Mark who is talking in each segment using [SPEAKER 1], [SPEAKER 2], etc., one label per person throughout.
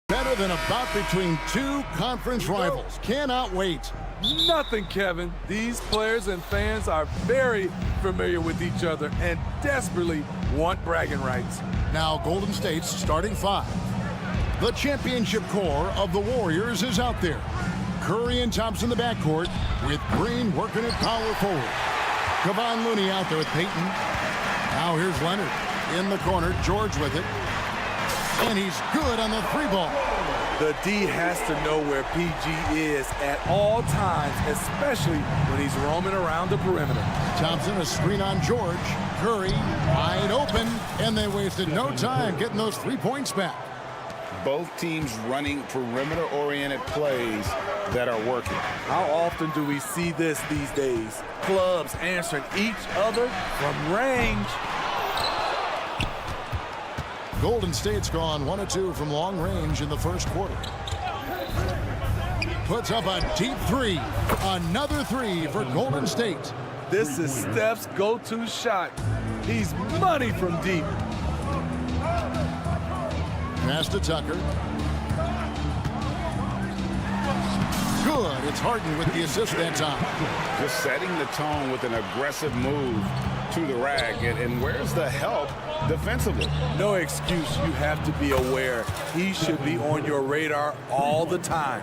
[SPEAKER 1] Better than a bout between two conference rivals. Cannot wait.
[SPEAKER 2] Nothing, Kevin. These players and fans are very familiar with each other and desperately want bragging rights.
[SPEAKER 1] Now Golden State's starting five. The championship core of the Warriors is out there. Curry and Thompson in the backcourt with Green working at power forward. Kevon Looney out there with Payton. Now here's Leonard in the corner. George with it. And he's good on the three ball.
[SPEAKER 2] The D has to know where PG is at all times, especially when he's roaming around the perimeter.
[SPEAKER 1] Thompson, a screen on George. Curry wide open, and they wasted no time getting those 3 points back.
[SPEAKER 3] Both teams running perimeter-oriented plays that are working.
[SPEAKER 2] How often do we see this these days? Clubs answering each other from range.
[SPEAKER 1] Golden State's gone 1 of 2 from long range in the first quarter. Puts up a deep three. Another three for Golden State.
[SPEAKER 2] This is Steph's go-to shot. He's money from deep.
[SPEAKER 1] Pass to Tucker. Good. It's Harden with the assist that time.
[SPEAKER 3] Just setting the tone with an aggressive move to the rack. And where's the help defensively?
[SPEAKER 2] No excuse. You have to be aware. He should be on your radar all the time.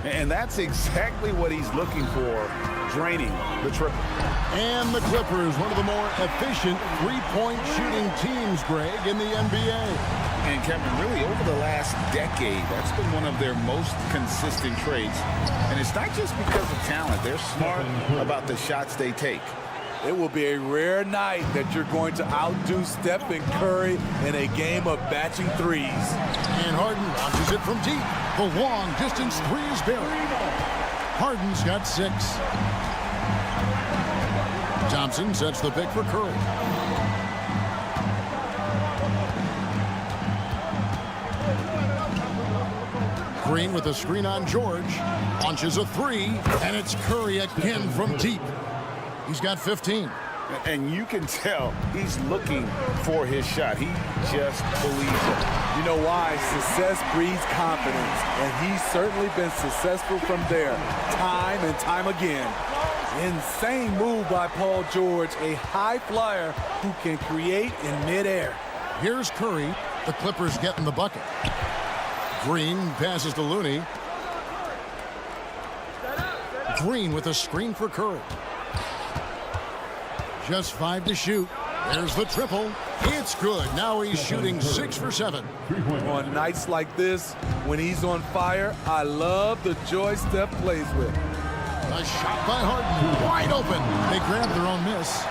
[SPEAKER 3] And that's exactly what he's looking for, draining the triple.
[SPEAKER 1] And the Clippers, one of the more efficient three-point shooting teams, Greg, in the NBA.
[SPEAKER 3] And Kevin, really over the last decade, that's been one of their most consistent traits. And it's not just because of talent. They're smart about the shots they take.
[SPEAKER 2] It will be a rare night that you're going to outdo Steph and Curry in a game of batching threes.
[SPEAKER 1] And Harden launches it from deep. The long distance three is buried. Harden's got 6. Thompson sets the pick for Curry. Green with a screen on George. Launches a three, and it's Curry again from deep. He's got 15.
[SPEAKER 3] And you can tell he's looking for his shot. He just believes it.
[SPEAKER 2] You know why? Success breeds confidence, and he's certainly been successful from there, time and time again. Insane move by Paul George, a high flyer who can create in midair.
[SPEAKER 1] Here's Curry. The Clippers getting the bucket. Green passes to Looney. Green with a screen for Curry. Just 5 to shoot. There's the triple. It's good. Now he's shooting 6 for 7.
[SPEAKER 2] On nights like this, when he's on fire, I love the joy Steph plays with.
[SPEAKER 1] A shot by Harden. Wide open. They grab their own miss.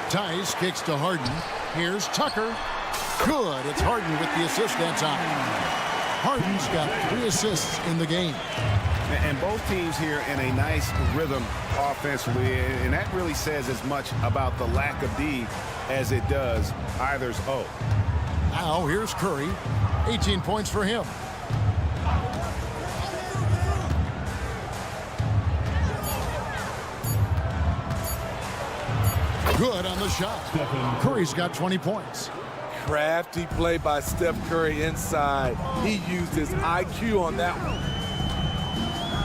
[SPEAKER 1] Tice kicks to Harden. Here's Tucker. Good. It's Harden with the assist that time. Harden's got 3 assists in the game.
[SPEAKER 3] And both teams here in a nice rhythm offensively, and that really says as much about the lack of D as it does either's O.
[SPEAKER 1] Now here's Curry. 18 points for him. Good on the shot. Curry's got 20 points.
[SPEAKER 2] Crafty play by Steph Curry inside. He used his IQ on that one.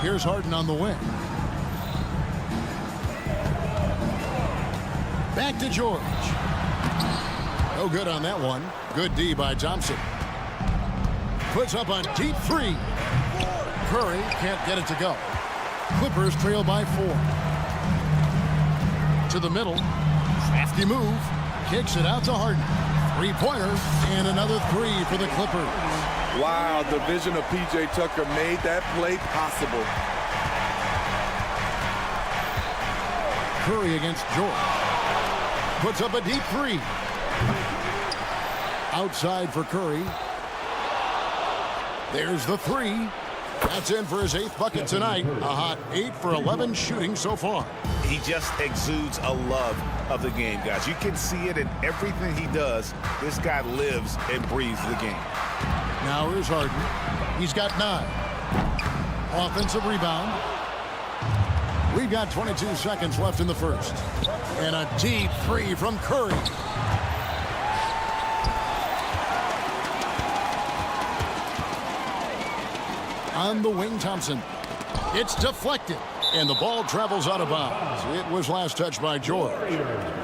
[SPEAKER 1] Here's Harden on the wing. Back to George. No good on that one. Good D by Thompson. Puts up a deep three. Curry can't get it to go. Clippers trail by 4. To the middle. Crafty move. Kicks it out to Harden. Three-pointer and another 3 for the Clippers.
[SPEAKER 2] Wow, the vision of P.J. Tucker made that play possible.
[SPEAKER 1] Curry against George. Puts up a deep 3. Outside for Curry. There's the 3. That's in for his 8th bucket tonight. A hot 8 for 11 shooting so far.
[SPEAKER 3] He just exudes a love of the game, guys. You can see it in everything he does. This guy lives and breathes the game.
[SPEAKER 1] Now here's Harden. He's got 9. Offensive rebound. We've got 22 seconds left in the first. And a deep three from Curry. On the wing, Thompson. It's deflected, and the ball travels out of bounds. It was last touched by George.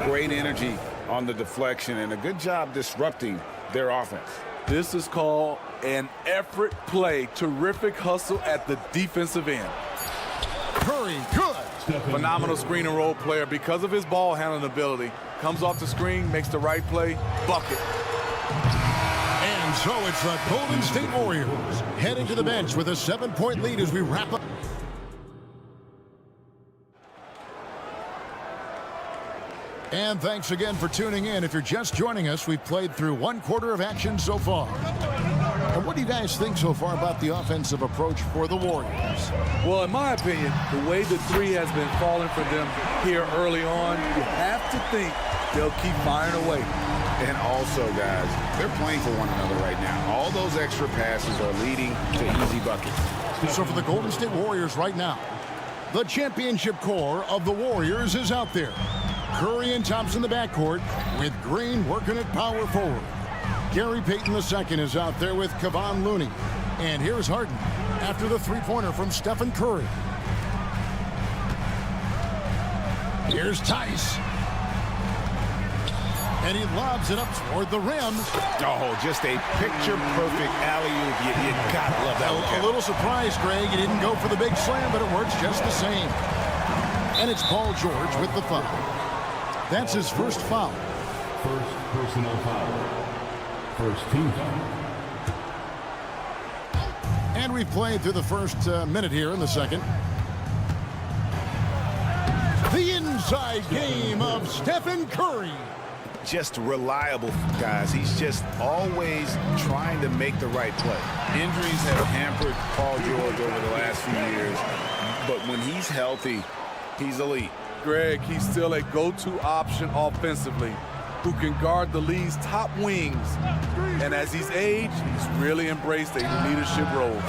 [SPEAKER 3] Great energy on the deflection, and a good job disrupting their offense.
[SPEAKER 2] This is called an effort play. Terrific hustle at the defensive end.
[SPEAKER 1] Curry, good.
[SPEAKER 2] Phenomenal screen and roll player because of his ball handling ability. Comes off the screen, makes the right play, bucket.
[SPEAKER 1] And so it's the Golden State Warriors heading to the bench with a 7-point lead as we wrap up. And thanks again for tuning in. If you're just joining us, we've played through 1 quarter of action so far. And what do you guys think so far about the offensive approach for the Warriors?
[SPEAKER 2] Well, in my opinion, the way the three has been falling for them here early on, you have to think they'll keep firing away.
[SPEAKER 3] And also, guys, they're playing for one another right now. All those extra passes are leading to easy buckets.
[SPEAKER 1] So for the Golden State Warriors right now, the championship core of the Warriors is out there. Curry and Thompson in the backcourt with Green working at power forward. Gary Payton II is out there with Kevon Looney. And here's Harden after the three-pointer from Stephen Curry. Here's Tice. And he lobs it up toward the rim.
[SPEAKER 3] Oh, just a picture-perfect alley-oop. You gotta love that one.
[SPEAKER 1] A little surprised, Greg. He didn't go for the big slam, but it works just the same. And it's Paul George with the foul. That's his first foul.
[SPEAKER 4] First personal foul. First team foul.
[SPEAKER 1] And we've played through the first minute here in the second. The inside game of Stephen Curry.
[SPEAKER 3] Just reliable, guys. He's just always trying to make the right play. Injuries have hampered Paul George over the last few years, but when he's healthy, he's elite.
[SPEAKER 2] Greg, he's still a go-to option offensively who can guard the league's top wings. And as he's aged, he's really embraced a leadership role.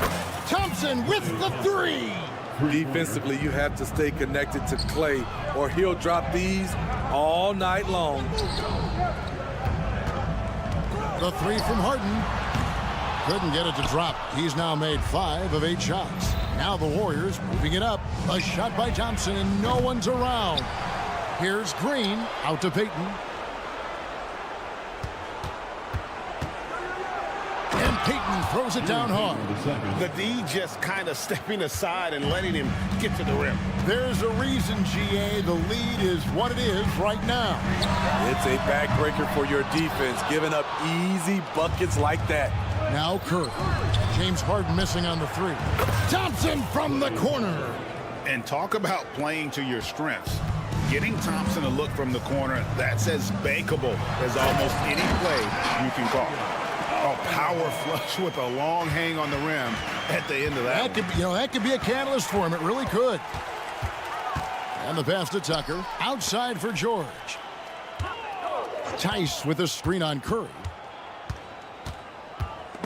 [SPEAKER 1] Thompson with the three.
[SPEAKER 2] Defensively, you have to stay connected to Clay or he'll drop these all night long.
[SPEAKER 1] The three from Harden. Couldn't get it to drop. He's now made 5 of 8 shots. Now the Warriors moving it up. A shot by Thompson and no one's around. Here's Green out to Payton. And Payton throws it down hard.
[SPEAKER 3] The D just kind of stepping aside and letting him get to the rim.
[SPEAKER 1] There's a reason, GA, the lead is what it is right now.
[SPEAKER 2] It's a backbreaker for your defense, giving up easy buckets like that.
[SPEAKER 1] Now Curry. James Harden missing on the three. Thompson from the corner.
[SPEAKER 3] And talk about playing to your strengths. Getting Thompson a look from the corner, that's as bankable as almost any play you can call. A power flush with a long hang on the rim at the end of that.
[SPEAKER 1] That could be a catalyst for him. It really could. And the pass to Tucker. Outside for George. Tice with a screen on Curry.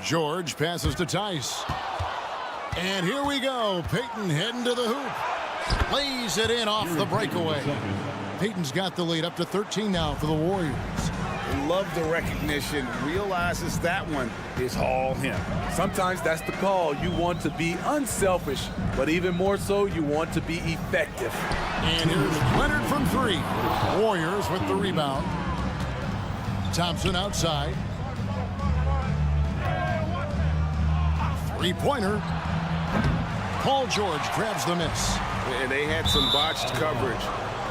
[SPEAKER 1] George passes to Tice. And here we go. Payton heading to the hoop. Lays it in off the breakaway. Payton's got the lead up to 13 now for the Warriors.
[SPEAKER 3] Love the recognition. Realizes that one is all him.
[SPEAKER 2] Sometimes that's the call. You want to be unselfish, but even more so, you want to be effective.
[SPEAKER 1] And here's Leonard from three. Warriors with the rebound. Thompson outside. Three-pointer. Paul George grabs the miss.
[SPEAKER 3] And they had some botched coverage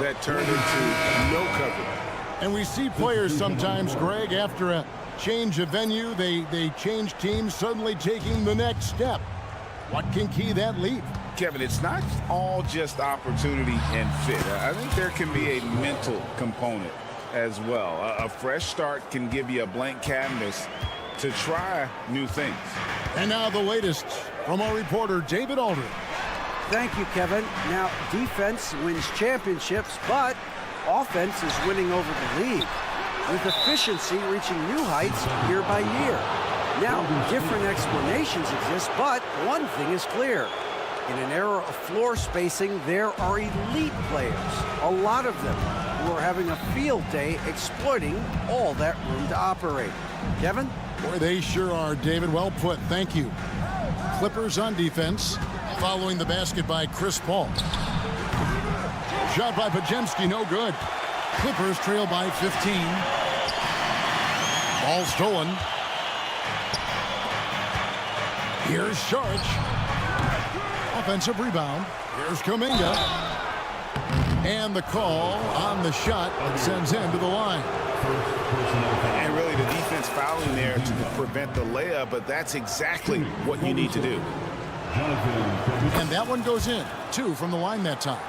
[SPEAKER 3] that turned into no coverage.
[SPEAKER 1] And we see players sometimes, Greg, after a change of venue, they change teams, suddenly taking the next step. What can key that leap?
[SPEAKER 3] Kevin, it's not all just opportunity and fit. I think there can be a mental component as well. A fresh start can give you a blank canvas to try new things.
[SPEAKER 1] And now the latest from our reporter, David Aldridge.
[SPEAKER 5] Thank you, Kevin. Now, defense wins championships, but offense is winning over the league, with efficiency reaching new heights year by year. Now, different explanations exist, but one thing is clear. In an era of floor spacing, there are elite players, a lot of them, who are having a field day exploiting all that room to operate. Kevin?
[SPEAKER 1] Boy, they sure are, David. Well put. Thank you. Clippers on defense, following the basket by Chris Paul. Shot by Podziemski, no good. Clippers trail by 15. Ball stolen. Here's Sharch. Offensive rebound. Here's Kuminga. And the call on the shot that sends him to the line.
[SPEAKER 3] And really the defense fouling there to prevent the layup, but that's exactly what you need to do.
[SPEAKER 1] And that one goes in. 2 from the line that time.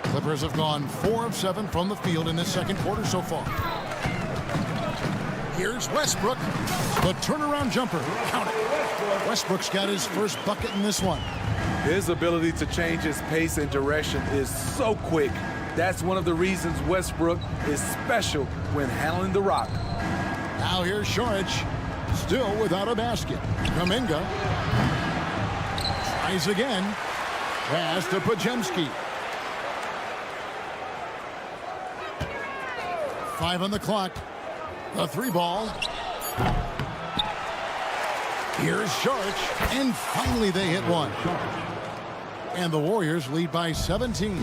[SPEAKER 1] Clippers have gone 4 of 7 from the field in this second quarter so far. Here's Westbrook. The turnaround jumper. Count it. Westbrook's got his first bucket in this one.
[SPEAKER 2] His ability to change his pace and direction is so quick. That's one of the reasons Westbrook is special when handling the rock.
[SPEAKER 1] Now here's Sharch. Still without a basket. Kuminga. Tries again. Pass to Podziemski. 5 on the clock. The 3 ball. Here's Sharch. And finally they hit one. And the Warriors lead by 17.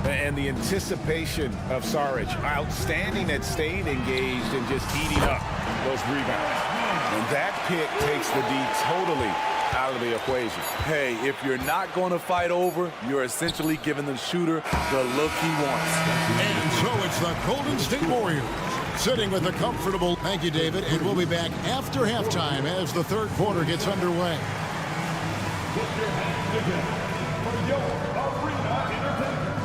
[SPEAKER 3] And the anticipation of Saric, outstanding at staying engaged and just eating up those rebounds. And that pick takes the D totally out of the equation.
[SPEAKER 2] Hey, if you're not going to fight over, you're essentially giving the shooter the look he wants.
[SPEAKER 1] And so it's the Golden State Warriors sitting with a comfortable thank you, David, and we'll be back after halftime as the third quarter gets underway.
[SPEAKER 4] Put your hands together for your arena entertainment.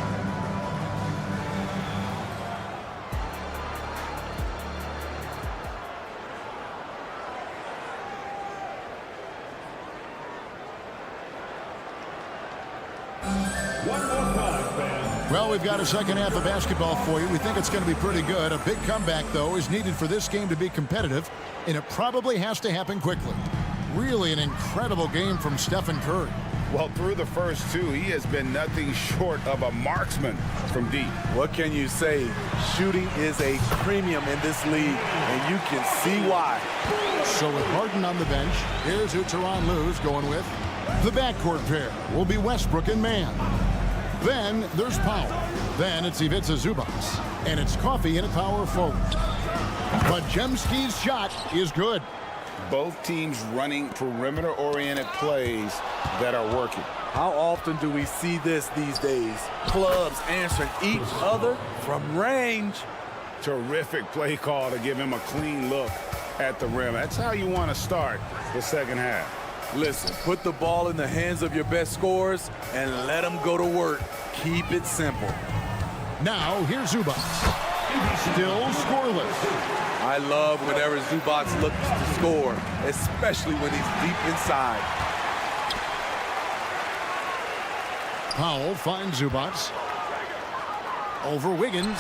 [SPEAKER 1] Well, we've got a second half of basketball for you. We think it's going to be pretty good. A big comeback, though, is needed for this game to be competitive, and it probably has to happen quickly. Really an incredible game from Stephen Curry.
[SPEAKER 3] Well, through the first 2, he has been nothing short of a marksman from deep.
[SPEAKER 2] What can you say? Shooting is a premium in this league, and you can see why.
[SPEAKER 1] So with Harden on the bench, here's who Tyronn Lue's going with. The backcourt pair will be Westbrook and Mann. Then there's Powell. Then it's Ivica Zubac. And it's Coffey in at power forward. Podziemski's shot is good.
[SPEAKER 3] Both teams running perimeter-oriented plays that are working.
[SPEAKER 2] How often do we see this these days? Clubs answering each other from range.
[SPEAKER 3] Terrific play call to give him a clean look at the rim. That's how you want to start the second half.
[SPEAKER 2] Listen, put the ball in the hands of your best scorers and let them go to work. Keep it simple.
[SPEAKER 1] Now here's Zubac. Still scoreless.
[SPEAKER 2] I love whenever Zubac looks to score, especially when he's deep inside.
[SPEAKER 1] Powell finds Zubac. Over Wiggins.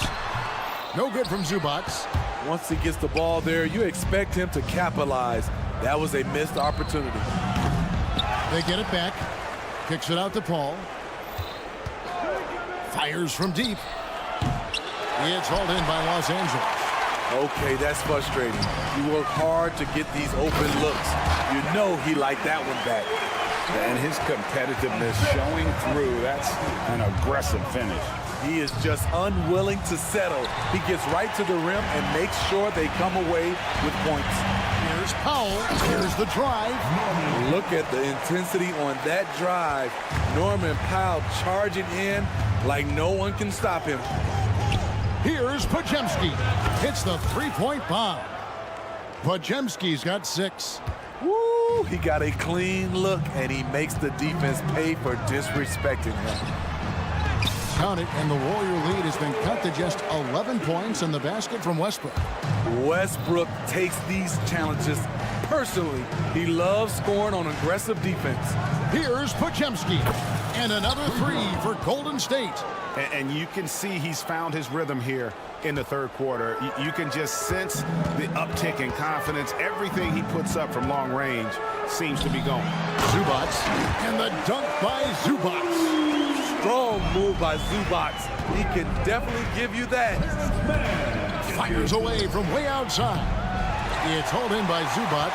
[SPEAKER 1] No good from Zubac.
[SPEAKER 2] Once he gets the ball there, you expect him to capitalize. That was a missed opportunity.
[SPEAKER 1] They get it back. Kicks it out to Paul. Fires from deep. It's hauled in by Los Angeles.
[SPEAKER 2] Okay, that's frustrating. You work hard to get these open looks. You know he liked that one back.
[SPEAKER 3] And his competitiveness showing through. That's an aggressive finish.
[SPEAKER 2] He is just unwilling to settle. He gets right to the rim and makes sure they come away with points.
[SPEAKER 1] Here's Powell. Here's the drive.
[SPEAKER 2] Look at the intensity on that drive. Norman Powell charging in like no one can stop him.
[SPEAKER 1] Here's Podziemski. Hits the three-point bomb. Podziemski's got 6.
[SPEAKER 2] Woo! He got a clean look, and he makes the defense pay for disrespecting him.
[SPEAKER 1] Count it, and the Warrior lead has been cut to just 11 points in the basket from Westbrook.
[SPEAKER 2] Westbrook takes these challenges personally. He loves scoring on aggressive defense.
[SPEAKER 1] Here's Podziemski. And another 3 for Golden State.
[SPEAKER 3] And you can see he's found his rhythm here in the third quarter. You can just sense the uptick in confidence. Everything he puts up from long range seems to be going.
[SPEAKER 1] Zubac, and the dunk by Zubac.
[SPEAKER 2] Strong move by Zubac. He can definitely give you that.
[SPEAKER 1] Fires away from way outside. It's hauled in by Zubac.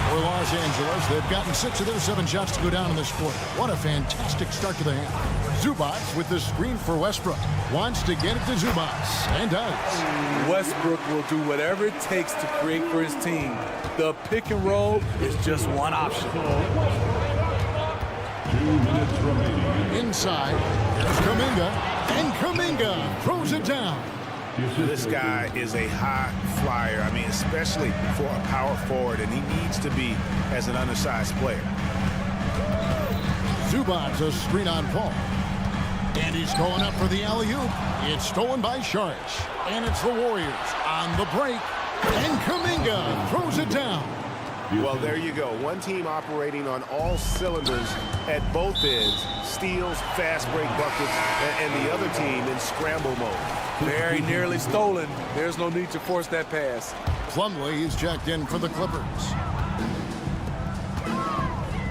[SPEAKER 1] For Los Angeles, they've gotten 6 of their 7 shots to go down in this quarter. What a fantastic start to the half. Zubac with the screen for Westbrook. Wants to get it to Zubac, and does.
[SPEAKER 2] Westbrook will do whatever it takes to create for his team. The pick and roll is just one option.
[SPEAKER 4] 2 minutes remaining.
[SPEAKER 1] Inside, there's Kuminga, and Kuminga throws it down.
[SPEAKER 3] This guy is a high flyer. I mean, especially for a power forward, and he needs to be as an undersized player.
[SPEAKER 1] Zubac a screen on Paul. And he's going up for the alley-oop. It's stolen by Sharks. And it's the Warriors on the break. And Kuminga throws it down.
[SPEAKER 6] Well, there you go. One team operating on all cylinders at both ends. Steals, fast break buckets, and the other team in scramble mode.
[SPEAKER 2] Very nearly stolen. There's no need to force that pass.
[SPEAKER 1] Plumlee is checked in for the Clippers.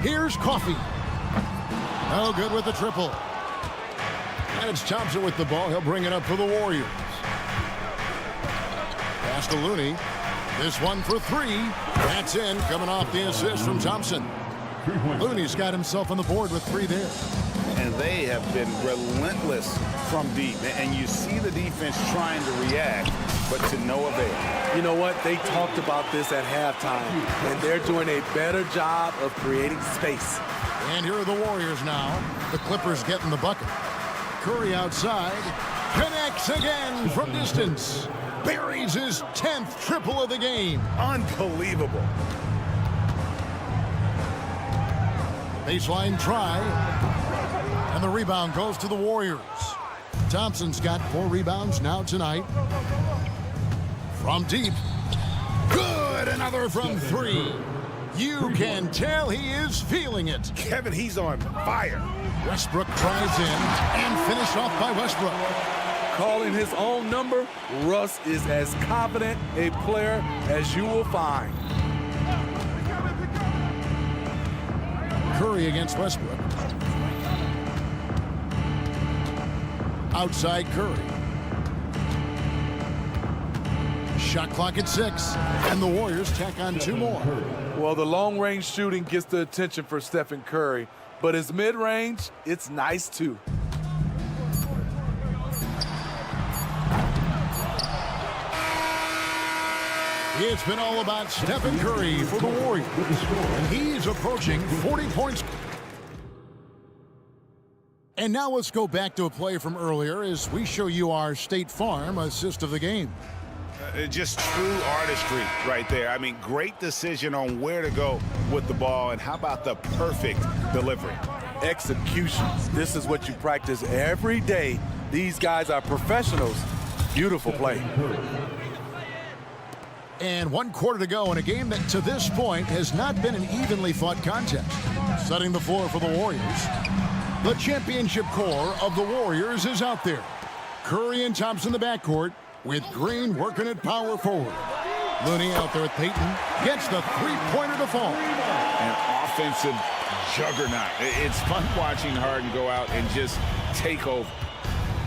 [SPEAKER 1] Here's Coffey. No good with the triple. And it's Thompson with the ball. He'll bring it up for the Warriors. Pass to Looney. This one for 3. That's in, coming off the assist from Thompson. Looney's got himself on the board with 3 there.
[SPEAKER 3] And they have been relentless from deep. And you see the defense trying to react, but to no avail.
[SPEAKER 2] You know what? They talked about this at halftime, and they're doing a better job of creating space.
[SPEAKER 1] And here are the Warriors now. The Clippers getting the bucket. Curry outside. Connects again from distance. Buries his 10th triple of the game.
[SPEAKER 3] Unbelievable.
[SPEAKER 1] Baseline try. And the rebound goes to the Warriors. Thompson's got 4 rebounds now tonight. From deep. Good! Another from 3. You can tell he is feeling it.
[SPEAKER 3] Kevin, he's on fire.
[SPEAKER 1] Westbrook tries in and finished off by Westbrook.
[SPEAKER 2] Calling his own number, Russ is as confident a player as you will find.
[SPEAKER 1] Curry against Westbrook. Outside Curry. Shot clock at 6, and the Warriors tack on 2 more.
[SPEAKER 2] Well, the long-range shooting gets the attention for Stephen Curry, but his mid-range, it's nice too.
[SPEAKER 1] It's been all about Stephen Curry for the Warriors. And he's approaching 40 points. And now let's go back to a play from earlier as we show you our State Farm assist of the game.
[SPEAKER 3] Just true artistry right there. I mean, great decision on where to go with the ball, and how about the perfect delivery?
[SPEAKER 2] Execution. This is what you practice every day. These guys are professionals. Beautiful play.
[SPEAKER 1] And 1 quarter to go in a game that to this point has not been an evenly fought contest. Setting the floor for the Warriors. The championship core of the Warriors is out there. Curry and Thompson in the backcourt with Green working at power forward. Looney out there with Payton gets the 3-pointer to fall.
[SPEAKER 3] An offensive juggernaut. It's fun watching Harden go out and just take over.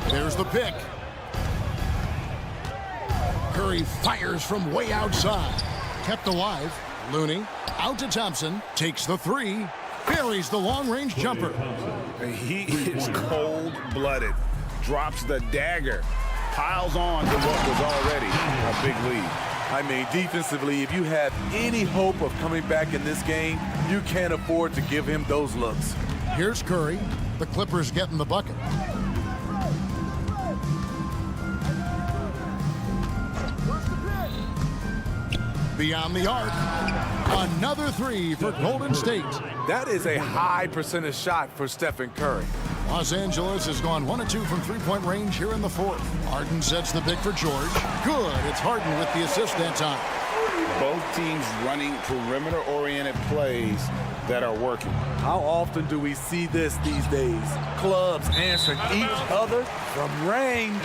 [SPEAKER 1] There's the pick. Curry fires from way outside. Kept alive. Looney out to Thompson. Takes the 3. Buries the long-range jumper.
[SPEAKER 3] He is cold-blooded. Drops the dagger. Piles on to what was already a big lead.
[SPEAKER 2] I mean, defensively, if you have any hope of coming back in this game, you can't afford to give him those looks.
[SPEAKER 1] Here's Curry. The Clippers getting the bucket. Beyond the arc. Another 3 for Golden State.
[SPEAKER 2] That is a high percentage shot for Stephen Curry.
[SPEAKER 1] Los Angeles has gone 1 of 2 from 3-point range here in the 4th. Harden sets the pick for George. Good. It's Harden with the assist that time.
[SPEAKER 3] Both teams running perimeter-oriented plays. that are working.
[SPEAKER 2] How often do we see this these days? Clubs answering each other from range.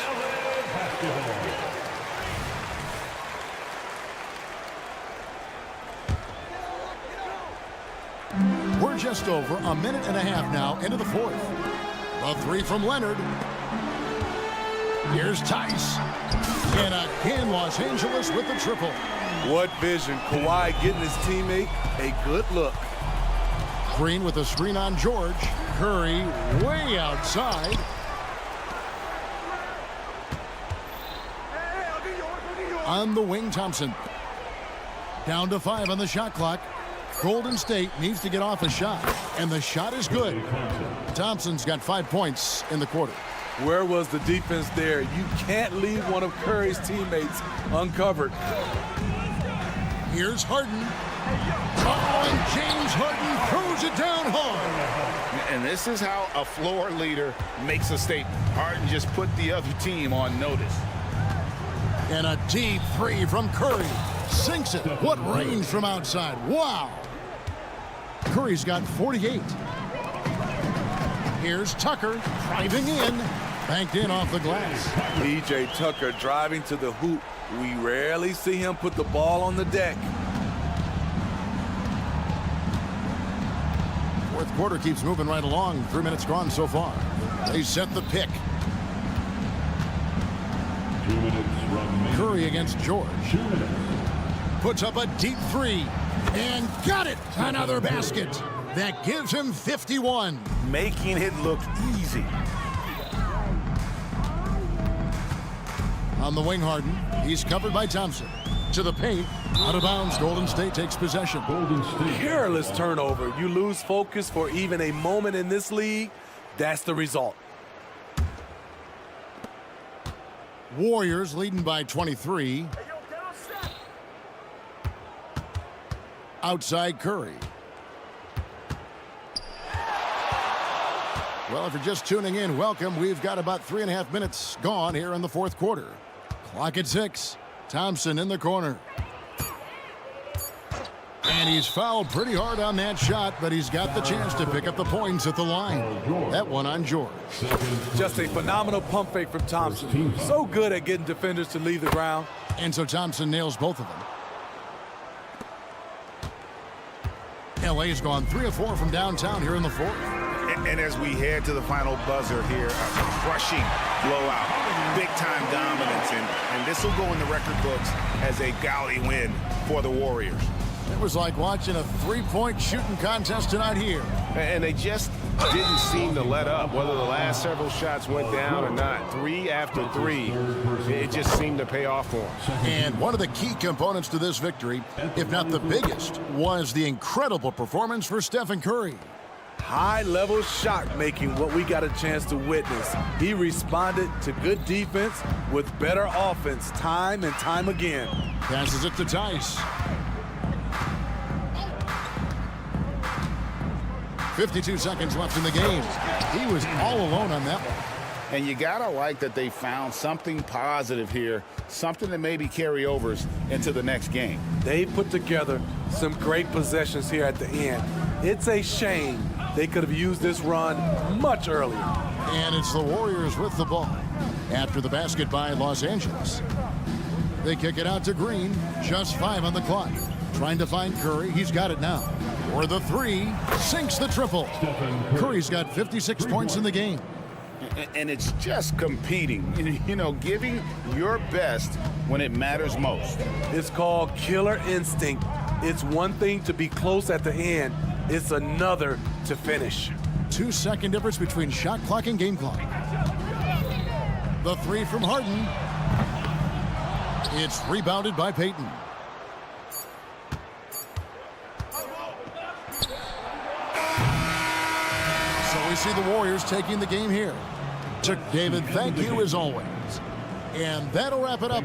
[SPEAKER 1] We're just over a minute and a half now into the fourth. A three from Leonard. Here's Tice. And again, Los Angeles with the triple.
[SPEAKER 2] What vision. Kawhi getting his teammate a good look.
[SPEAKER 1] Green with a screen on George. Curry way outside. On the wing, Thompson. Down to 5 on the shot clock. Golden State needs to get off a shot, and the shot is good. Thompson's got 5 points in the quarter.
[SPEAKER 2] Where was the defense there? You can't leave one of Curry's teammates uncovered.
[SPEAKER 1] Here's Harden. Oh, and James Harden throws it down hard.
[SPEAKER 3] And this is how a floor leader makes a statement. Harden just put the other team on notice.
[SPEAKER 1] And a deep three from Curry. Sinks it. What range from outside. Wow. Curry's got 48. Here's Tucker driving in. Banked in off the glass.
[SPEAKER 2] P.J. Tucker driving to the hoop. We rarely see him put the ball on the deck.
[SPEAKER 1] Fourth quarter keeps moving right along. 3 minutes gone so far. They set the pick.
[SPEAKER 4] 2 minutes from
[SPEAKER 1] Curry against George.
[SPEAKER 4] 2 minutes.
[SPEAKER 1] Puts up a deep three. And got it. Another basket. That gives him 51.
[SPEAKER 3] Making it look easy.
[SPEAKER 1] On the wing, Harden. He's covered by Thompson. To the paint. Out of bounds. Golden State takes possession.
[SPEAKER 4] Golden State.
[SPEAKER 2] Careless turnover. You lose focus for even a moment in this league. That's the result.
[SPEAKER 1] Warriors leading by 23. Outside Curry. Well, if you're just tuning in, welcome. We've got about 3.5 minutes gone here in the fourth quarter. Clock at 6. Thompson in the corner. And he's fouled pretty hard on that shot, but he's got the chance to pick up the points at the line. That one on George.
[SPEAKER 2] Just a phenomenal pump fake from Thompson. So good at getting defenders to leave the ground.
[SPEAKER 1] And so Thompson nails both of them. LA's gone 3 of 4 from downtown here in the fourth.
[SPEAKER 3] And as we head to the final buzzer here, a crushing blowout, big-time dominance, and this will go in the record books as a gaudy win for the Warriors.
[SPEAKER 1] It was like watching a three-point shooting contest tonight here.
[SPEAKER 6] And they just didn't seem to let up, whether the last several shots went down or not. 3 after 3, it just seemed to pay off for them.
[SPEAKER 1] And one of the key components to this victory, if not the biggest, was the incredible performance for Stephen Curry.
[SPEAKER 2] High-level shot making, what we got a chance to witness. He responded to good defense with better offense time and time again.
[SPEAKER 1] Passes it to Tice. 52 seconds left in the game. He was all alone on that one.
[SPEAKER 3] And you gotta like that they found something positive here, something that maybe carry overs into the next game.
[SPEAKER 2] They put together some great possessions here at the end. It's a shame they could have used this run much earlier.
[SPEAKER 1] And it's the Warriors with the ball after the basket by Los Angeles. They kick it out to Green. Just 5 on the clock. Trying to find Curry. He's got it now. For the 3. Sinks the triple. Curry's got 56 points in the game.
[SPEAKER 3] And it's just competing, you know, giving your best when it matters most.
[SPEAKER 2] It's called killer instinct. It's one thing to be close at the end. It's another to finish.
[SPEAKER 1] 2-second difference between shot clock and game clock. The 3 from Harden. It's rebounded by Payton. So we see the Warriors taking the game here. David, thank you as always. And that'll wrap it up.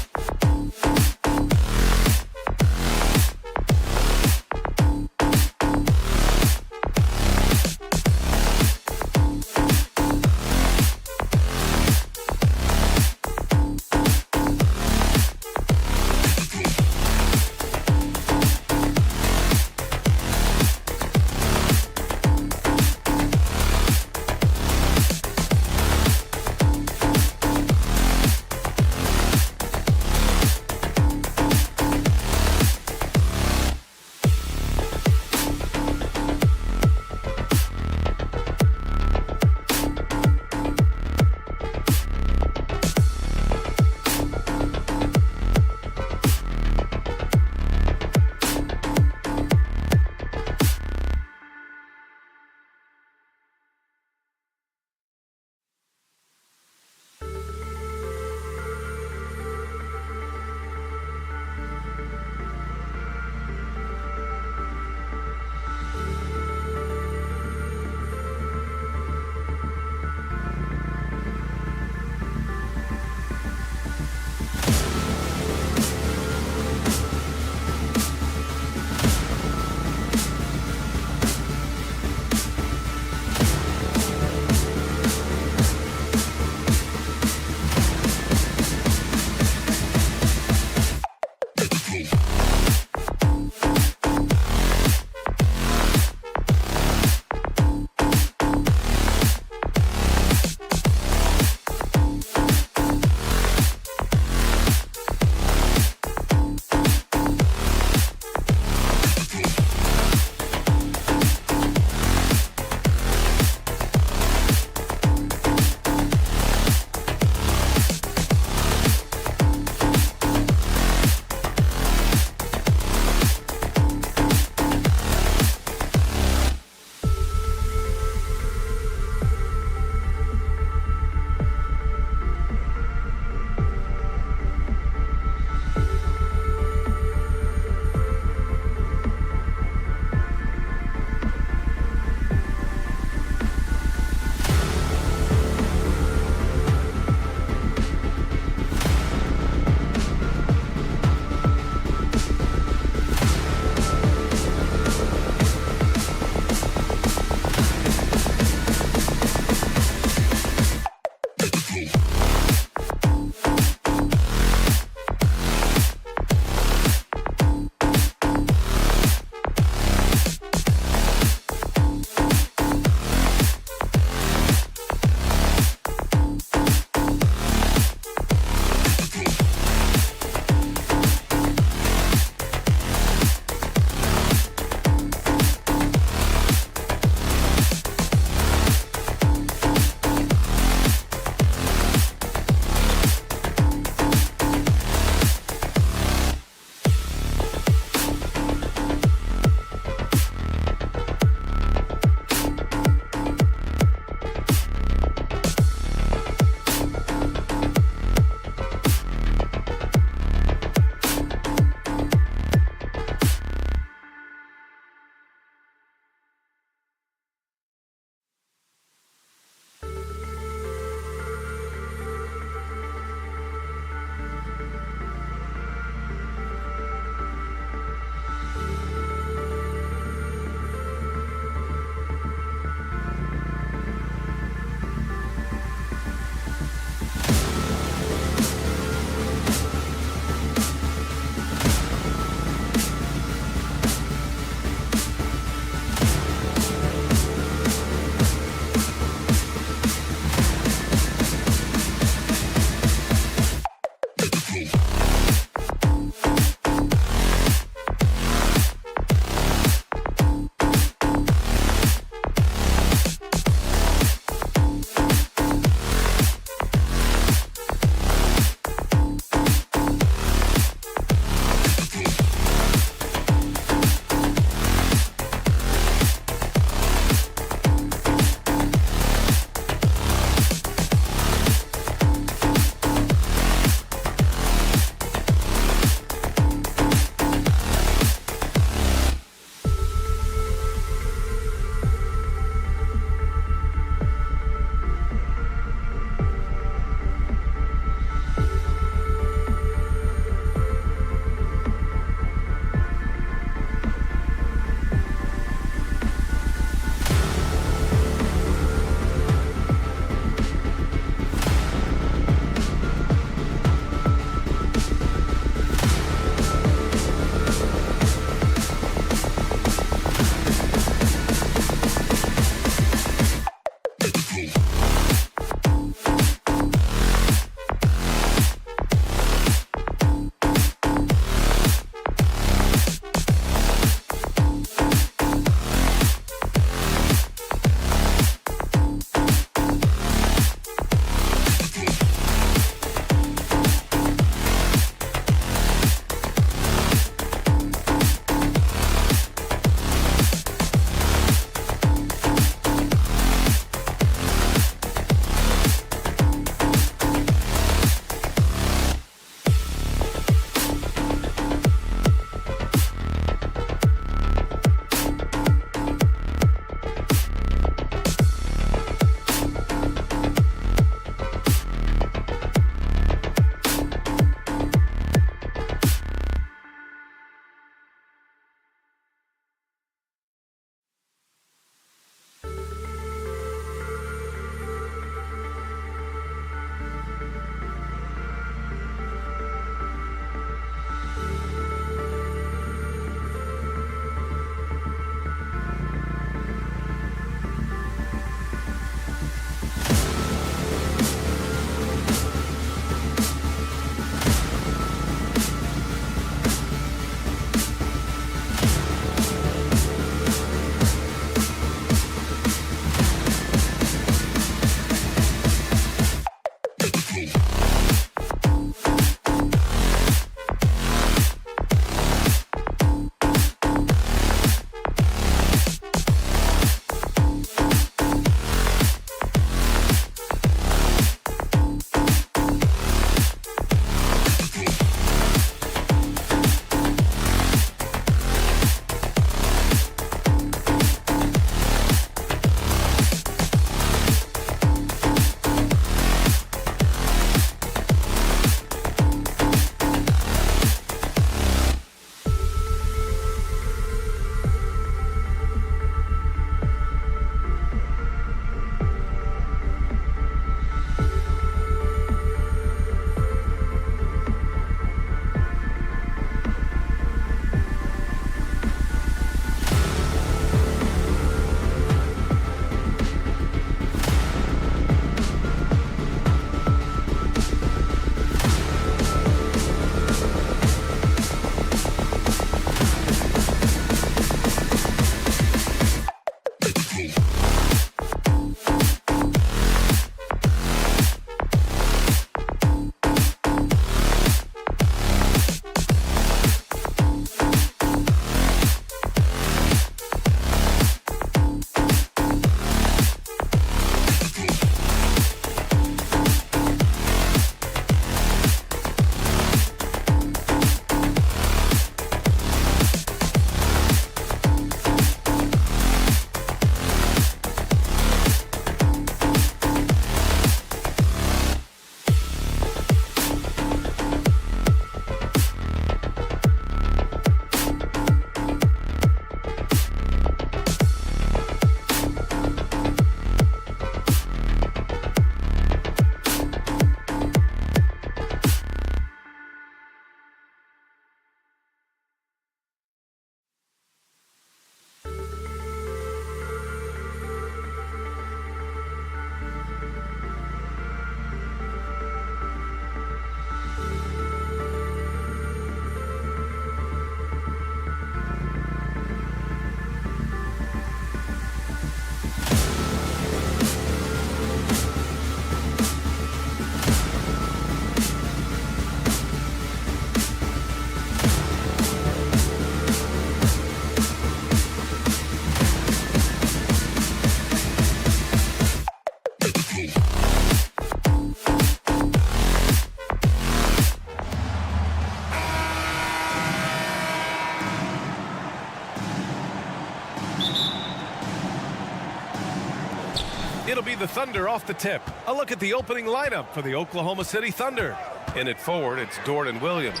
[SPEAKER 7] It'll be the Thunder off the tip. A look at the opening lineup for the Oklahoma City Thunder. In at forward, it's Dort and Williams.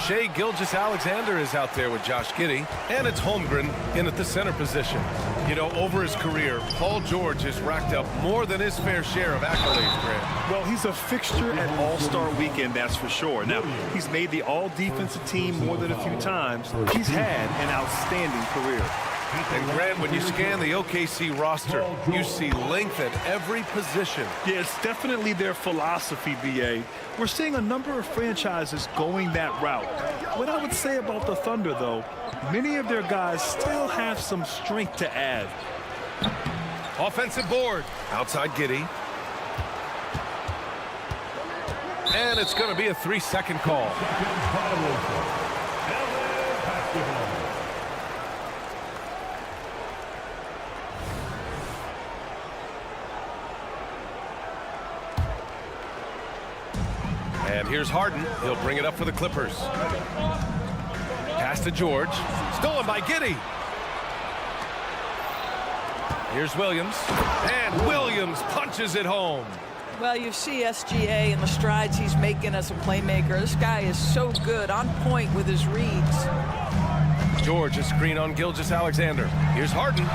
[SPEAKER 7] Shea Gilgeous-Alexander is out there with Josh Giddey. And it's Holmgren in at the center position. You know, over his career, Paul George has racked up more than his fair share of accolades, Grant.
[SPEAKER 8] Well, he's a fixture at All-Star Weekend, that's for sure. Now, he's made the All-Defensive Team more than a few times. He's had an outstanding career.
[SPEAKER 7] And Grant, when you scan the OKC roster, you see length at every position.
[SPEAKER 8] Yeah, it's definitely their philosophy, B.A. We're seeing a number of franchises going that route. What I would say about the Thunder, though, many of their guys still have some strength to add.
[SPEAKER 7] Offensive board. Outside Giddey. And it's going to be a 3-second call. And here's Harden. He'll bring it up for the Clippers. Pass to George. Stolen by Giddey. Here's Williams. And Williams punches it home.
[SPEAKER 9] Well, you see SGA and the strides he's making as a playmaker. This guy is so good, on point with his reads.
[SPEAKER 7] George, a screen on Gilgeous-Alexander. Here's Harden.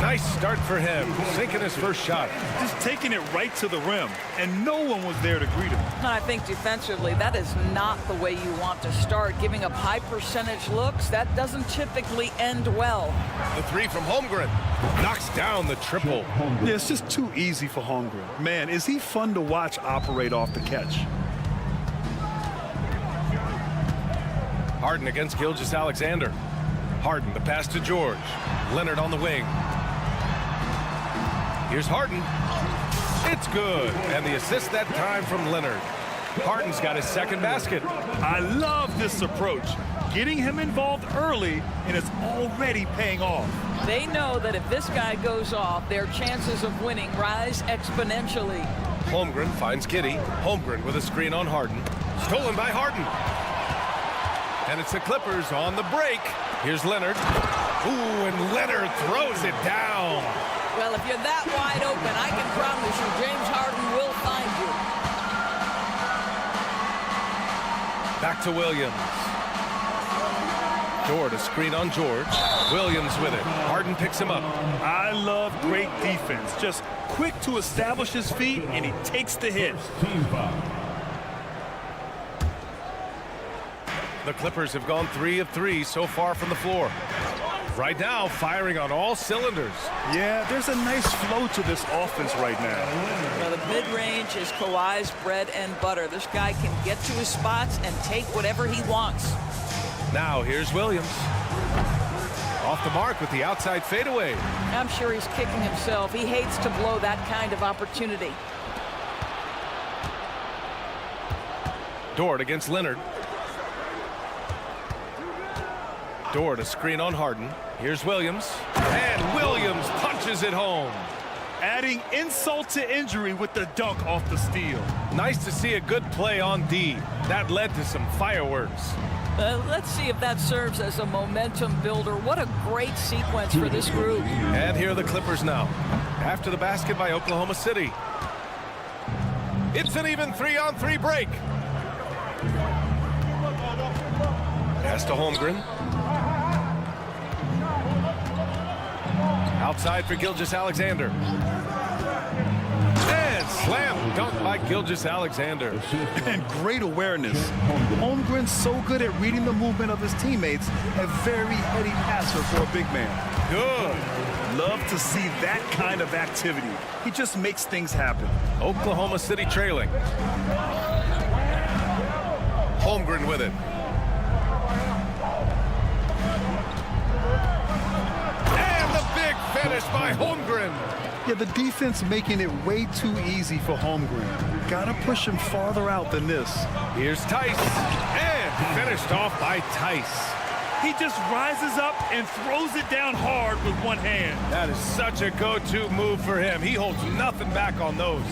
[SPEAKER 7] Nice start for him, sinking his first shot.
[SPEAKER 8] Just taking it right to the rim, and no one was there to greet him.
[SPEAKER 9] And I think defensively, that is not the way you want to start. Giving up high percentage looks, that doesn't typically end well.
[SPEAKER 7] The three from Holmgren. Knocks down the triple.
[SPEAKER 8] Yeah, it's just too easy for Holmgren. Man, is he fun to watch operate off the catch.
[SPEAKER 7] Harden against Gilgeous-Alexander. Harden, the pass to George. Leonard on the wing. Here's Harden. It's good. And the assist that time from Leonard. Harden's got his second basket.
[SPEAKER 8] I love this approach. Getting him involved early, and it's already paying off.
[SPEAKER 9] They know that if this guy goes off, their chances of winning rise exponentially.
[SPEAKER 7] Holmgren finds Giddey. Holmgren with a screen on Harden. Stolen by Harden. And it's the Clippers on the break. Here's Leonard. Ooh, and Leonard throws it down.
[SPEAKER 9] Well, if you're that wide open, I can promise you James Harden will find you.
[SPEAKER 7] Back to Williams. Dort, a screen on George. Williams with it. Harden picks him up.
[SPEAKER 8] I love great defense. Just quick to establish his feet, and he takes the hit.
[SPEAKER 7] The Clippers have gone 3 of 3 so far from the floor. Right now, firing on all cylinders.
[SPEAKER 8] Yeah, there's a nice flow to this offense right now.
[SPEAKER 9] Well, the mid-range is Kawhi's bread and butter. This guy can get to his spots and take whatever he wants.
[SPEAKER 7] Now, here's Williams. Off the mark with the outside fadeaway.
[SPEAKER 9] I'm sure he's kicking himself. He hates to blow that kind of opportunity.
[SPEAKER 7] Dort against Leonard. Dort, a screen on Harden. Here's Williams. And Williams punches it home.
[SPEAKER 8] Adding insult to injury with the dunk off the steal.
[SPEAKER 7] Nice to see a good play on D. That led to some fireworks.
[SPEAKER 9] Let's see if that serves as a momentum builder. What a great sequence for this group.
[SPEAKER 7] And here are the Clippers now. After the basket by Oklahoma City. It's an even 3-on-3 break. Pass to Holmgren. Outside for Gilgeous-Alexander. And slam dunk by Gilgeous-Alexander.
[SPEAKER 8] And great awareness. Holmgren's so good at reading the movement of his teammates. A very heady passer for a big man.
[SPEAKER 7] Good.
[SPEAKER 8] Love to see that kind of activity. He just makes things happen.
[SPEAKER 7] Oklahoma City trailing. Holmgren with it. Finish by Holmgren.
[SPEAKER 8] Yeah, the defense making it way too easy for Holmgren. Gotta push him farther out than this.
[SPEAKER 7] Here's Tice. And finished off by Tice.
[SPEAKER 8] He just rises up and throws it down hard with one hand.
[SPEAKER 7] That is such a go-to move for him. He holds nothing back on those.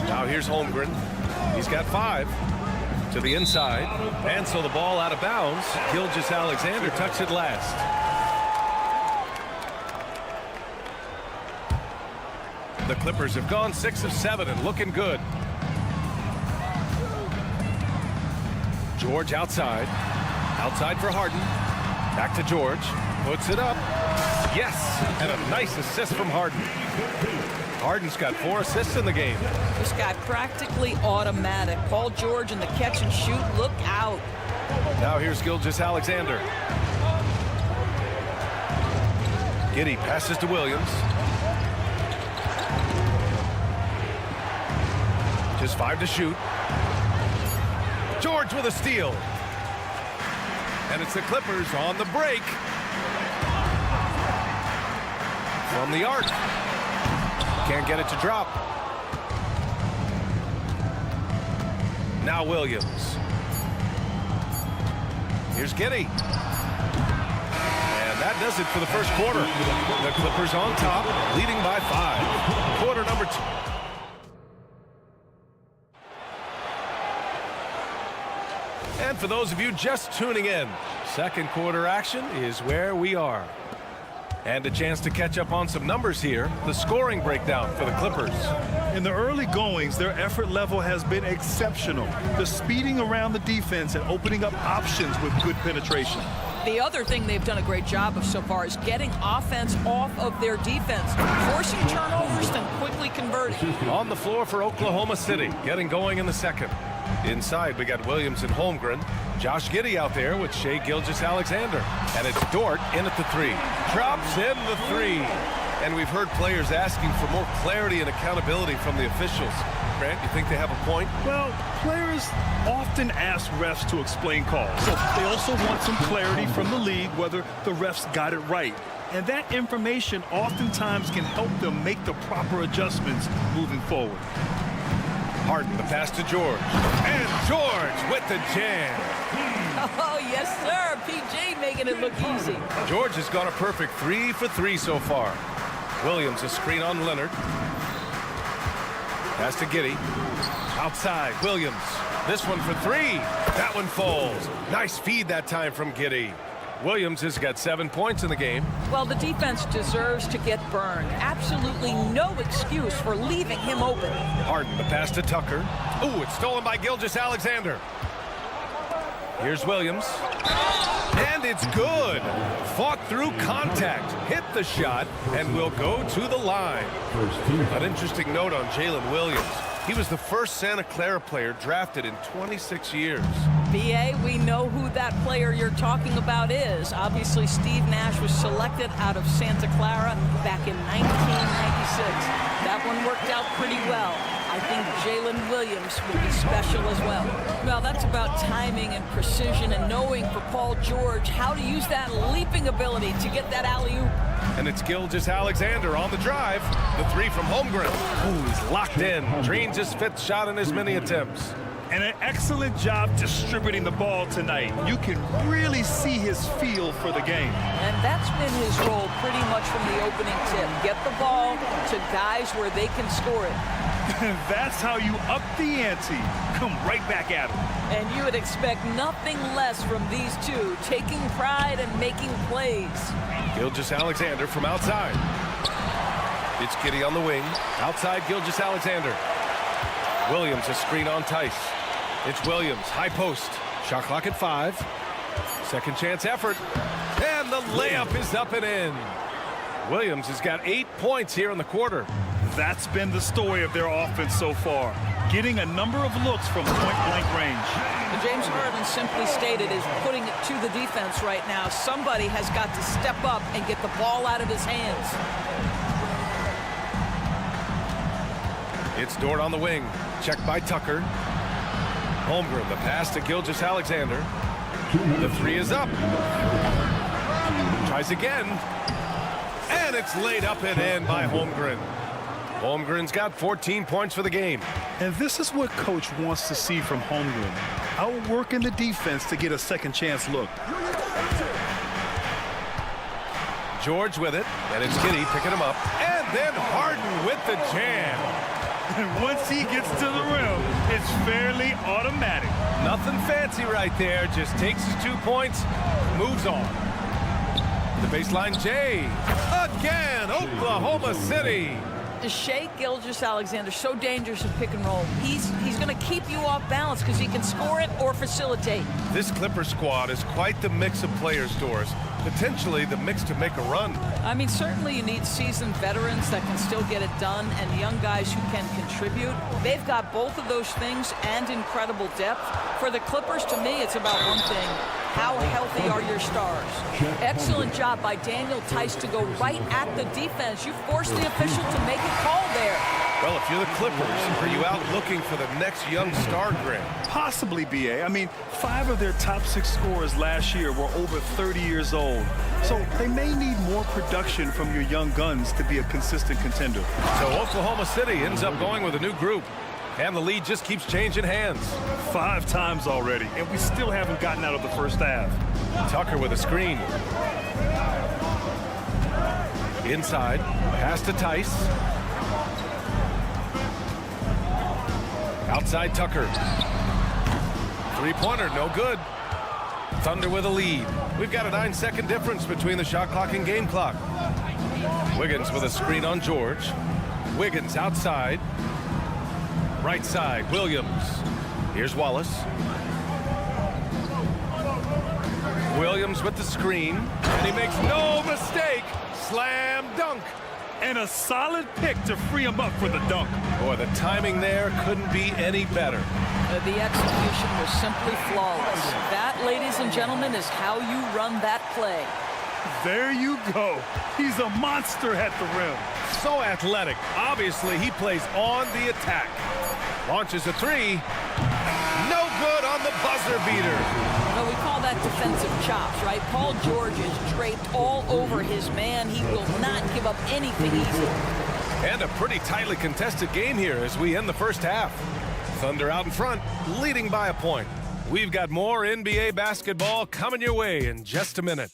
[SPEAKER 7] Now here's Holmgren. He's got 5 to the inside. And so the ball out of bounds. Gilgeous-Alexander tucks it last. The the Clippers have gone 6 of 7 and looking good. George outside. Outside for Harden. Back to George. Puts it up. Yes, and a nice assist from Harden. Harden's got 4 assists in the game.
[SPEAKER 9] This guy practically automatic. Paul George in the catch and shoot. Look out.
[SPEAKER 7] Now here's Gilgeous-Alexander. Giddey passes to Williams. Just 5 to shoot. George with a steal. And it's the Clippers on the break. From the arc. Can't get it to drop. Now Williams. Here's Giddey. And that does it for the first quarter. The Clippers on top, leading by 5. Quarter number 2. And for those of you just tuning in, second quarter action is where we are. And a chance to catch up on some numbers here. The scoring breakdown for the Clippers.
[SPEAKER 8] In the early goings, their effort level has been exceptional. The speeding around the defense and opening up options with good penetration.
[SPEAKER 9] The other thing they've done a great job of so far is getting offense off of their defense, forcing turnovers, then quickly converting.
[SPEAKER 7] On the floor for Oklahoma City, getting going in the second. Inside, we got Williams and Holmgren. Josh Giddey out there with Shai Gilgeous-Alexander. And it's Dort in at the 3. Drops in the 3. And we've heard players asking for more clarity and accountability from the officials. Grant, you think they have a point?
[SPEAKER 8] Well, players often ask refs to explain calls. So they also want some clarity from the league whether the refs got it right. And that information oftentimes can help them make the proper adjustments moving forward.
[SPEAKER 7] Harden, the pass to George. And George with the jam.
[SPEAKER 9] Oh, yes, sir. PJ making it look easy.
[SPEAKER 7] George has got a perfect 3 for 3 so far. Williams, a screen on Leonard. Pass to Giddey. Outside, Williams. This one for 3. That one falls. Nice feed that time from Giddey. Williams has got 7 points in the game.
[SPEAKER 9] Well, the defense deserves to get burned. Absolutely no excuse for leaving him open.
[SPEAKER 7] Harden, the pass to Tucker. Ooh, it's stolen by Gilgeous-Alexander. Here's Williams. And it's good. Fought through contact. Hit the shot and will go to the line. An interesting note on Jalen Williams. He was the first Santa Clara player drafted in 26 years.
[SPEAKER 9] B.A., we know who that player you're talking about is. Obviously, Steve Nash was selected out of Santa Clara back in 1996. That one worked out pretty well. I think Jalen Williams will be special as well. Well, that's about timing and precision and knowing for Paul George how to use that leaping ability to get that alley-oop.
[SPEAKER 7] And it's Gilgeous-Alexander on the drive. The 3 from Holmgren. Ooh, he's locked in. Drains his 5th shot in as many attempts.
[SPEAKER 8] And an excellent job distributing the ball tonight. You can really see his feel for the game.
[SPEAKER 9] And that's been his role pretty much from the opening tip. Get the ball to guys where they can score it.
[SPEAKER 8] That's how you up the ante. Come right back at him.
[SPEAKER 9] And you would expect nothing less from these two, taking pride and making plays.
[SPEAKER 7] Gilgeous-Alexander from outside. It's Giddey on the wing. Outside Gilgeous-Alexander. Williams, a screen on Tice. It's Williams, high post. Shot clock at 5. Second chance effort. And the layup is up and in. Williams has got 8 points here in the quarter.
[SPEAKER 8] That's been the story of their offense so far. Getting a number of looks from point-blank range.
[SPEAKER 9] And James Harden simply stated is putting it to the defense right now. Somebody has got to step up and get the ball out of his hands.
[SPEAKER 7] It's Dort on the wing. Checked by Tucker. Holmgren, the pass to Gilgeous-Alexander. The 3 is up. Tries again. And it's laid up and in by Holmgren. Holmgren's got 14 points for the game.
[SPEAKER 8] And this is what Coach wants to see from Holmgren. Outworking the defense to get a second chance look.
[SPEAKER 7] George with it. And it's Giddey picking him up. And then Harden with the jam.
[SPEAKER 8] And once he gets to the rim, it's fairly automatic.
[SPEAKER 7] Nothing fancy right there. Just takes his 2 points, moves on. The baseline J. Again, Oklahoma City.
[SPEAKER 9] Shea Gilgeous-Alexander, so dangerous in pick and roll. He's going to keep you off balance because he can score it or facilitate.
[SPEAKER 7] This Clipper squad is quite the mix of players, Doris. Potentially the mix to make a run.
[SPEAKER 9] I mean, certainly you need seasoned veterans that can still get it done and young guys who can contribute. They've got both of those things and incredible depth. For the Clippers, to me, it's about one thing. How healthy are your stars? Excellent job by Daniel Tice to go right at the defense. You forced the official to make a call there.
[SPEAKER 7] Well, if you're the Clippers, are you out looking for the next young star, Grant?
[SPEAKER 8] Possibly, B.A. I mean, 5 of their top 6 scorers last year were over 30 years old. So they may need more production from your young guns to be a consistent contender.
[SPEAKER 7] So Oklahoma City ends up going with a new group. And the lead just keeps changing hands.
[SPEAKER 8] 5 times already, and we still haven't gotten out of the first half.
[SPEAKER 7] Tucker with a screen. Inside, pass to Tice. Outside Tucker. Three-pointer, no good. Thunder with a lead. We've got a 9-second difference between the shot clock and game clock. Wiggins with a screen on George. Wiggins outside. Right side, Williams. Here's Wallace. Williams with the screen, and he makes no mistake. Slam dunk.
[SPEAKER 8] And a solid pick to free him up for the dunk.
[SPEAKER 7] Boy, the timing there couldn't be any better.
[SPEAKER 9] The execution was simply flawless. That, ladies and gentlemen, is how you run that play.
[SPEAKER 8] There you go. He's a monster at the rim.
[SPEAKER 7] So athletic. Obviously, he plays on the attack. Launches a three. No good on the buzzer beater.
[SPEAKER 9] Well, we call that defensive chops, right? Paul George is draped all over his man. He will not give up anything easy.
[SPEAKER 7] And a pretty tightly contested game here as we end the first half. Thunder out in front, leading by a point. We've got more NBA basketball coming your way in just a minute.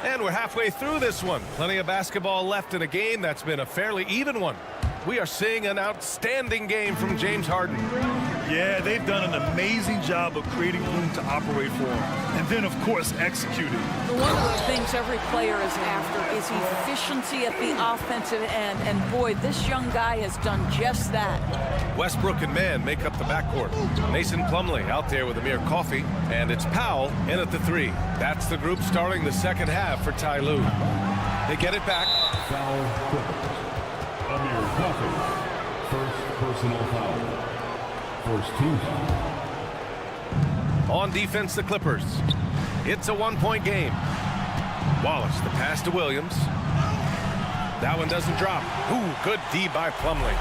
[SPEAKER 7] And we're halfway through this one. Plenty of basketball left in a game that's been a fairly even one. We are seeing an outstanding game from James Harden.
[SPEAKER 8] Yeah, they've done an amazing job of creating room to operate for him. And then, of course, executing.
[SPEAKER 9] One of the things every player is after is efficiency at the offensive end. And boy, this young guy has done just that.
[SPEAKER 7] Westbrook and Mann make up the backcourt. Mason Plumlee out there with Amir Coffey. And it's Powell in at the three. That's the group starting the second half for Ty Lue. They get it back.
[SPEAKER 4] Foul. Amir Coffey, first personal foul. First team foul.
[SPEAKER 7] On defense, the Clippers. It's a one-point game. Wallace, the pass to Williams. That one doesn't drop. Ooh, good D by Plumlee.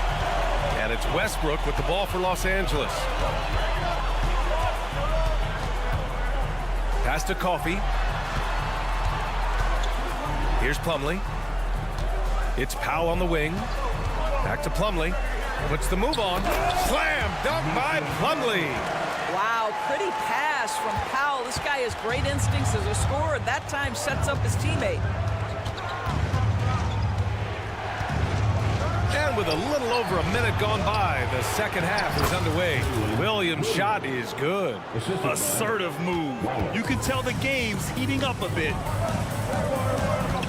[SPEAKER 7] And it's Westbrook with the ball for Los Angeles. Pass to Coffey. Here's Plumlee. It's Powell on the wing. Back to Plumlee. Puts the move on. Slam dunk by Plumlee.
[SPEAKER 9] Wow, pretty pass from Powell. This guy has great instincts as a scorer. That time sets up his teammate.
[SPEAKER 7] And with a little over a minute gone by, the second half is underway. Williams' shot is good.
[SPEAKER 8] Assertive move. You can tell the game's heating up a bit.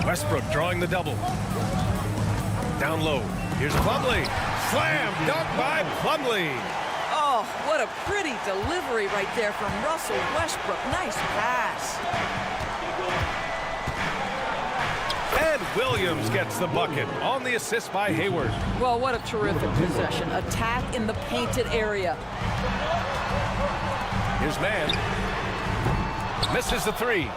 [SPEAKER 7] Westbrook drawing the double. Down low. Here's Plumlee. Slam dunk by Plumlee.
[SPEAKER 9] Oh, what a pretty delivery right there from Russell Westbrook. Nice pass.
[SPEAKER 7] And Williams gets the bucket on the assist by Hayward.
[SPEAKER 9] Well, what a terrific possession. Attack in the painted area.
[SPEAKER 7] Here's Mann. Misses the three.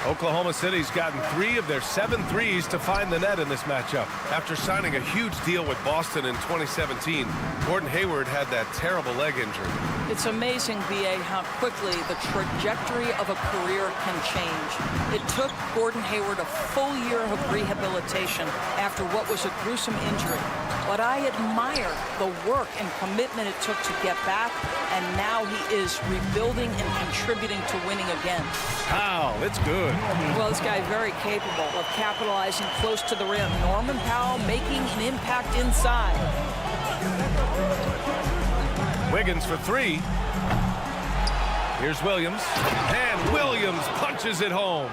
[SPEAKER 7] Oklahoma City's gotten 3 of their 7 threes to find the net in this matchup. After signing a huge deal with Boston in 2017, Gordon Hayward had that terrible leg injury.
[SPEAKER 9] It's amazing, B.A., how quickly the trajectory of a career can change. It took Gordon Hayward a full year of rehabilitation after what was a gruesome injury. But I admire the work and commitment it took to get back, and now he is rebuilding and contributing to winning again.
[SPEAKER 7] Powell, it's good.
[SPEAKER 9] Well, this guy is very capable of capitalizing close to the rim. Norman Powell making an impact inside.
[SPEAKER 7] Wiggins for 3. Here's Williams, and Williams punches it home.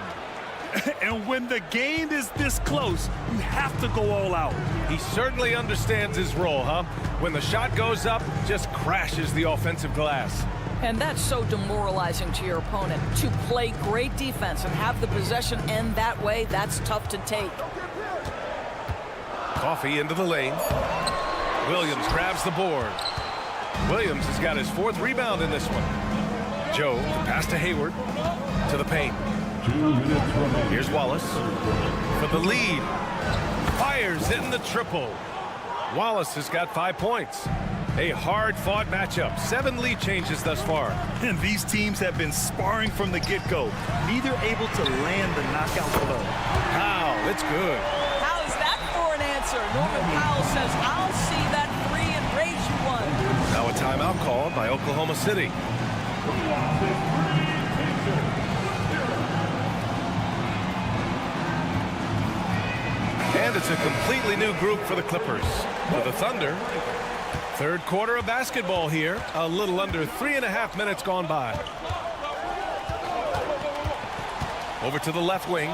[SPEAKER 8] And when the game is this close, you have to go all out.
[SPEAKER 7] He certainly understands his role, huh? When the shot goes up, just crashes the offensive glass.
[SPEAKER 9] And that's so demoralizing to your opponent. To play great defense and have the possession end that way, that's tough to take.
[SPEAKER 7] Coffee into the lane. Williams grabs the board. Williams has got his 4th rebound in this one. Joe, the pass to Hayward, to the paint.
[SPEAKER 4] 2 minutes remaining.
[SPEAKER 7] Here's Wallace for the lead. Fires in the triple. Wallace has got 5 points. A hard-fought matchup. 7 lead changes thus far.
[SPEAKER 8] And these teams have been sparring from the get-go. Neither able to land the knockout blow.
[SPEAKER 7] Powell, it's good.
[SPEAKER 9] How is that for an answer? Norman Powell says, I'll see that 3 and raise you one.
[SPEAKER 7] Now a timeout called by Oklahoma City. And it's a completely new group for the Clippers. For the Thunder, 3rd quarter of basketball here. A little under 3.5 minutes gone by. Over to the left wing.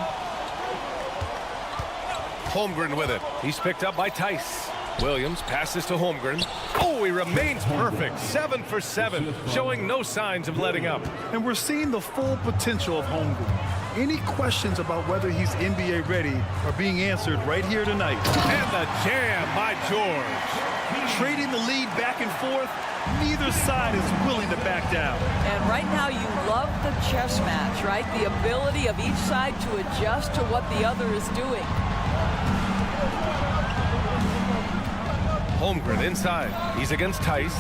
[SPEAKER 7] Holmgren with it. He's picked up by Tice. Williams passes to Holmgren. Oh, he remains perfect. 7 for 7, showing no signs of letting up.
[SPEAKER 8] And we're seeing the full potential of Holmgren. Any questions about whether he's NBA ready are being answered right here tonight.
[SPEAKER 7] And the jam by George.
[SPEAKER 8] Trading the lead back and forth, neither side is willing to back down.
[SPEAKER 9] And right now you love the chess match, right? The ability of each side to adjust to what the other is doing.
[SPEAKER 7] Holmgren inside. He's against Tice.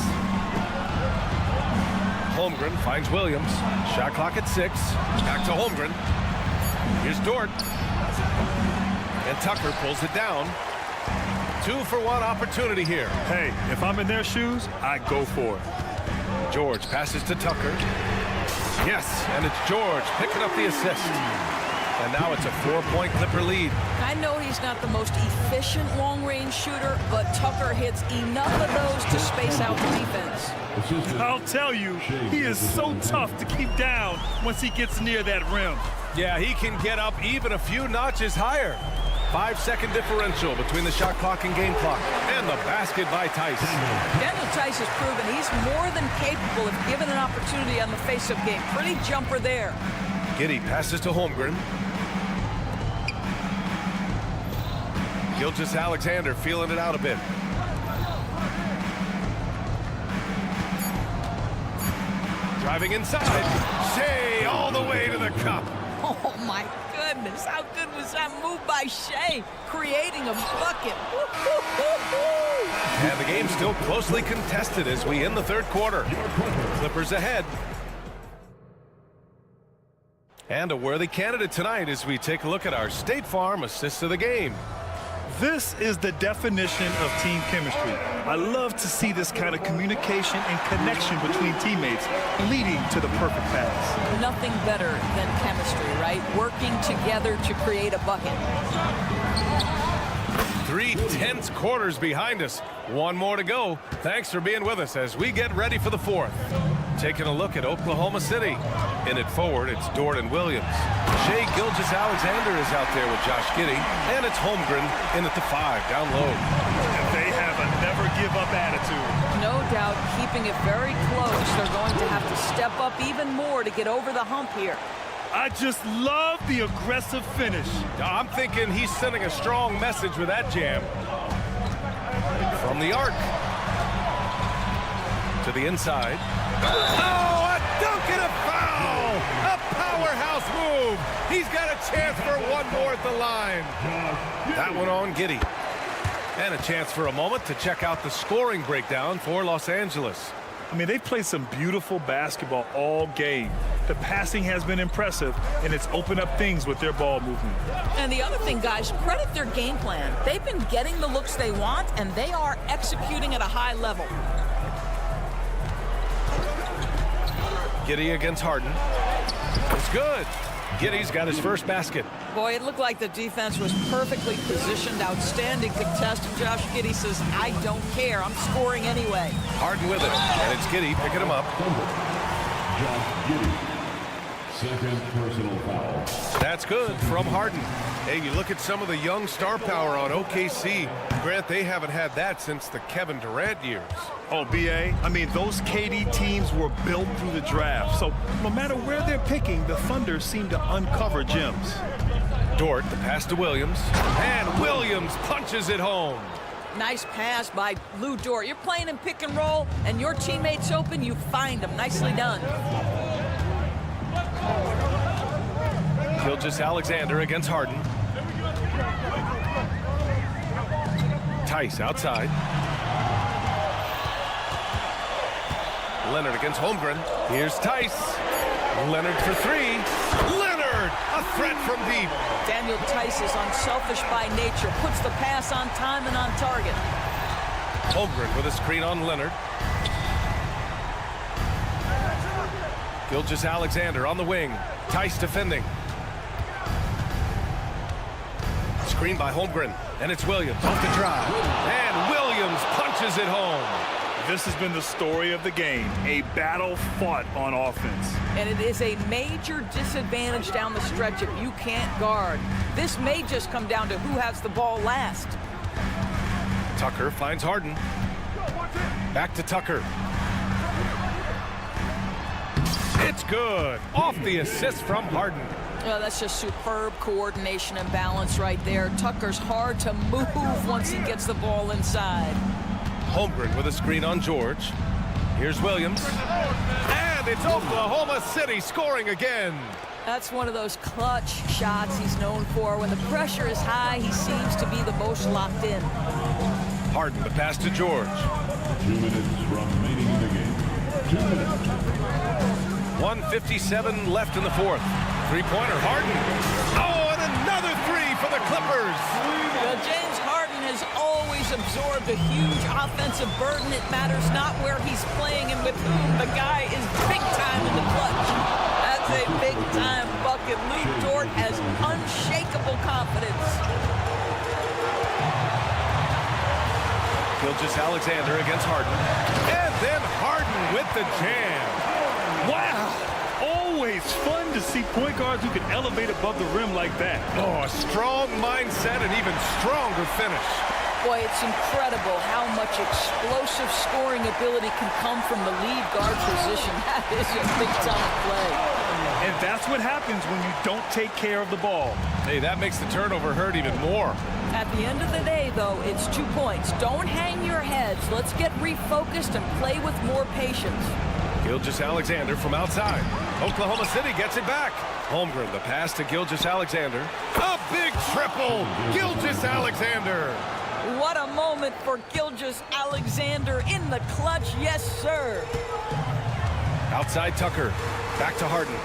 [SPEAKER 7] Holmgren finds Williams. Shot clock at 6. Back to Holmgren. Here's Dort. And Tucker pulls it down. 2-for-1 opportunity here.
[SPEAKER 8] Hey, if I'm in their shoes, I go for it.
[SPEAKER 7] George passes to Tucker. Yes, and it's George picking up the assist. And now it's a 4-point Clipper lead.
[SPEAKER 9] I know he's not the most efficient long-range shooter, but Tucker hits enough of those to space out the defense.
[SPEAKER 8] I'll tell you, he is so tough to keep down once he gets near that rim.
[SPEAKER 7] Yeah, he can get up even a few notches higher. 5-second differential between the shot clock and game clock. And the basket by Tice.
[SPEAKER 9] Daniel Tice has proven he's more than capable of given an opportunity on the face-up game. Pretty jumper there.
[SPEAKER 7] Giddey passes to Holmgren. Gilgeous-Alexander feeling it out a bit. Driving inside. Shea all the way to the cup.
[SPEAKER 9] Oh, my goodness. How good was that move by Shea? Creating a bucket.
[SPEAKER 7] And the game's still closely contested as we end the 3rd quarter. Clippers ahead. And a worthy candidate tonight as we take a look at our State Farm assists of the game.
[SPEAKER 8] This is the definition of team chemistry. I love to see this kind of communication and connection between teammates leading to the perfect pass.
[SPEAKER 9] Nothing better than chemistry, right? Working together to create a bucket.
[SPEAKER 7] 3 tense quarters behind us. 1 more to go. Thanks for being with us as we get ready for the 4th. Taking a look at Oklahoma City. In it forward, it's Dort and Williams. Shea Gilgeous-Alexander is out there with Josh Giddey. And it's Holmgren in at the 5, down low.
[SPEAKER 8] And they have a never-give-up attitude.
[SPEAKER 9] No doubt keeping it very close. They're going to have to step up even more to get over the hump here.
[SPEAKER 8] I just love the aggressive finish.
[SPEAKER 7] I'm thinking he's sending a strong message with that jam. From the arc. To the inside. Oh, a dunk and a foul! A powerhouse move! He's got a chance for 1 more at the line. That one on Giddey. And a chance for a moment to check out the scoring breakdown for Los Angeles.
[SPEAKER 8] I mean, they've played some beautiful basketball all game. The passing has been impressive, and it's opened up things with their ball movement.
[SPEAKER 9] And the other thing, guys, credit their game plan. They've been getting the looks they want, and they are executing at a high level.
[SPEAKER 7] Giddey against Harden. It's good. Giddey's got his first basket.
[SPEAKER 9] Boy, it looked like the defense was perfectly positioned. Outstanding contest. And Josh Giddey says, I don't care. I'm scoring anyway.
[SPEAKER 7] Harden with it. And it's Giddey picking him up.
[SPEAKER 4] Josh Giddey. Second personal foul.
[SPEAKER 7] That's good from Harden. Hey, you look at some of the young star power on OKC. Grant, they haven't had that since the Kevin Durant years.
[SPEAKER 8] Oh, B.A., I mean, those KD teams were built through the draft. So no matter where they're picking, the Thunder seem to uncover gems.
[SPEAKER 7] Dort, the pass to Williams. And Williams punches it home.
[SPEAKER 9] Nice pass by Lou Dort. You're playing in pick and roll, and your teammate's open, you find him. Nicely done.
[SPEAKER 7] Gilgeous-Alexander against Harden. Tice outside. Leonard against Holmgren. Here's Tice. Leonard for three. Leonard, a threat from deep.
[SPEAKER 9] Daniel Tice is unselfish by nature. Puts the pass on time and on target.
[SPEAKER 7] Holmgren with a screen on Leonard. Gilgeous-Alexander on the wing. Tice defending. Screen by Holmgren, and it's Williams off the drive. And Williams punches it home.
[SPEAKER 8] This has been the story of the game, a battle fought on offense.
[SPEAKER 9] And it is a major disadvantage down the stretch if you can't guard. This may just come down to who has the ball last.
[SPEAKER 7] Tucker finds Harden. Back to Tucker. It's good. Off the assist from Harden.
[SPEAKER 9] Well, that's just superb coordination and balance right there. Tucker's hard to move once he gets the ball inside.
[SPEAKER 7] Holmgren with a screen on George. Here's Williams. And it's Oklahoma City scoring again.
[SPEAKER 9] That's one of those clutch shots he's known for. When the pressure is high, he seems to be the most locked in.
[SPEAKER 7] Harden, the pass to George.
[SPEAKER 4] 2 minutes remaining in the game. 2 minutes.
[SPEAKER 7] 1:57 left in the fourth. Three-pointer, Harden. Oh, and another three for the Clippers.
[SPEAKER 9] Well, James Harden has always absorbed a huge offensive burden. It matters not where he's playing and with whom. The guy is big time in the clutch. That's a big time bucket. Lou Dort has unshakable confidence.
[SPEAKER 7] Gilgeous-Alexander against Harden. And then Harden with the jam.
[SPEAKER 8] Wow! Always fun to see point guards who can elevate above the rim like that.
[SPEAKER 7] Oh, a strong mindset and even stronger finish.
[SPEAKER 9] Boy, it's incredible how much explosive scoring ability can come from the lead guard position. That is a big-time play.
[SPEAKER 8] And that's what happens when you don't take care of the ball.
[SPEAKER 7] Hey, that makes the turnover hurt even more.
[SPEAKER 9] At the end of the day, though, it's 2 points. Don't hang your heads. Let's get refocused and play with more patience.
[SPEAKER 7] Gilgeous-Alexander from outside. Oklahoma City gets it back. Holmgren, the pass to Gilgeous-Alexander. A big triple. Gilgeous-Alexander.
[SPEAKER 9] What a moment for Gilgeous-Alexander in the clutch. Yes, sir.
[SPEAKER 7] Outside Tucker. Back to Harden.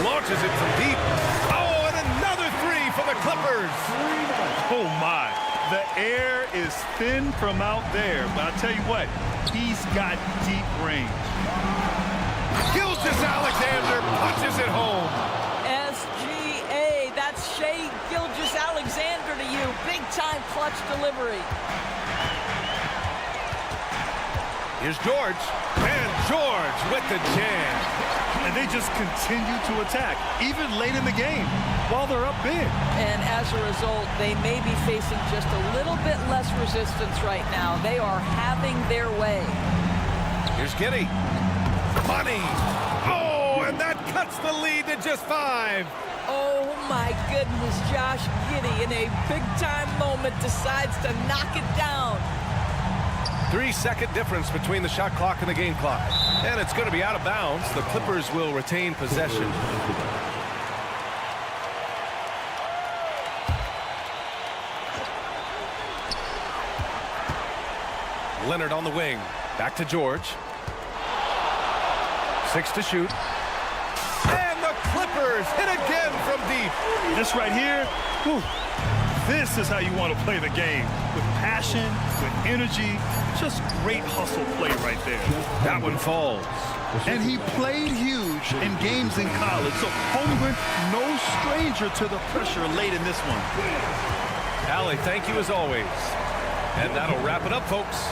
[SPEAKER 7] Launches it from deep. Oh, and another three for the Clippers.
[SPEAKER 8] Oh, my. The air is thin from out there, but I'll tell you what, he's got deep range.
[SPEAKER 7] Gilgeous-Alexander punches it home.
[SPEAKER 9] SGA, that's Shai Gilgeous-Alexander to you. Big-time clutch delivery.
[SPEAKER 7] Here's George. And George with the jam.
[SPEAKER 8] And they just continue to attack, even late in the game, while they're up big.
[SPEAKER 9] And as a result, they may be facing just a little bit less resistance right now. They are having their way.
[SPEAKER 7] Here's Giddey. Money. Oh, and that cuts the lead to just 5.
[SPEAKER 9] Oh, my goodness. Josh Giddey, in a big-time moment, decides to knock it down.
[SPEAKER 7] 3-second difference between the shot clock and the game clock. And it's going to be out of bounds. The Clippers will retain possession. Leonard on the wing. Back to George. 6 to shoot. And the Clippers hit again from deep.
[SPEAKER 8] This right here, whew, this is how you want to play the game. With passion, with energy, just great hustle play right there.
[SPEAKER 7] That one falls.
[SPEAKER 8] And he played huge in games in college, so Holmgren, no stranger to the pressure late in this one.
[SPEAKER 7] Allie, thank you as always. And that'll wrap it up, folks.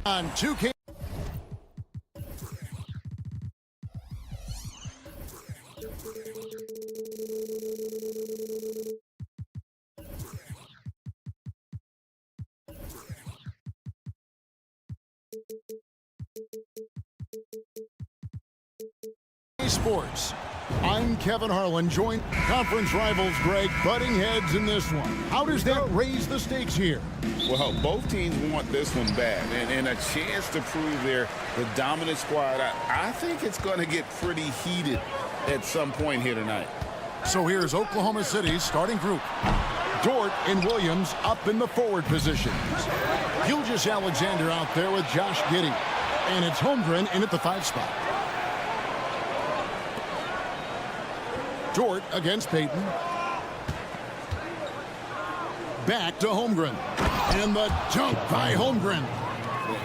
[SPEAKER 1] On 2K. Sports. I'm Kevin Harlan, joined conference rivals Greg, butting heads in this one. How does that raise the stakes here?
[SPEAKER 3] Well, both teams want this one bad and a chance to prove they're the dominant squad. I think it's going to get pretty heated at some point here tonight.
[SPEAKER 1] So here's Oklahoma City's starting group. Dort and Williams up in the forward positions. Gilgeous-Alexander out there with Josh Giddey. And it's Holmgren in at the 5 spot. Dort against Payton. Back to Holmgren. And the dunk by Holmgren.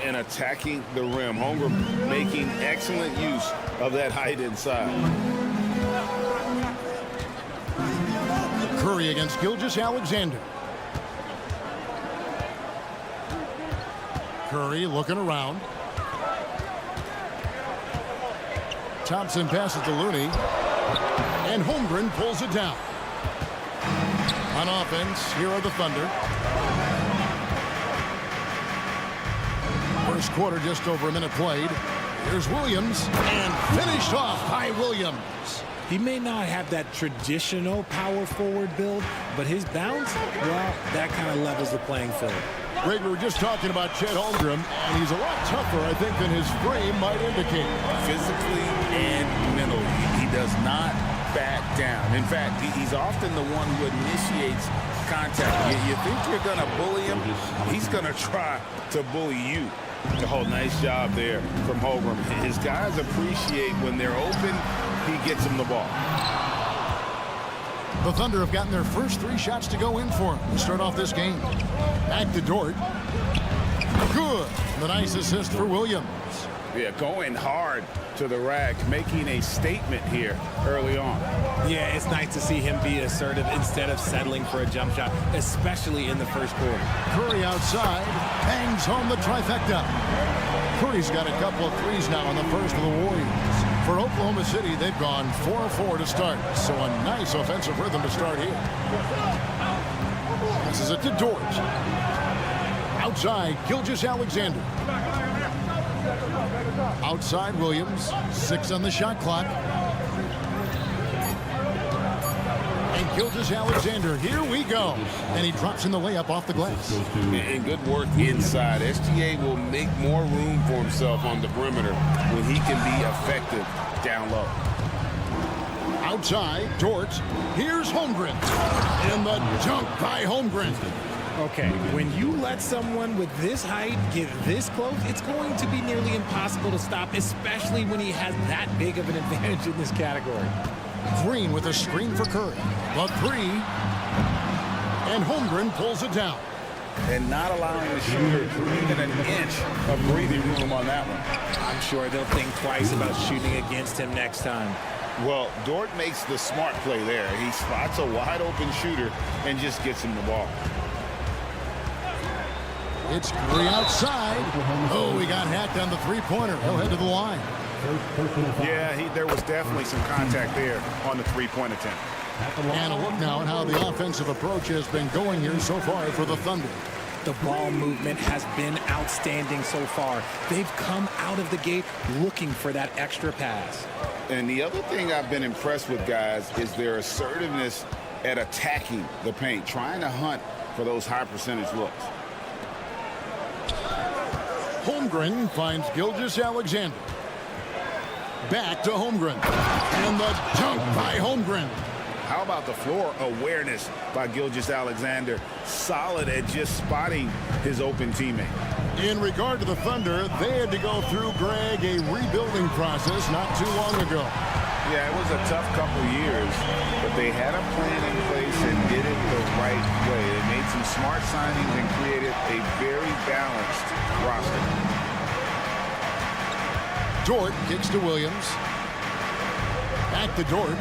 [SPEAKER 3] And attacking the rim. Holmgren making excellent use of that height inside.
[SPEAKER 1] Curry against Gilgeous-Alexander. Curry looking around. Thompson passes to Looney. And Holmgren pulls it down. On offense, here are the Thunder. First quarter, just over a minute played. Here's Williams, and finished off by Williams.
[SPEAKER 10] He may not have that traditional power forward build, but his bounce, well, that kind of levels the playing field.
[SPEAKER 1] Greg, we were just talking about Chet Holmgren, and he's a lot tougher, I think, than his frame might indicate.
[SPEAKER 3] Physically and mentally, he does not back down. In fact, he's often the one who initiates contact. You think you're going to bully him, he's going to try to bully you. Oh, nice job there from Holmgren. His guys appreciate when they're open, he gets them the ball.
[SPEAKER 1] The Thunder have gotten their first 3 shots to go in for him to start off this game. Back to Dort. Good. The nice assist for Williams.
[SPEAKER 3] Yeah, going hard to the rack, making a statement here early on.
[SPEAKER 10] Yeah, it's nice to see him be assertive instead of settling for a jump shot, especially in the first quarter.
[SPEAKER 1] Curry outside, bangs home the trifecta. Curry's got a couple of threes now on the first of the Warriors. For Oklahoma City, they've gone 4-4 to start, so a nice offensive rhythm to start here. Passes it to Dort. Outside, Gilgeous-Alexander. Outside, Williams. 6 on the shot clock. And Gilgeous-Alexander, here we go. And he drops in the layup off the glass.
[SPEAKER 3] And good work inside. SGA will make more room for himself on the perimeter when he can be effective down low.
[SPEAKER 1] Outside, Dort. Here's Holmgren. And the dunk by Holmgren.
[SPEAKER 10] Okay, when you let someone with this height get this close, it's going to be nearly impossible to stop, especially when he has that big of an advantage in this category.
[SPEAKER 1] Green with a screen for Curry. The 3. And Holmgren pulls it down.
[SPEAKER 3] And not allowing the shooter even an inch of breathing room on that one.
[SPEAKER 10] I'm sure they'll think twice about shooting against him next time.
[SPEAKER 3] Well, Dort makes the smart play there. He spots a wide open shooter and just gets him the ball.
[SPEAKER 1] It's Curry outside. Oh, he got hacked on the 3-pointer. He'll head to the line.
[SPEAKER 3] Yeah, there was definitely some contact there on the 3-point attempt.
[SPEAKER 1] And a look now at how the offensive approach has been going here so far for the Thunder.
[SPEAKER 10] The ball movement has been outstanding so far. They've come out of the gate looking for that extra pass.
[SPEAKER 3] And the other thing I've been impressed with, guys, is their assertiveness at attacking the paint, trying to hunt for those high percentage looks.
[SPEAKER 1] Holmgren finds Gilgeous-Alexander. Back to Holmgren. And the dunk by Holmgren.
[SPEAKER 3] How about the floor awareness by Gilgeous-Alexander? Solid at just spotting his open teammate.
[SPEAKER 1] In regard to the Thunder, they had to go through, Greg, a rebuilding process not too long ago.
[SPEAKER 3] Yeah, it was a tough couple years, but they had a plan in place and did it the right way. They made some smart signings and created a very balanced roster.
[SPEAKER 1] Dort kicks to Williams. Back to Dort.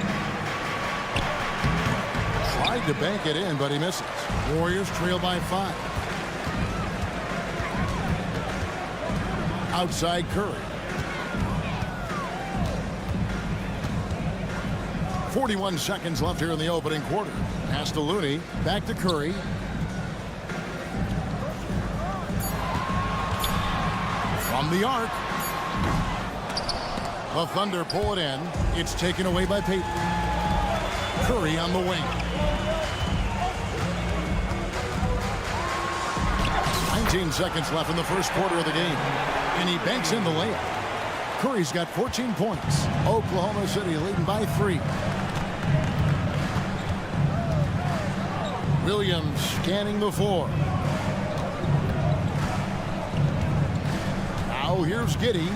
[SPEAKER 1] Tried to bank it in, but he misses. Warriors trail by 5. Outside Curry. 41 seconds left here in the opening quarter. Pass to Looney. Back to Curry. From the arc. The Thunder pull it in. It's taken away by Payton. Curry on the wing. 19 seconds left in the first quarter of the game. And he banks in the layup. Curry's got 14 points. Oklahoma City leading by 3. Williams scanning the floor. Now here's Giddey.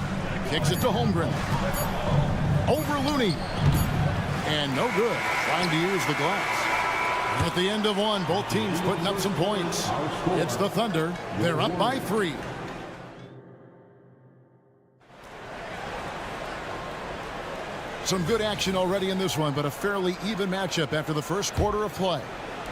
[SPEAKER 1] Kicks it to Holmgren. Over Looney. And no good. Trying to use the glass. At the end of one, both teams putting up some points. It's the Thunder. They're up by 3. Some good action already in this one, but a fairly even matchup after the first quarter of play.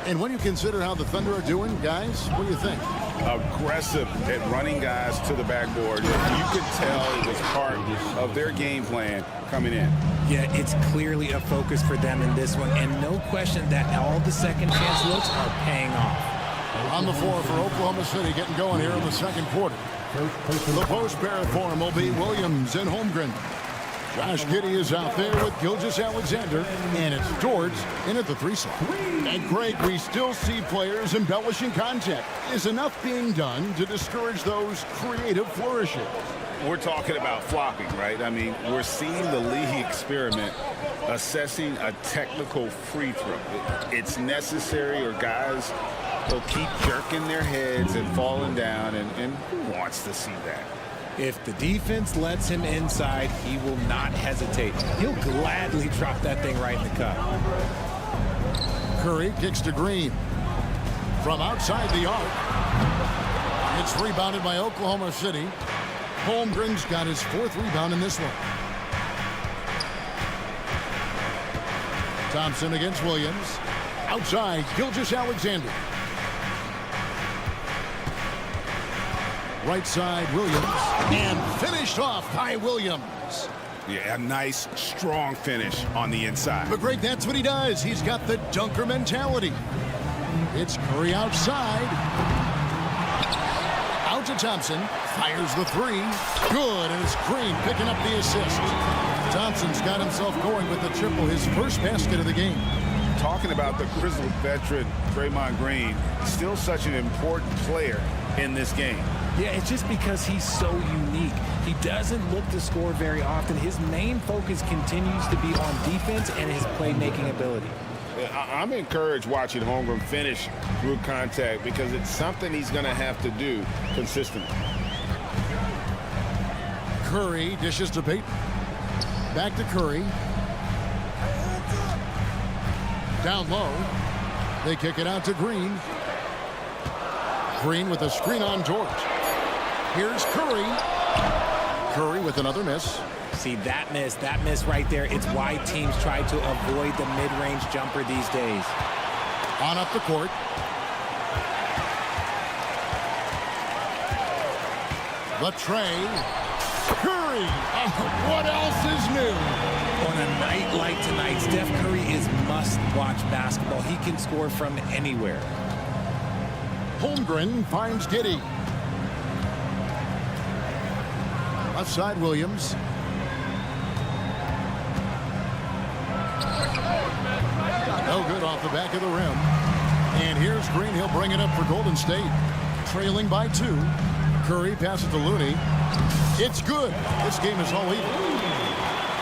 [SPEAKER 1] And when you consider how the Thunder are doing, guys, what do you think?
[SPEAKER 3] Aggressive at running guys to the backboard. You could tell it was part of their game plan coming in.
[SPEAKER 10] Yeah, it's clearly a focus for them in this one, and no question that all the second chance looks are paying off.
[SPEAKER 1] On the floor for Oklahoma City, getting going here in the second quarter. The post pair form will be Williams and Holmgren. Josh Giddey is out there with Gilgeous-Alexander, and it's George in at the 3 slot. And Greg, we still see players embellishing contact. Is enough being done to discourage those creative flourishes?
[SPEAKER 3] We're talking about flopping, right? I mean, we're seeing the league experiment assessing a technical free throw. It's necessary, or guys will keep jerking their heads and falling down, and who wants to see that?
[SPEAKER 10] If the defense lets him inside, he will not hesitate. He'll gladly drop that thing right in the cup.
[SPEAKER 1] Curry kicks to Green. From outside the arc. It's rebounded by Oklahoma City. Holmgren's got his 4th rebound in this one. Thompson against Williams. Outside, Gilgeous-Alexander. Right side, Williams. And finished off by Williams.
[SPEAKER 3] Yeah, a nice, strong finish on the inside.
[SPEAKER 1] But Greg, that's what he does. He's got the dunker mentality. It's Curry outside. Out to Thompson. Fires the 3. Good, and it's Green picking up the assist. Thompson's got himself going with the triple, his first basket of the game.
[SPEAKER 3] Talking about the grizzled veteran, Draymond Green, still such an important player in this game.
[SPEAKER 10] Yeah, it's just because he's so unique. He doesn't look to score very often. His main focus continues to be on defense and his playmaking ability.
[SPEAKER 3] I'm encouraged watching Holmgren finish through contact because it's something he's going to have to do consistently.
[SPEAKER 1] Curry dishes to Payton. Back to Curry. Down low. They kick it out to Green. Green with a screen on George. Here's Curry. Curry with another miss.
[SPEAKER 10] See, that miss right there, it's why teams try to avoid the mid-range jumper these days.
[SPEAKER 1] On up the court. The tray. Curry. What else is new?
[SPEAKER 10] On a night like tonight, Steph Curry is must-watch basketball. He can score from anywhere.
[SPEAKER 1] Holmgren finds Giddey. Left side, Williams. No good off the back of the rim. And here's Green. He'll bring it up for Golden State. Trailing by 2. Curry passes to Looney. It's good. This game is all even.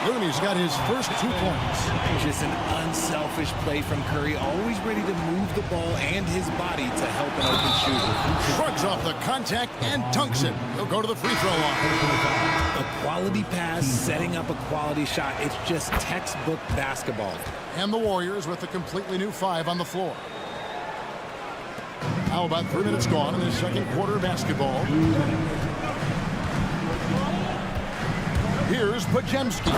[SPEAKER 1] Looney's got his first 2 points.
[SPEAKER 10] Just an unselfish play from Curry, always ready to move the ball and his body to help an open shooter.
[SPEAKER 1] Shrugs off the contact and dunks it. He'll go to the free throw line.
[SPEAKER 10] A quality pass, setting up a quality shot. It's just textbook basketball.
[SPEAKER 1] And the Warriors with a completely new 5 on the floor. Now about 3 minutes gone in the second quarter of basketball. Here's Podziemski.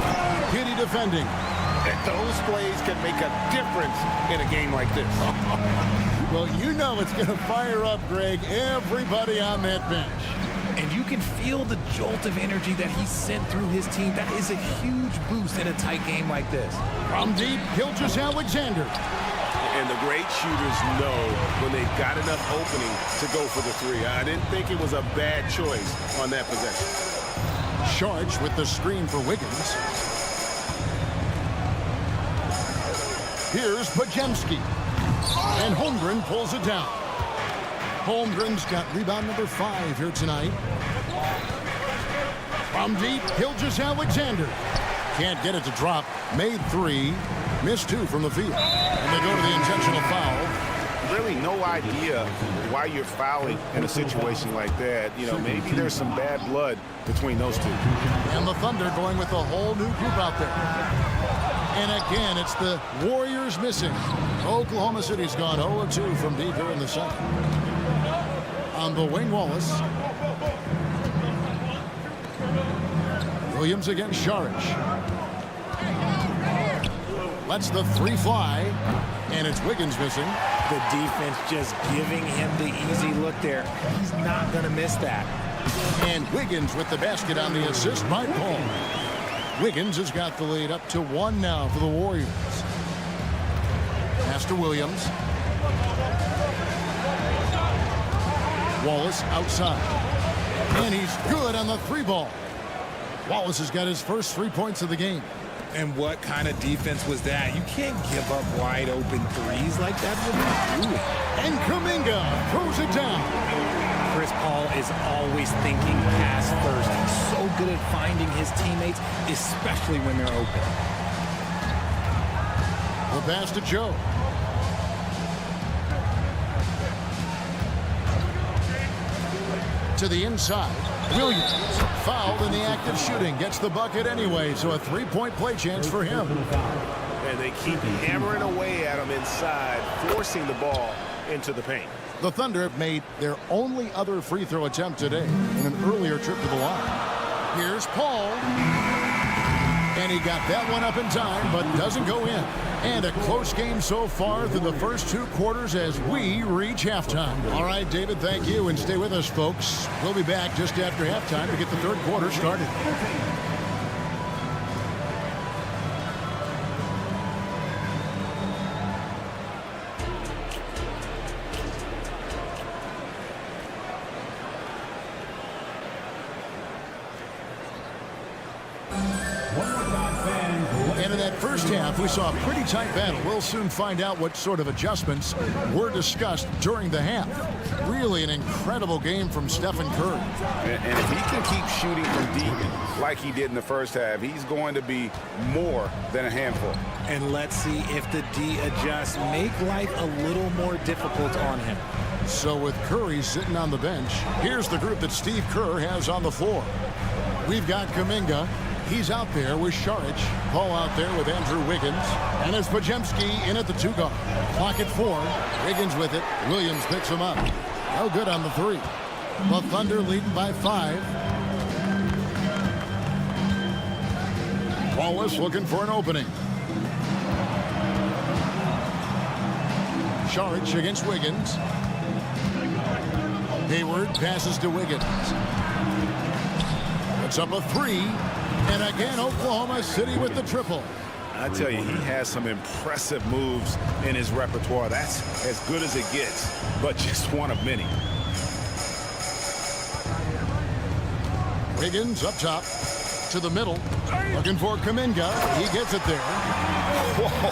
[SPEAKER 1] Giddey defending.
[SPEAKER 6] And those plays can make a difference in a game like this.
[SPEAKER 1] Well, you know it's going to fire up, Greg, everybody on that bench.
[SPEAKER 10] And you can feel the jolt of energy that he sent through his team. That is a huge boost in a tight game like this.
[SPEAKER 1] From deep, Gilgeous-Alexander.
[SPEAKER 6] And the great shooters know when they've got enough opening to go for the three. I didn't think it was a bad choice on that possession.
[SPEAKER 1] Sharch with the screen for Wiggins. Here's Pajemski. And Holmgren pulls it down. Holmgren's got rebound number 5 here tonight. From deep, Gilgeous-Alexander. Can't get it to drop. Made 3. Missed 2 from the field. And they go to the intentional foul.
[SPEAKER 6] Really no idea why you're fouling in a situation like that. You know, maybe there's some bad blood between those two.
[SPEAKER 1] And the Thunder going with a whole new group out there. And again, it's the Warriors missing. Oklahoma City's gone 0-2 from deep here in the second. On the wing, Wallace. Williams against Sharch. Lets the 3 fly. And it's Wiggins missing.
[SPEAKER 10] The defense just giving him the easy look there. He's not going to miss that.
[SPEAKER 1] And Wiggins with the basket on the assist by Paul. Wiggins has got the lead up to 1 now for the Warriors. Pass to Williams. Wallace outside. And he's good on the 3 ball. Wallace has got his first 3 points of the game.
[SPEAKER 10] And what kind of defense was that? You can't give up wide open threes like that.
[SPEAKER 1] And Kuminga throws it down.
[SPEAKER 10] Chris Paul is always thinking pass first. He's so good at finding his teammates, especially when they're open.
[SPEAKER 1] The pass to Joe. To the inside. Williams fouled in the act of shooting. Gets the bucket anyway, so a 3-point play chance for him.
[SPEAKER 6] And they keep hammering away at him inside, forcing the ball into the paint.
[SPEAKER 1] The Thunder have made their only other free throw attempt today in an earlier trip to the line. Here's Paul. And he got that one up in time, but doesn't go in. And a close game so far through the first 2 quarters as we reach halftime. All right, David, thank you, and stay with us, folks. We'll be back just after halftime to get the 3rd quarter started. And in that first half, we saw a pretty tight battle. We'll soon find out what sort of adjustments were discussed during the half. Really an incredible game from Stephen Curry.
[SPEAKER 3] And if he can keep shooting from deep like he did in the first half, he's going to be more than a handful.
[SPEAKER 10] And let's see if the D adjusts, make life a little more difficult on him.
[SPEAKER 1] So with Curry sitting on the bench, here's the group that Steve Kerr has on the floor. We've got Kuminga. He's out there with Sharch. Paul out there with Andrew Wiggins. And it's Pajemski in at the 2 guard. Clock at 4. Wiggins with it. Williams picks him up. No good on the 3. The Thunder leading by 5. Wallace looking for an opening. Sharch against Wiggins. Hayward passes to Wiggins. It's up a 3. And again, Oklahoma City with the triple.
[SPEAKER 3] I tell you, he has some impressive moves in his repertoire. That's as good as it gets, but just one of many.
[SPEAKER 1] Wiggins up top to the middle. Looking for Kuminga. He gets it there.
[SPEAKER 3] Whoa,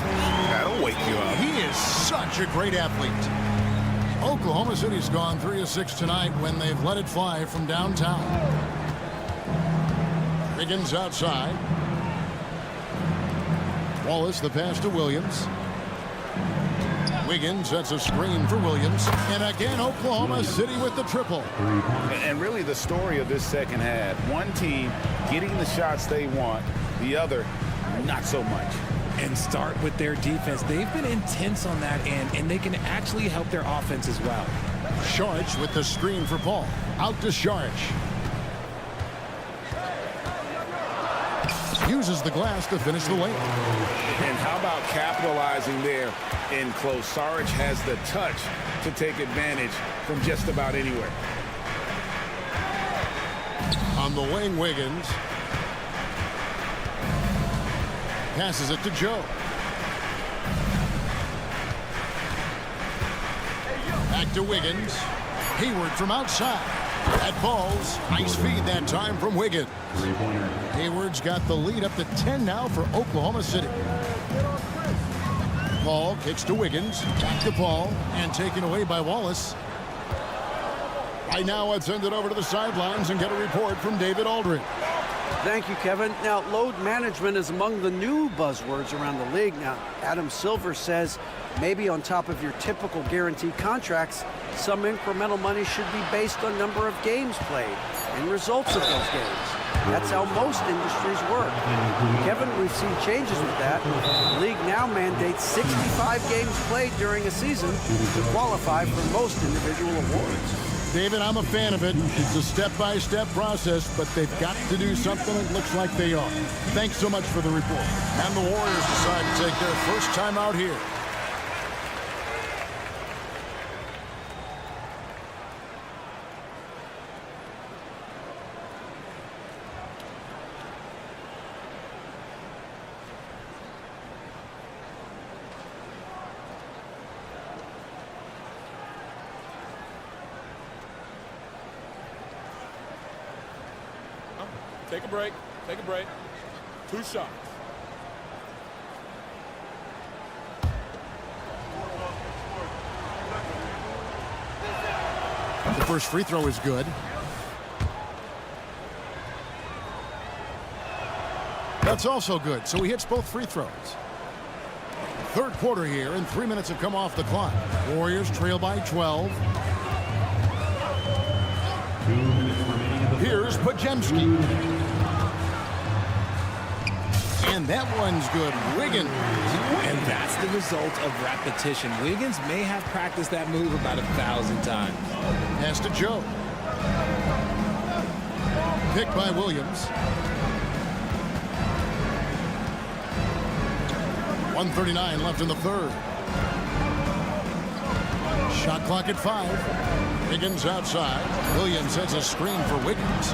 [SPEAKER 3] that'll wake you up.
[SPEAKER 1] He is such a great athlete. Oklahoma City's gone 3 of 6 tonight when they've let it fly from downtown. Wiggins outside. Wallace the pass to Williams. Wiggins sets a screen for Williams. And again, Oklahoma City with the triple.
[SPEAKER 3] And really the story of this second half, one team getting the shots they want, the other not so much.
[SPEAKER 10] And start with their defense. They've been intense on that end, and they can actually help their offense as well.
[SPEAKER 1] Sharch with the screen for Paul. Out to Sharch. Uses the glass to finish the layup.
[SPEAKER 3] And how about capitalizing there in close? Saric has the touch to take advantage from just about anywhere.
[SPEAKER 1] On the wing, Wiggins. Passes it to Joe. Back to Wiggins. Hayward from outside. That falls. Nice feed that time from Wiggins. Hayward's got the lead up to 10 now for Oklahoma City. Paul kicks to Wiggins. Back to Paul. And taken away by Wallace. Right now, let's send it over to the sidelines and get a report from David Aldridge.
[SPEAKER 5] Thank you, Kevin. Now, load management is among the new buzzwords around the league. Now, Adam Silver says maybe on top of your typical guaranteed contracts, some incremental money should be based on number of games played and results of those games. That's how most industries work. Kevin, we've seen changes with that. The league now mandates 65 games played during a season to qualify for most individual awards.
[SPEAKER 1] David, I'm a fan of it. It's a step-by-step process, but they've got to do something. It looks like they are. Thanks so much for the report. And the Warriors decide to take their first time out here.
[SPEAKER 2] Take a break. Take a break. 2 shots.
[SPEAKER 1] The first free throw is good. That's also good, so he hits both free throws. Third quarter here, and 3 minutes have come off the clock. Warriors trail by 12. Here's Pajemski. And that one's good. Wiggins.
[SPEAKER 10] And that's the result of repetition. Wiggins may have practiced that move about 1,000 times.
[SPEAKER 1] Pass to Joe. Picked by Williams. 1:39 left in the third. Shot clock at 5. Wiggins outside. Williams sets a screen for Wiggins.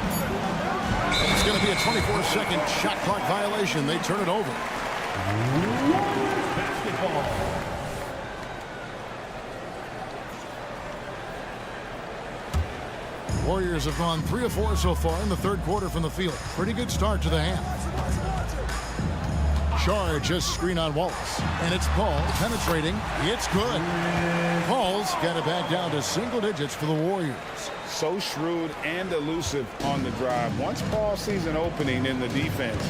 [SPEAKER 1] It's going to be a 24-second shot clock violation. They turn it over.
[SPEAKER 4] Basketball.
[SPEAKER 1] Warriors have gone 3 of 4 so far in the third quarter from the field. Pretty good start to the half. Charge just screen on Wallace. And it's Paul penetrating. It's good. Paul's got it back down to single digits for the Warriors.
[SPEAKER 3] So shrewd and elusive on the drive. Once Paul sees an opening in the defense,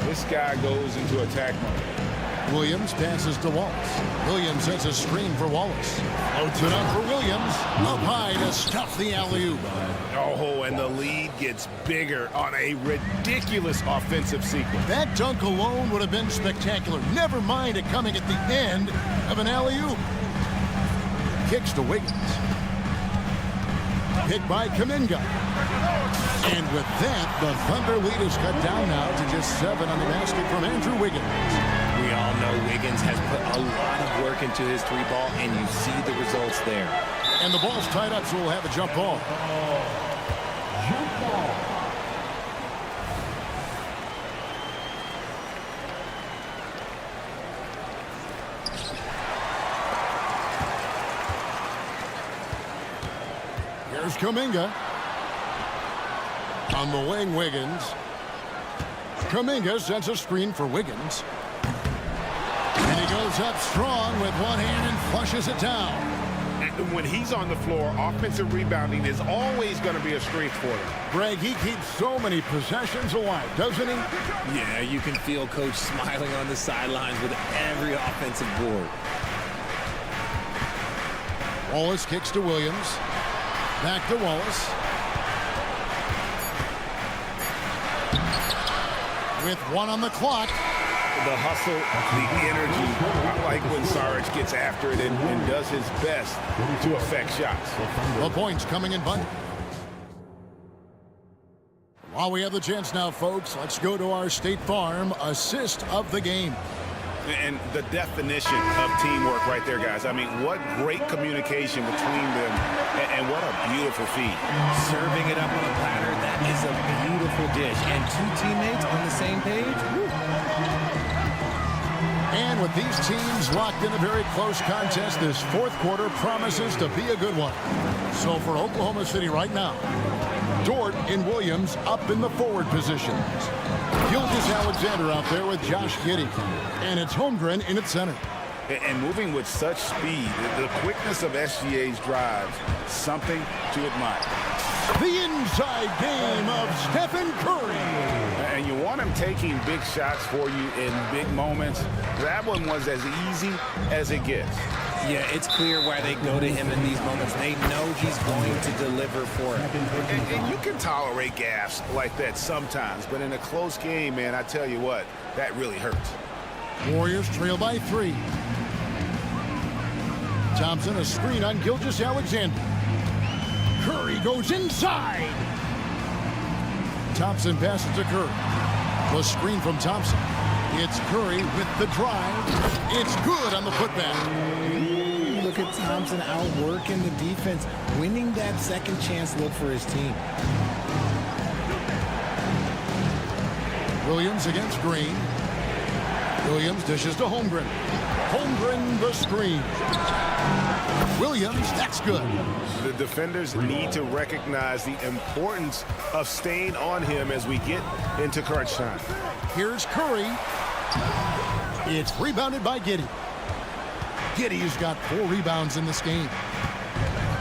[SPEAKER 3] this guy goes into attack mode.
[SPEAKER 1] Williams passes to Wallace. Williams sets a screen for Wallace. Floats it up for Williams. Up high to stuff the alley-oop.
[SPEAKER 3] Oh, and the lead gets bigger on a ridiculous offensive sequence.
[SPEAKER 1] That dunk alone would have been spectacular. Never mind it coming at the end of an alley-oop. Kicks to Wiggins. Picked by Kuminga. And with that, the Thunder lead is cut down now to just 7 on the basket from Andrew Wiggins.
[SPEAKER 10] We all know Wiggins has put a lot of work into his 3-ball, and you see the results there.
[SPEAKER 1] And the ball's tied up, so we'll have a jump ball.
[SPEAKER 4] Jump ball.
[SPEAKER 1] Here's Kuminga. On the wing, Wiggins. Kuminga sends a screen for Wiggins. And he goes up strong with one hand and flushes it down.
[SPEAKER 3] And when he's on the floor, offensive rebounding is always going to be a strength for him.
[SPEAKER 1] Greg, he keeps so many possessions alive, doesn't he?
[SPEAKER 10] Yeah, you can feel Coach smiling on the sidelines with every offensive board.
[SPEAKER 1] Wallace kicks to Williams. Back to Wallace. With 1 on the clock.
[SPEAKER 3] The hustle, the energy. I like when Sarge gets after it and does his best to affect shots.
[SPEAKER 1] The points coming in bundle. While we have the chance now, folks, let's go to our State Farm assist of the game.
[SPEAKER 3] And the definition of teamwork right there, guys. I mean, what great communication between them, and what a beautiful feed.
[SPEAKER 10] Serving it up on a platter, that is a beautiful dish. And two teammates on the same page. Woo.
[SPEAKER 1] And with these teams locked in a very close contest, this fourth quarter promises to be a good one. So for Oklahoma City right now, Dort and Williams up in the forward positions. Gilgeous-Alexander out there with Josh Giddey. And it's Holmgren in at center.
[SPEAKER 3] And moving with such speed, the quickness of SGA's drives, something to admire.
[SPEAKER 1] The inside game of Stephen Curry.
[SPEAKER 3] And you want him taking big shots for you in big moments. That one was as easy as it gets.
[SPEAKER 10] Yeah, it's clear why they go to him in these moments. They know he's going to deliver for him.
[SPEAKER 3] And you can tolerate gaffes like that sometimes, but in a close game, man, I tell you what, that really hurts.
[SPEAKER 1] Warriors trail by 3. Thompson, a screen on Gilgeous-Alexander. Curry goes inside. Thompson passes to Curry. The screen from Thompson. It's Curry with the drive. It's good on the putback.
[SPEAKER 10] Look at Thompson outworking the defense, winning that second chance look for his team.
[SPEAKER 1] Williams against Green. Williams dishes to Holmgren. Holmgren the screen. Williams, that's good.
[SPEAKER 6] The defenders need to recognize the importance of staying on him as we get into crunch time.
[SPEAKER 1] Here's Curry. It's rebounded by Giddey. Giddey's got 4 rebounds in this game.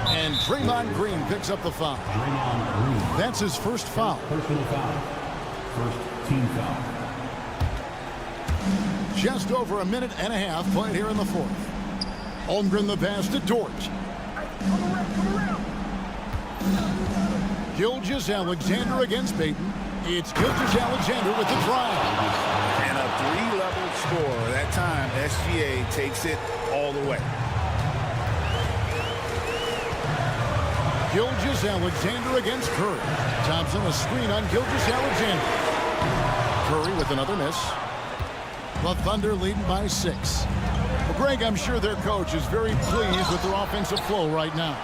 [SPEAKER 1] And Draymond Green picks up the foul. That's his first foul.
[SPEAKER 4] Personal foul. First team foul.
[SPEAKER 1] Just over a minute and a half played here in the fourth. Holmgren the pass to Dort. Gilgeous-Alexander against Payton. It's Gilgeous-Alexander with the drive.
[SPEAKER 3] And a 3-level score. That time, SGA takes it all the way.
[SPEAKER 1] Gilgeous-Alexander against Curry. Thompson, a screen on Gilgeous-Alexander. Curry with another miss. The Thunder leading by 6. Well, Greg, I'm sure their coach is very pleased with their offensive flow right now.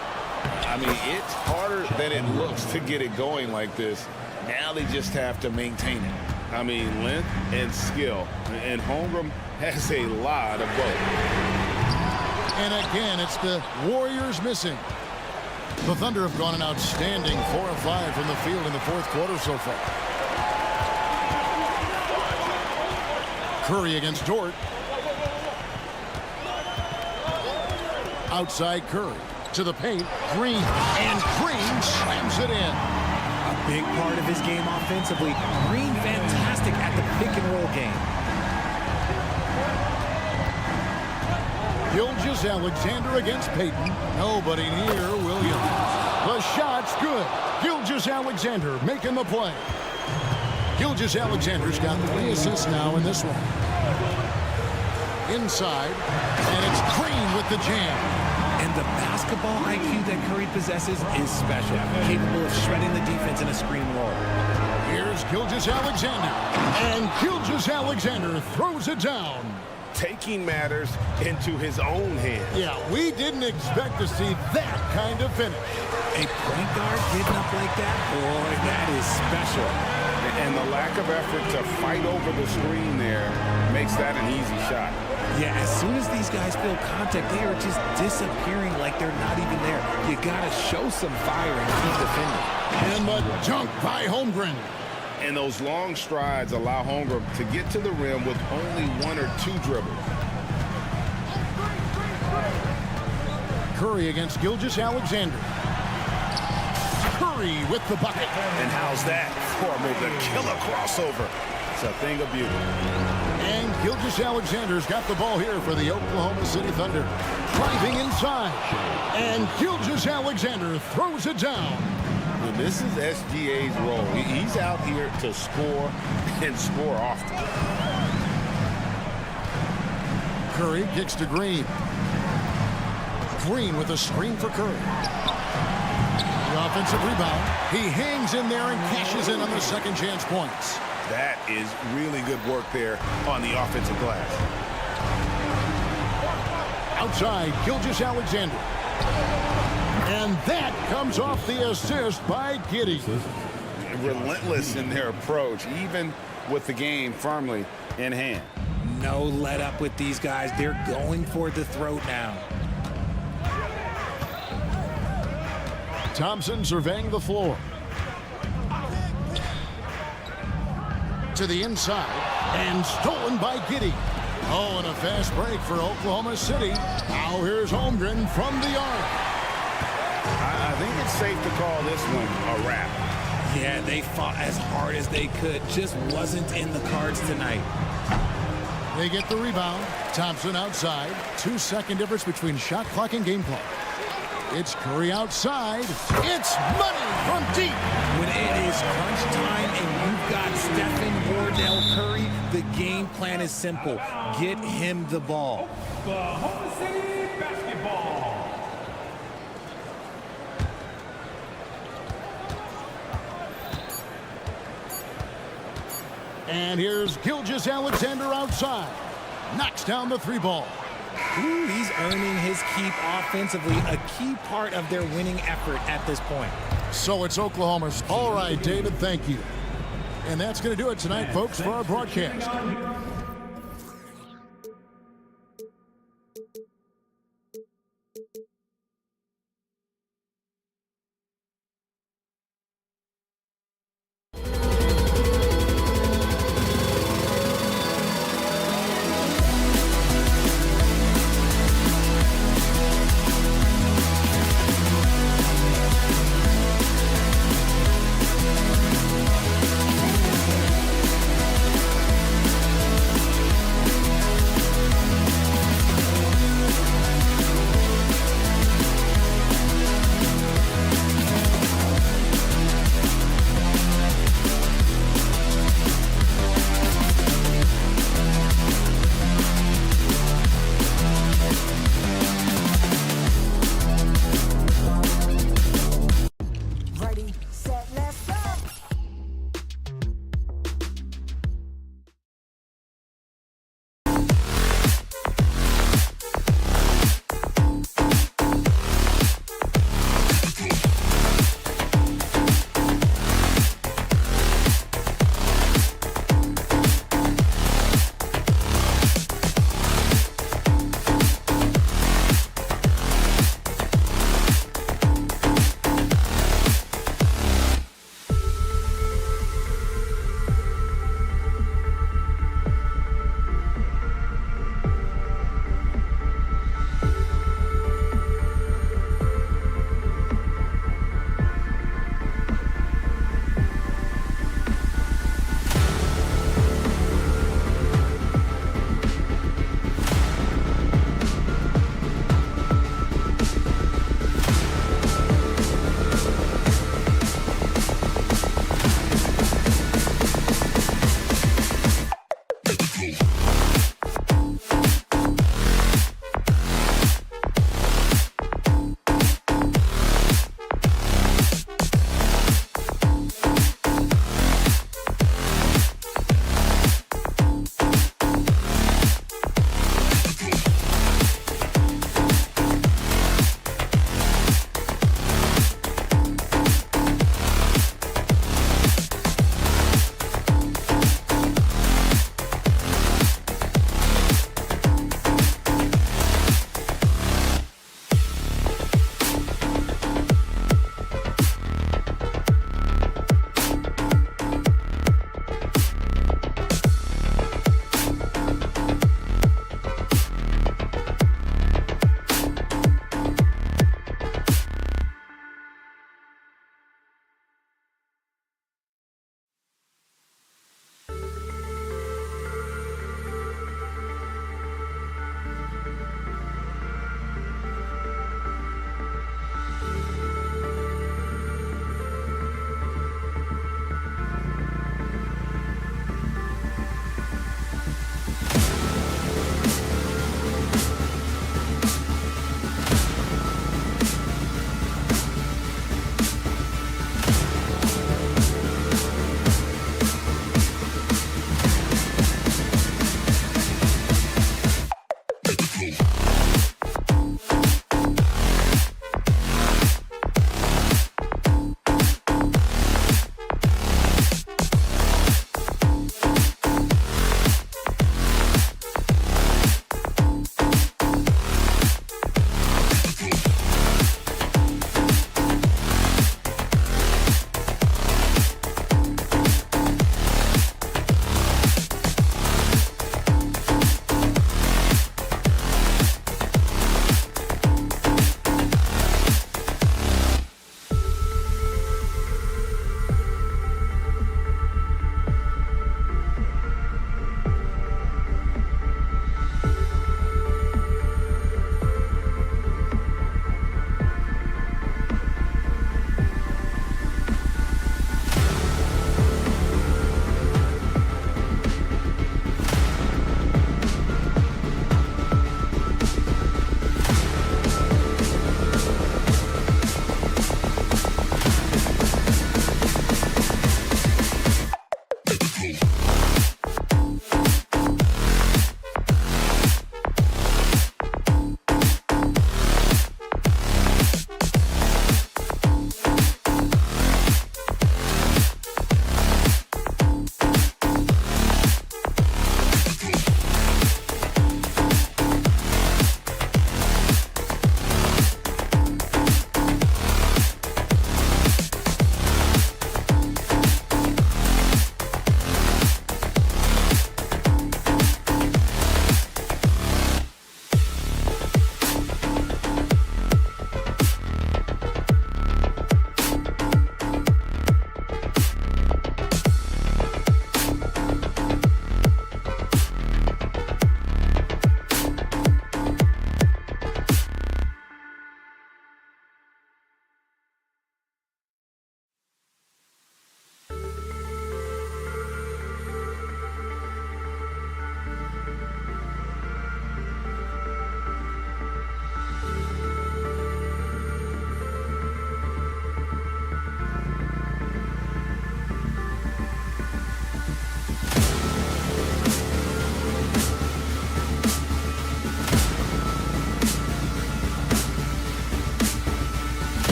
[SPEAKER 3] I mean, it's harder than it looks to get it going like this. Now they just have to maintain it. I mean, length and skill. And Holmgren has a lot of both.
[SPEAKER 1] And again, it's the Warriors missing. The Thunder have gone an outstanding 4 of 5 from the field in the fourth quarter so far. Curry against Dort. Outside Curry to the paint. Green, and Green slams it in.
[SPEAKER 10] A big part of his game offensively. Green fantastic at the pick and roll game.
[SPEAKER 1] Gilgeous-Alexander against Payton. Nobody near Williams. The shot's good. Gilgeous-Alexander making the play. Gilgeous-Alexander's got 3 assists now in this one. Inside, and it's Green with the jam.
[SPEAKER 10] And the basketball IQ that Curry possesses is special, capable of shredding the defense in a screen roll.
[SPEAKER 1] Here's Gilgeous-Alexander, and Gilgeous-Alexander throws it down.
[SPEAKER 6] Taking matters into his own hands.
[SPEAKER 1] Yeah, we didn't expect to see that kind of finish.
[SPEAKER 10] A point guard getting up like that, boy, that is special.
[SPEAKER 3] And the lack of effort to fight over the screen there makes that an easy shot.
[SPEAKER 10] Yeah, as soon as these guys feel contact, they are just disappearing like they're not even there. You gotta show some fire and keep defending.
[SPEAKER 1] And the dunk by Holmgren.
[SPEAKER 3] And those long strides allow Holmgren to get to the rim with only 1 or 2 dribbles.
[SPEAKER 1] Curry against Gilgeous-Alexander. Curry with the bucket.
[SPEAKER 3] And how's that for the killer crossover? It's a thing of beauty.
[SPEAKER 1] And Gilgeous-Alexander's got the ball here for the Oklahoma City Thunder. Driving inside. And Gilgeous-Alexander throws it down.
[SPEAKER 3] Well, this is SGA's role. He's out here to score and score often.
[SPEAKER 1] Curry kicks to Green. Green with a screen for Curry. The offensive rebound. He hangs in there and cashes in on the second chance points.
[SPEAKER 3] That is really good work there on the offensive glass.
[SPEAKER 1] Outside, Gilgeous-Alexander. And that comes off the assist by Giddey.
[SPEAKER 3] Relentless in their approach, even with the game firmly in hand.
[SPEAKER 10] No let up with these guys. They're going for the throat now.
[SPEAKER 1] Thompson surveying the floor. To the inside, and stolen by Giddey. Oh, and a fast break for Oklahoma City. Now here's Holmgren from the arc.
[SPEAKER 3] I think it's safe to call this one a wrap.
[SPEAKER 10] Yeah, they fought as hard as they could. Just wasn't in the cards tonight.
[SPEAKER 1] They get the rebound. Thompson outside. 2-second difference between shot clock and game clock. It's Curry outside. It's money from deep.
[SPEAKER 10] When it is crunch time and you've got Stephen Wardell Curry, the game plan is simple. Get him the ball.
[SPEAKER 4] Oklahoma City basketball.
[SPEAKER 1] And here's Gilgeous-Alexander outside. Knocks down the three ball.
[SPEAKER 10] Ooh, he's earning his keep offensively, a key part of their winning effort at this point.
[SPEAKER 1] So it's Oklahoma's. All right, David, thank you. And that's going to do it tonight, folks, for our broadcast.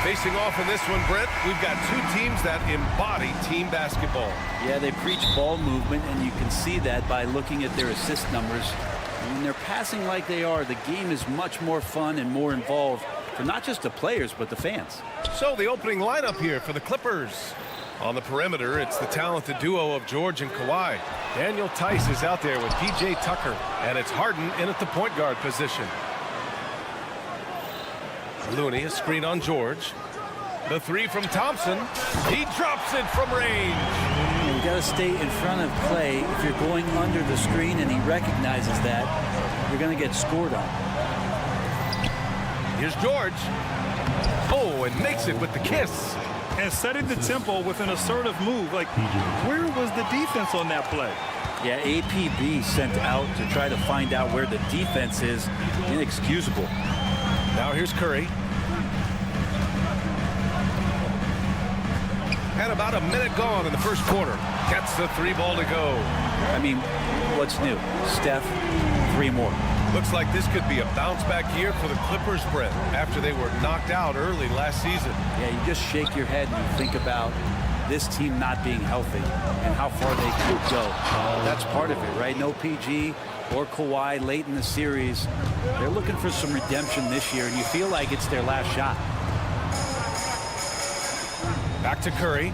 [SPEAKER 7] Facing off in this one, Brent, we've got two teams that embody team basketball.
[SPEAKER 11] Yeah, they preach ball movement, and you can see that by looking at their assist numbers. And when they're passing like they are, the game is much more fun and more involved for not just the players, but the fans.
[SPEAKER 7] So the opening lineup here for the Clippers. On the perimeter, it's the talented duo of George and Kawhi. Daniel Tice is out there with P.J. Tucker, and it's Harden in at the point guard position. Looney, a screen on George. The three from Thompson. He drops it from range.
[SPEAKER 11] You got to stay in front of Clay. If you're going under the screen and he recognizes that, you're going to get scored on.
[SPEAKER 7] Here's George. Oh, and makes it with the kiss.
[SPEAKER 8] And setting the tempo with an assertive move. Like, where was the defense on that play?
[SPEAKER 11] Yeah, APB sent out to try to find out where the defense is. Inexcusable.
[SPEAKER 7] Now here's Curry. And about a minute gone in the first quarter. Gets the three ball to go.
[SPEAKER 11] I mean, what's new? Steph, three more.
[SPEAKER 7] Looks like this could be a bounce back year for the Clippers, Brent, after they were knocked out early last season.
[SPEAKER 11] Yeah, you just shake your head and you think about this team not being healthy and how far they could go. That's part of it, right? No PG or Kawhi late in the series. They're looking for some redemption this year, and you feel like it's their last shot.
[SPEAKER 7] Back to Curry.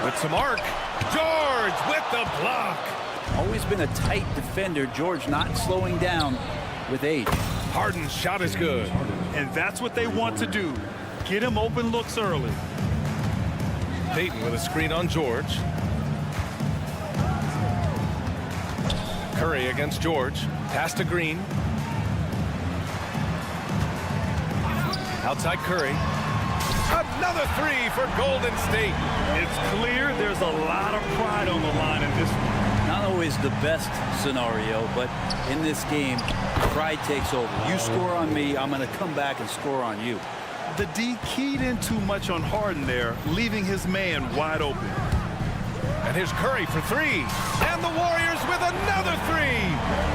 [SPEAKER 7] With some arc. George with the block.
[SPEAKER 11] Always been a tight defender. George not slowing down with age.
[SPEAKER 7] Harden's shot is good.
[SPEAKER 8] And that's what they want to do. Get him open looks early.
[SPEAKER 7] Payton with a screen on George. Curry against George. Pass to Green. Outside Curry. Another three for Golden State.
[SPEAKER 8] It's clear there's a lot of pride on the line in this one.
[SPEAKER 11] Not always the best scenario, but in this game, pride takes over. You score on me, I'm going to come back and score on you.
[SPEAKER 8] The D keyed in too much on Harden there, leaving his man wide open.
[SPEAKER 7] And here's Curry for three. And the Warriors with another three.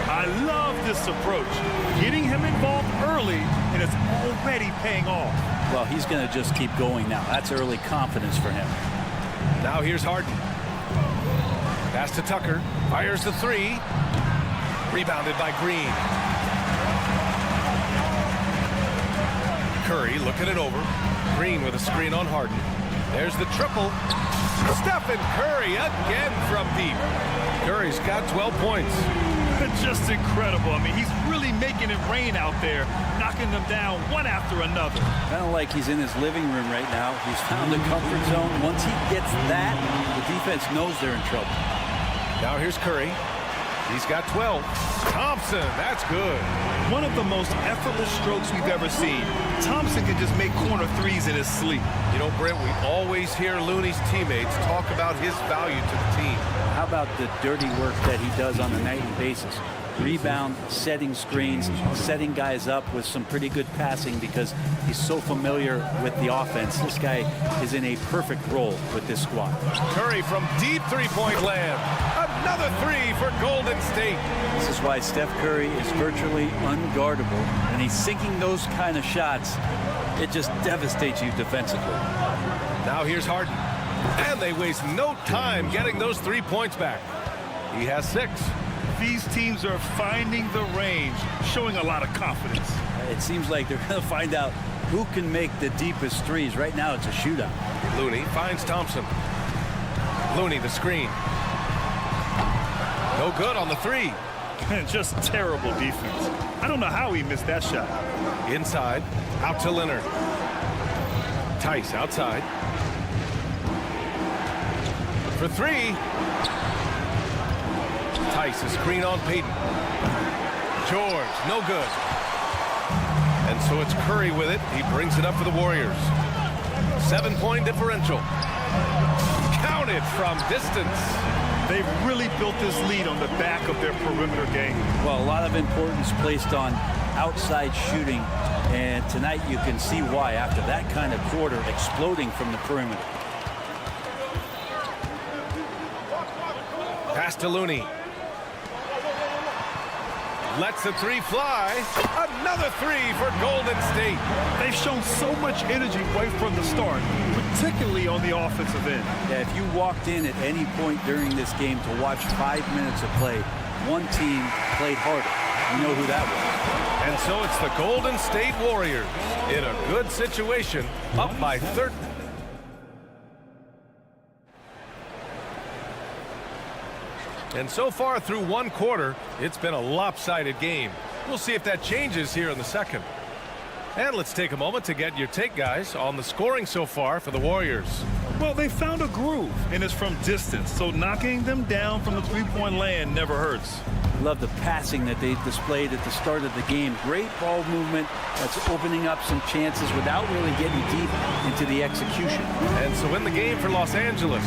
[SPEAKER 8] I love this approach. Getting him involved early, and it's already paying off.
[SPEAKER 11] Well, he's going to just keep going now. That's early confidence for him.
[SPEAKER 7] Now here's Harden. Pass to Tucker. Fires the three. Rebounded by Green. Curry looking it over. Green with a screen on Harden. There's the triple. Stephen Curry again from deep. Curry's got 12 points.
[SPEAKER 8] Just incredible. I mean, he's really making it rain out there, knocking them down one after another.
[SPEAKER 11] Kind of like he's in his living room right now. He's found the comfort zone. Once he gets that, the defense knows they're in trouble.
[SPEAKER 7] Now here's Curry. He's got 12. Thompson, that's good.
[SPEAKER 8] One of the most effortless strokes we've ever seen. Thompson can just make corner threes in his sleep.
[SPEAKER 7] You know, Brent, we always hear Looney's teammates talk about his value to the team.
[SPEAKER 11] How about the dirty work that he does on a nightly basis? Rebound, setting screens, setting guys up with some pretty good passing because he's so familiar with the offense. This guy is in a perfect role with this squad.
[SPEAKER 7] Curry from deep three-point land. Another three for Golden State.
[SPEAKER 11] This is why Steph Curry is virtually unguardable, and he's sinking those kind of shots. It just devastates you defensively.
[SPEAKER 7] Now here's Harden. And they waste no time getting those 3 points back. He has 6.
[SPEAKER 8] These teams are finding the range, showing a lot of confidence.
[SPEAKER 11] It seems like they're going to find out who can make the deepest threes. Right now, it's a shootout.
[SPEAKER 7] Looney finds Thompson. Looney, the screen. No good on the three.
[SPEAKER 8] Just terrible defense. I don't know how he missed that shot.
[SPEAKER 7] Inside, out to Leonard. Tice outside. For three. Tice, a screen on Payton. George, no good. And so it's Curry with it. He brings it up for the Warriors. 7-point differential. Counted from distance.
[SPEAKER 8] They've really built this lead on the back of their perimeter game.
[SPEAKER 11] Well, a lot of importance placed on outside shooting, and tonight you can see why after that kind of quarter exploding from the perimeter.
[SPEAKER 7] Pass to Looney. Lets the three fly. Another three for Golden State.
[SPEAKER 8] They've shown so much energy right from the start, particularly on the offensive end.
[SPEAKER 11] Yeah, if you walked in at any point during this game to watch 5 minutes of play, one team played harder. You know who that was.
[SPEAKER 7] And so it's the Golden State Warriors in a good situation, up by 13. And so far through one quarter, it's been a lopsided game. We'll see if that changes here in the second. And let's take a moment to get your take, guys, on the scoring so far for the Warriors.
[SPEAKER 8] Well, they found a groove, and it's from distance, so knocking them down from the three-point land never hurts.
[SPEAKER 11] Love the passing that they displayed at the start of the game. Great ball movement that's opening up some chances without really getting deep into the execution.
[SPEAKER 7] And so in the game for Los Angeles,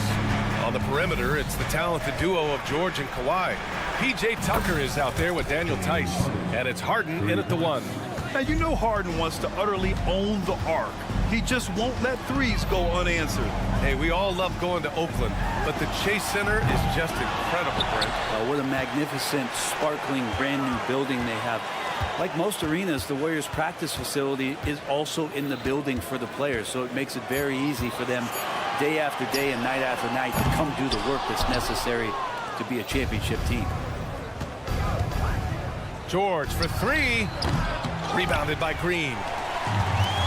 [SPEAKER 7] on the perimeter, it's the talented duo of George and Kawhi. P.J. Tucker is out there with Daniel Tice, and it's Harden in at the one.
[SPEAKER 8] Now, you know Harden wants to utterly own the arc. He just won't let threes go unanswered.
[SPEAKER 7] Hey, we all love going to Oakland, but the Chase Center is just incredible, Brent.
[SPEAKER 11] What a magnificent, sparkling, brand-new building they have. Like most arenas, the Warriors practice facility is also in the building for the players, so it makes it very easy for them day after day and night after night to come do the work that's necessary to be a championship team.
[SPEAKER 7] George for three. Rebounded by Green.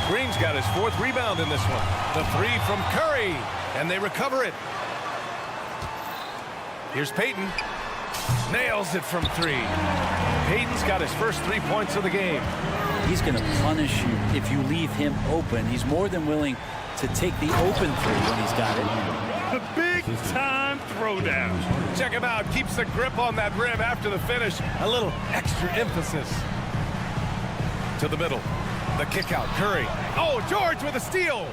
[SPEAKER 7] Green's got his fourth rebound in this one. The three from Curry, and they recover it. Here's Payton. Nails it from three. Payton's got his first 3 points of the game.
[SPEAKER 11] He's going to punish you if you leave him open. He's more than willing to take the open three when he's got it.
[SPEAKER 8] The big-time throwdown.
[SPEAKER 7] Check him out. Keeps the grip on that rim after the finish. A little extra emphasis. To the middle. The kick out. Curry. Oh, George with a steal.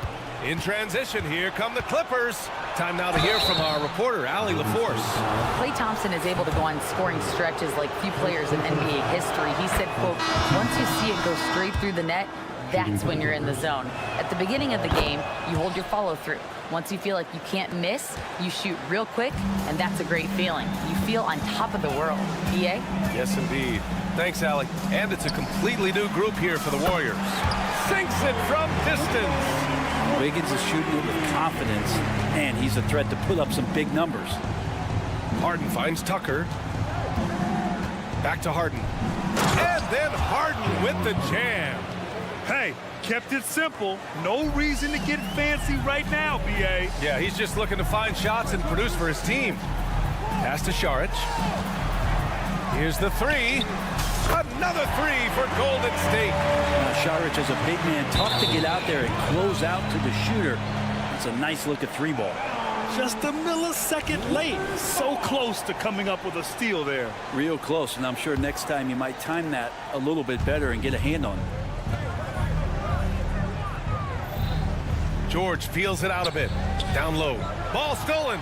[SPEAKER 7] In transition, here come the Clippers. Time now to hear from our reporter, Allie LaForce.
[SPEAKER 12] Klay Thompson is able to go on scoring stretches like few players in NBA history. He said, quote, once you see it go straight through the net, that's when you're in the zone. At the beginning of the game, you hold your follow-through. Once you feel like you can't miss, you shoot real quick, and that's a great feeling. You feel on top of the world. EA?
[SPEAKER 7] Yes, indeed. Thanks, Allie. And it's a completely new group here for the Warriors. Sinks it from distance.
[SPEAKER 11] Wiggins is shooting it with confidence, and he's a threat to put up some big numbers.
[SPEAKER 7] Harden finds Tucker. Back to Harden. And then Harden with the jam.
[SPEAKER 8] Hey, kept it simple. No reason to get fancy right now, B.A.
[SPEAKER 7] Yeah, he's just looking to find shots and produce for his team. Pass to Saric. Here's the three. Another three for Golden State.
[SPEAKER 11] Saric is a big man, tough to get out there and close out to the shooter. It's a nice look at three ball.
[SPEAKER 8] Just a millisecond late. So close to coming up with a steal there.
[SPEAKER 11] Real close, and I'm sure next time you might time that a little bit better and get a hand on it.
[SPEAKER 7] George feels it out a bit. Down low. Ball stolen.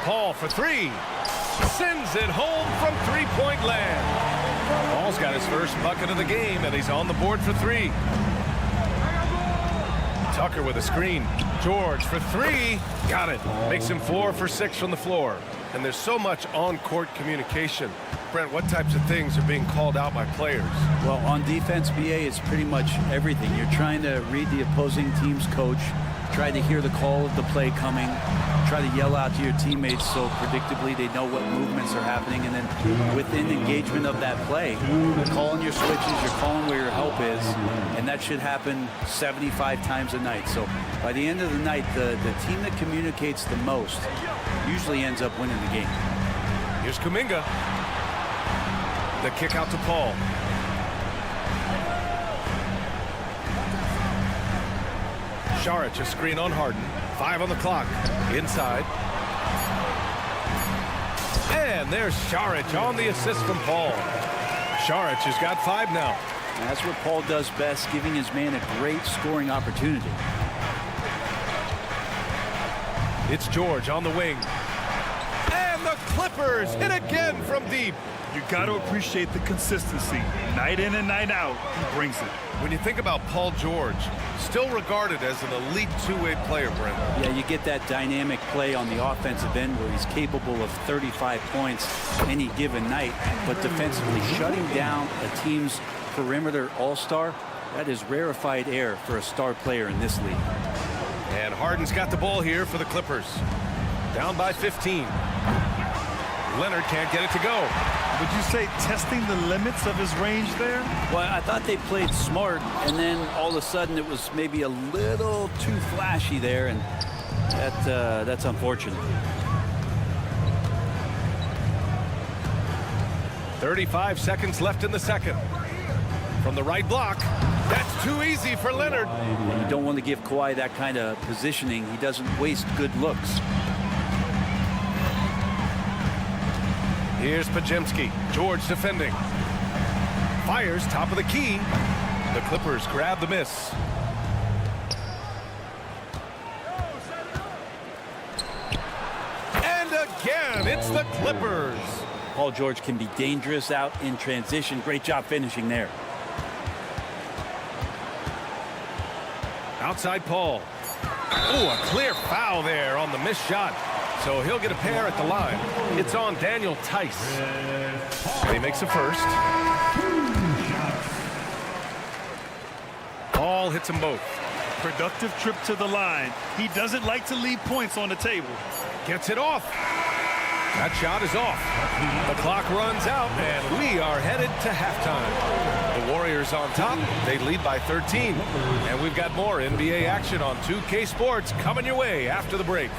[SPEAKER 7] Paul for three. Sends it home from three-point land. Paul's got his first bucket of the game, and he's on the board for three. Tucker with a screen. George for three. Got it. Makes him 4 for 6 from the floor. And there's so much on-court communication. Brent, what types of things are being called out by players?
[SPEAKER 11] Well, on defense, BA, it's pretty much everything. You're trying to read the opposing team's coach, try to hear the call of the play coming, try to yell out to your teammates so predictably they know what movements are happening, and then within engagement of that play, you're calling your switches, you're calling where your help is, and that should happen 75 times a night. So by the end of the night, the team that communicates the most usually ends up winning the game.
[SPEAKER 7] Here's Kuminga. The kick out to Paul. Saric, a screen on Harden. 5 on the clock. Inside. And there's Saric on the assist from Paul. Saric has got 5 now.
[SPEAKER 11] And that's what Paul does best, giving his man a great scoring opportunity.
[SPEAKER 7] It's George on the wing. And the Clippers hit again from deep.
[SPEAKER 8] You got to appreciate the consistency. Night in and night out, he brings it.
[SPEAKER 7] When you think about Paul George, still regarded as an elite two-way player, Brent.
[SPEAKER 11] Yeah, you get that dynamic play on the offensive end where he's capable of 35 points any given night, but defensively shutting down a team's perimeter all-star, that is rarefied air for a star player in this league.
[SPEAKER 7] And Harden's got the ball here for the Clippers. Down by 15. Leonard can't get it to go.
[SPEAKER 8] Would you say testing the limits of his range there?
[SPEAKER 11] Well, I thought they played smart, and then all of a sudden it was maybe a little too flashy there, and that's unfortunate.
[SPEAKER 7] 35 seconds left in the second. From the right block. That's too easy for Leonard.
[SPEAKER 11] You don't want to give Kawhi that kind of positioning. He doesn't waste good looks.
[SPEAKER 7] Here's Pajemski. George defending. Fires top of the key. The Clippers grab the miss. And again, it's the Clippers.
[SPEAKER 11] Paul George can be dangerous out in transition. Great job finishing there.
[SPEAKER 7] Outside Paul. Oh, a clear foul there on the missed shot. So he'll get a pair at the line. It's on Daniel Tice. And he makes a first. Paul hits them both.
[SPEAKER 8] Productive trip to the line. He doesn't like to leave points on the table.
[SPEAKER 7] Gets it off. That shot is off. The clock runs out, and we are headed to halftime. The Warriors on top. They lead by 13. And we've got more NBA action on 2K Sports coming your way after the break.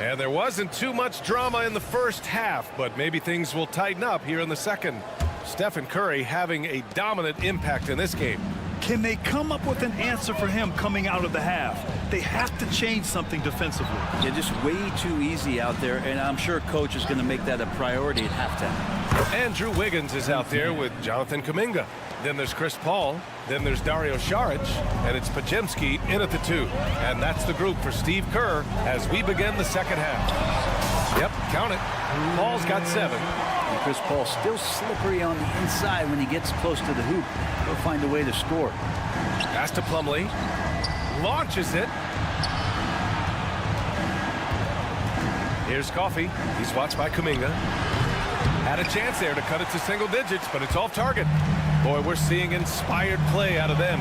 [SPEAKER 7] And there wasn't too much drama in the first half, but maybe things will tighten up here in the second. Stephen Curry having a dominant impact in this game.
[SPEAKER 8] Can they come up with an answer for him coming out of the half? They have to change something defensively.
[SPEAKER 11] They're just way too easy out there, and I'm sure coach is going to make that a priority at halftime.
[SPEAKER 7] Andrew Wiggins is out there with Jonathan Kuminga. Then there's Chris Paul. Then there's Dario Saric. And it's Pajemski in at the 2. And that's the group for Steve Kerr as we begin the second half. Yep, count it. Paul's got 7.
[SPEAKER 11] And Chris Paul still slippery on the inside when he gets close to the hoop. He'll find a way to score.
[SPEAKER 7] Pass to Plumlee. Launches it. Here's Coffey. He's watched by Kuminga. Had a chance there to cut it to single digits, but it's off target. Boy, we're seeing inspired play out of them.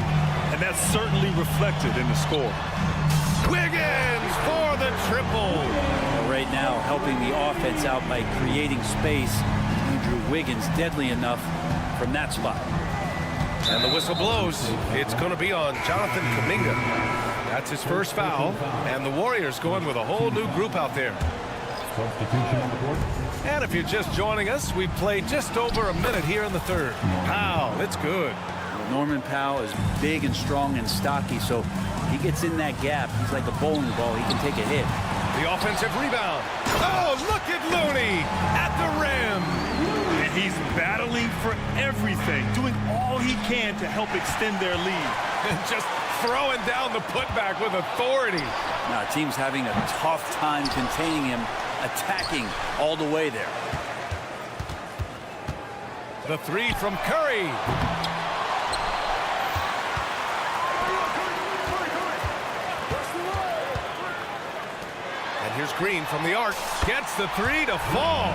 [SPEAKER 8] And that's certainly reflected in the score.
[SPEAKER 7] Wiggins for the triple.
[SPEAKER 11] Right now, helping the offense out by creating space. Andrew Wiggins deadly enough from that spot.
[SPEAKER 7] And the whistle blows. It's going to be on Jonathan Kuminga. That's his first foul. And the Warriors going with a whole new group out there. And if you're just joining us, we've played just over a minute here in the third. Powell, it's good.
[SPEAKER 11] Well, Norman Powell is big and strong and stocky, so he gets in that gap. He's like a bowling ball. He can take a hit.
[SPEAKER 7] The offensive rebound. Oh, look at Looney at the rim.
[SPEAKER 8] And he's battling for everything, doing all he can to help extend their lead.
[SPEAKER 7] And just throwing down the putback with authority.
[SPEAKER 11] Now, team's having a tough time containing him, attacking all the way there.
[SPEAKER 7] The 3 from Curry. And here's Green from the arc. Gets the 3 to fall.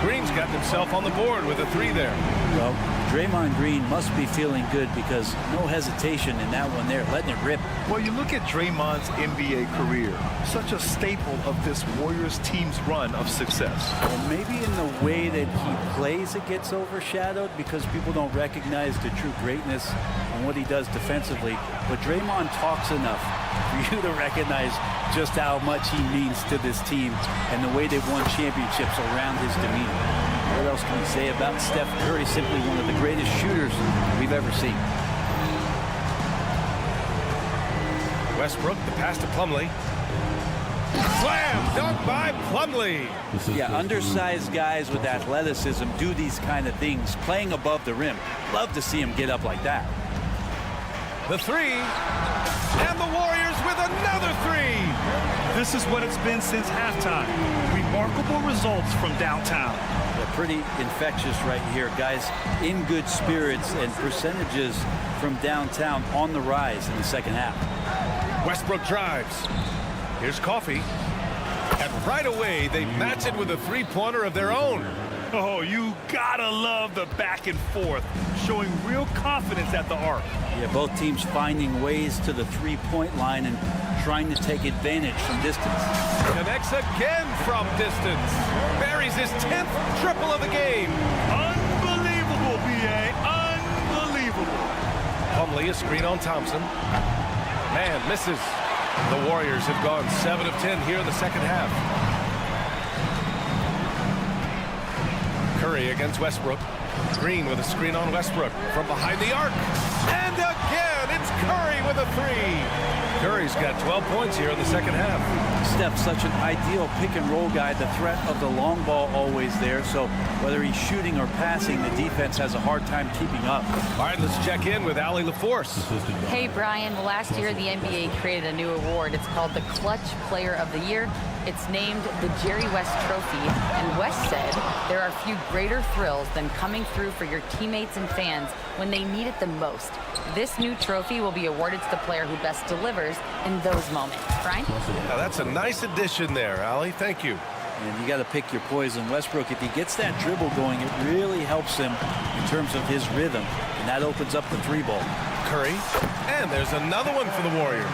[SPEAKER 7] Green's got himself on the board with a 3 there.
[SPEAKER 11] Well, Draymond Green must be feeling good because no hesitation in that one there, letting it rip.
[SPEAKER 8] Well, you look at Draymond's NBA career, such a staple of this Warriors team's run of success.
[SPEAKER 11] Well, maybe in the way that he plays it gets overshadowed because people don't recognize the true greatness and what he does defensively. But Draymond talks enough for you to recognize just how much he means to this team and the way they've won championships around his demeanor. What else can you say about Steph Curry? Simply one of the greatest shooters we've ever seen.
[SPEAKER 7] Westbrook, the pass to Plumlee. Slam dunk by Plumlee.
[SPEAKER 11] Yeah, undersized guys with athleticism do these kind of things, playing above the rim. Love to see him get up like that.
[SPEAKER 7] The three, and the Warriors with another three.
[SPEAKER 8] This is what it's been since halftime. Remarkable results from downtown.
[SPEAKER 11] They're pretty infectious right here, guys. In good spirits, and percentages from downtown on the rise in the second half.
[SPEAKER 7] Westbrook drives. Here's Coffee. And right away, they match it with a three-pointer of their own.
[SPEAKER 8] Oh, you gotta love the back and forth, showing real confidence at the arc.
[SPEAKER 11] Yeah, both teams finding ways to the three-point line and trying to take advantage from distance.
[SPEAKER 7] Connects again from distance. Buries his 10th triple of the game.
[SPEAKER 8] Unbelievable, B.A. Unbelievable.
[SPEAKER 7] Plumlee, a screen on Thompson. Man, misses. The Warriors have gone 7 of 10 here in the second half. Curry against Westbrook. Green with a screen on Westbrook from behind the arc. And again, it's Curry with a three. Curry's got 12 points here in the second half.
[SPEAKER 11] Steph's such an ideal pick-and-roll guy. The threat of the long ball always there. So whether he's shooting or passing, the defense has a hard time keeping up.
[SPEAKER 7] All right, let's check in with Allie LaForce.
[SPEAKER 12] Hey, Brian. Last year, the NBA created a new award. It's called the Clutch Player of the Year. It's named the Jerry West Trophy. And West said, there are few greater thrills than coming through for your teammates and fans when they need it the most. This new trophy will be awarded to the player who best delivers in those moments. Brian?
[SPEAKER 7] Now, that's a nice addition there, Allie. Thank you.
[SPEAKER 11] And you got to pick your poison. Westbrook, if he gets that dribble going, it really helps him in terms of his rhythm. And that opens up the three ball.
[SPEAKER 7] Curry. And there's another one for the Warriors.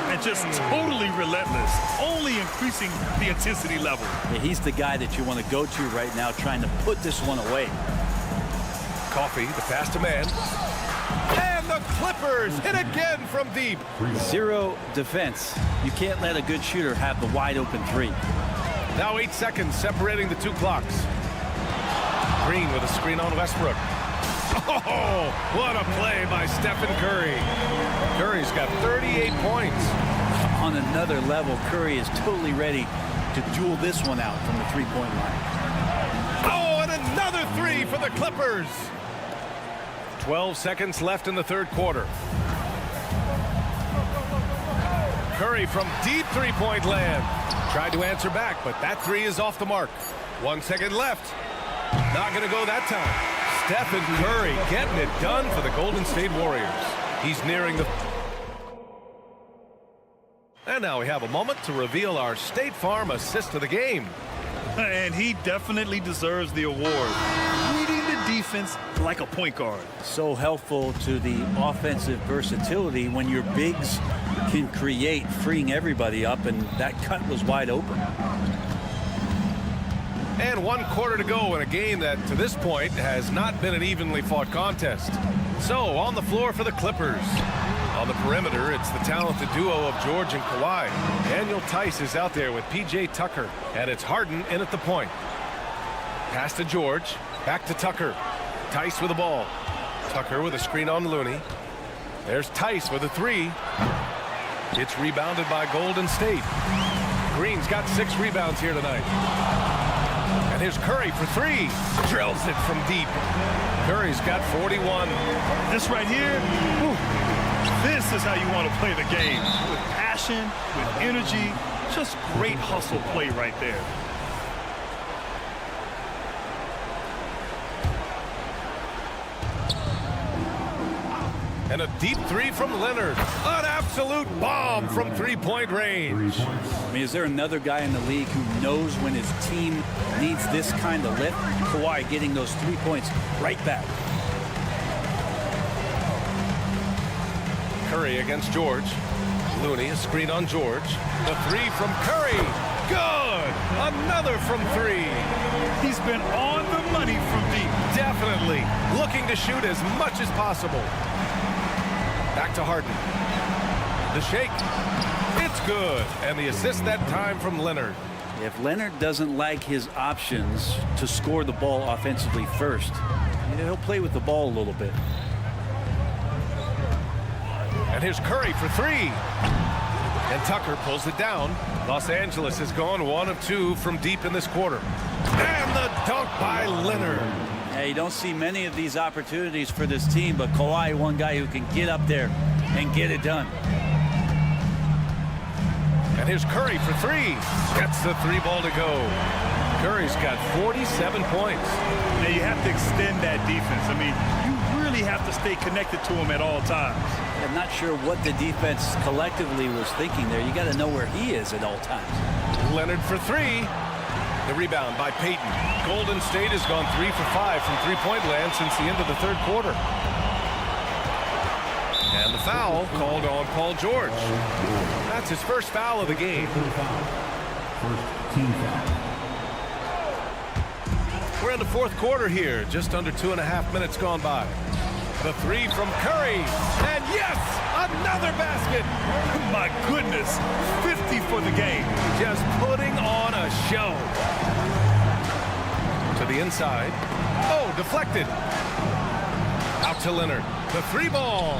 [SPEAKER 8] And just totally relentless, only increasing the intensity level.
[SPEAKER 11] Yeah, he's the guy that you want to go to right now, trying to put this one away.
[SPEAKER 7] Coffee, the pass to man. And the Clippers hit again from deep.
[SPEAKER 11] Zero defense. You can't let a good shooter have the wide open three.
[SPEAKER 7] Now 8 seconds separating the two clocks. Green with a screen on Westbrook. Oh, what a play by Stephen Curry. Curry's got 38 points.
[SPEAKER 11] On another level, Curry is totally ready to duel this one out from the three-point line.
[SPEAKER 7] Oh, and another three for the Clippers. 12 seconds left in the third quarter. Curry from deep three-point land. Tried to answer back, but that three is off the mark. 1 second left. Not going to go that time. Stephen Curry getting it done for the Golden State Warriors. He's nearing the... And now we have a moment to reveal our State Farm assist of the game.
[SPEAKER 8] And he definitely deserves the award. Reading the defense like a point guard.
[SPEAKER 11] So helpful to the offensive versatility when your bigs can create, freeing everybody up, and that cut was wide open.
[SPEAKER 7] And 1 quarter to go in a game that, to this point, has not been an evenly fought contest. So, on the floor for the Clippers. On the perimeter, it's the talented duo of George and Kawhi. Daniel Tice is out there with P.J. Tucker, and it's Harden in at the point. Pass to George, back to Tucker. Tice with the ball. Tucker with a screen on Looney. There's Tice with a three. It's rebounded by Golden State. Green's got 6 rebounds here tonight. And here's Curry for three. Drills it from deep. Curry's got 41.
[SPEAKER 8] This right here, this is how you want to play the game. With passion, with energy, just great hustle play right there.
[SPEAKER 7] And a deep three from Leonard. An absolute bomb from three-point range.
[SPEAKER 11] I mean, is there another guy in the league who knows when his team needs this kind of lift? Kawhi getting those 3 points right back.
[SPEAKER 7] Curry against George. Looney, a screen on George. The three from Curry. Good. Another from three.
[SPEAKER 8] He's been on the money from deep.
[SPEAKER 7] Definitely. Looking to shoot as much as possible. Back to Harden. The shake. It's good. And the assist that time from Leonard.
[SPEAKER 11] If Leonard doesn't like his options to score the ball offensively first, he'll play with the ball a little bit.
[SPEAKER 7] And here's Curry for three. And Tucker pulls it down. Los Angeles has gone 1 of 2 from deep in this quarter. And the dunk by Leonard.
[SPEAKER 11] Yeah, you don't see many of these opportunities for this team, but Kawhi, one guy who can get up there and get it done.
[SPEAKER 7] And here's Curry for 3. Gets the 3 ball to go. Curry's got 47 points.
[SPEAKER 8] Now you have to extend that defense. I mean, you really have to stay connected to him at all times.
[SPEAKER 11] I'm not sure what the defense collectively was thinking there. You got to know where he is at all times.
[SPEAKER 7] Leonard for 3. The rebound by Payton. Golden State has gone 3 for 5 from three-point land since the end of the third quarter. And the foul called on Paul George. That's his first foul of the game.
[SPEAKER 4] First team foul.
[SPEAKER 7] We're in the fourth quarter here, just under 2.5 minutes gone by. The 3 from Curry, and yes, another basket.
[SPEAKER 8] My goodness, 50 for the game.
[SPEAKER 7] Just putting on a show. To the inside. Oh, deflected. Out to Leonard. The 3 ball.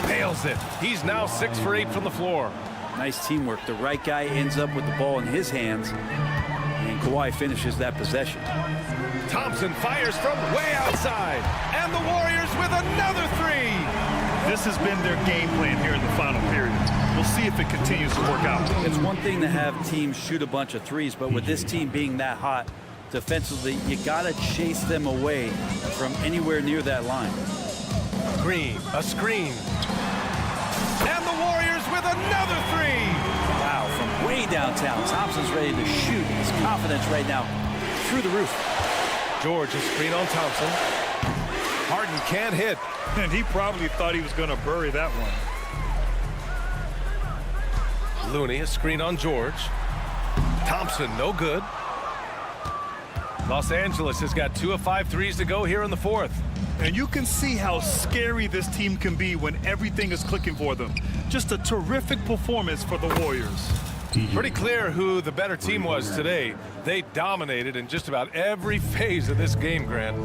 [SPEAKER 7] Nails it. He's now 6 for 8 from the floor.
[SPEAKER 11] Nice teamwork. The right guy ends up with the ball in his hands, and Kawhi finishes that possession.
[SPEAKER 7] Thompson fires from way outside, and the Warriors with another 3.
[SPEAKER 8] This has been their game plan here in the final period. We'll see if it continues to work out.
[SPEAKER 11] It's one thing to have teams shoot a bunch of threes, but with this team being that hot defensively, you got to chase them away from anywhere near that line.
[SPEAKER 7] Green, a screen. And the Warriors with another 3.
[SPEAKER 11] Wow, from way downtown, Thompson's ready to shoot. His confidence right now through the roof.
[SPEAKER 7] George, a screen on Thompson. Harden can't hit.
[SPEAKER 8] And he probably thought he was going to bury that one.
[SPEAKER 7] Looney, a screen on George. Thompson, no good. Los Angeles has got 2 of 5 threes to go here in the fourth.
[SPEAKER 8] And you can see how scary this team can be when everything is clicking for them. Just a terrific performance for the Warriors.
[SPEAKER 7] Pretty clear who the better team was today. They dominated in just about every phase of this game, Grant.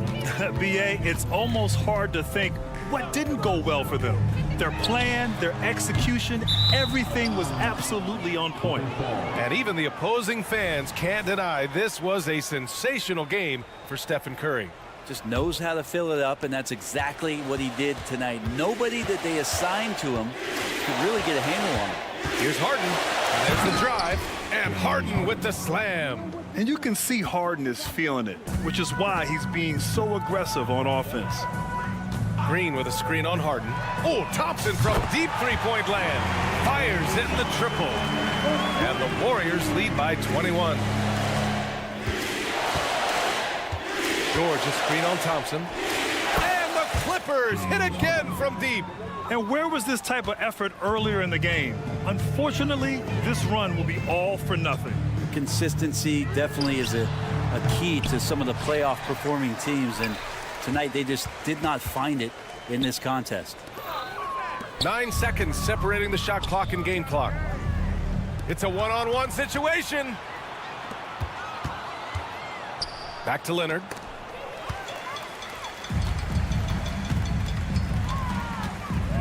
[SPEAKER 8] B.A., it's almost hard to think what didn't go well for them. Their plan, their execution, everything was absolutely on point.
[SPEAKER 7] And even the opposing fans can't deny this was a sensational game for Stephen Curry.
[SPEAKER 11] Just knows how to fill it up, and that's exactly what he did tonight. Nobody that they assigned to him could really get a handle on him.
[SPEAKER 7] Here's Harden. There's the drive, and Harden with the slam.
[SPEAKER 8] And you can see Harden is feeling it, which is why he's being so aggressive on offense.
[SPEAKER 7] Green with a screen on Harden. Oh, Thompson from deep three-point land. Fires in the triple. And the Warriors lead by 21. George, a screen on Thompson. And the Clippers hit again from deep.
[SPEAKER 8] And where was this type of effort earlier in the game? Unfortunately, this run will be all for nothing.
[SPEAKER 11] Consistency definitely is a key to some of the playoff performing teams, and tonight they just did not find it in this contest.
[SPEAKER 7] 9 seconds separating the shot clock and game clock. It's a one-on-one situation. Back to Leonard.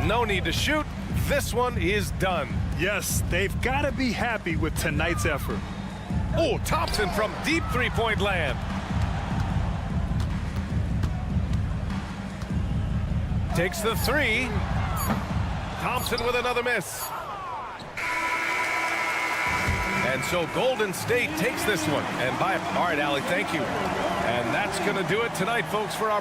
[SPEAKER 7] No need to shoot. This one is done.
[SPEAKER 8] Yes, they've got to be happy with tonight's effort.
[SPEAKER 7] Oh, Thompson from deep three-point land. Takes the 3. Thompson with another miss. And so Golden State takes this one. And by all right, Allie, thank you. And that's going to do it tonight, folks, for our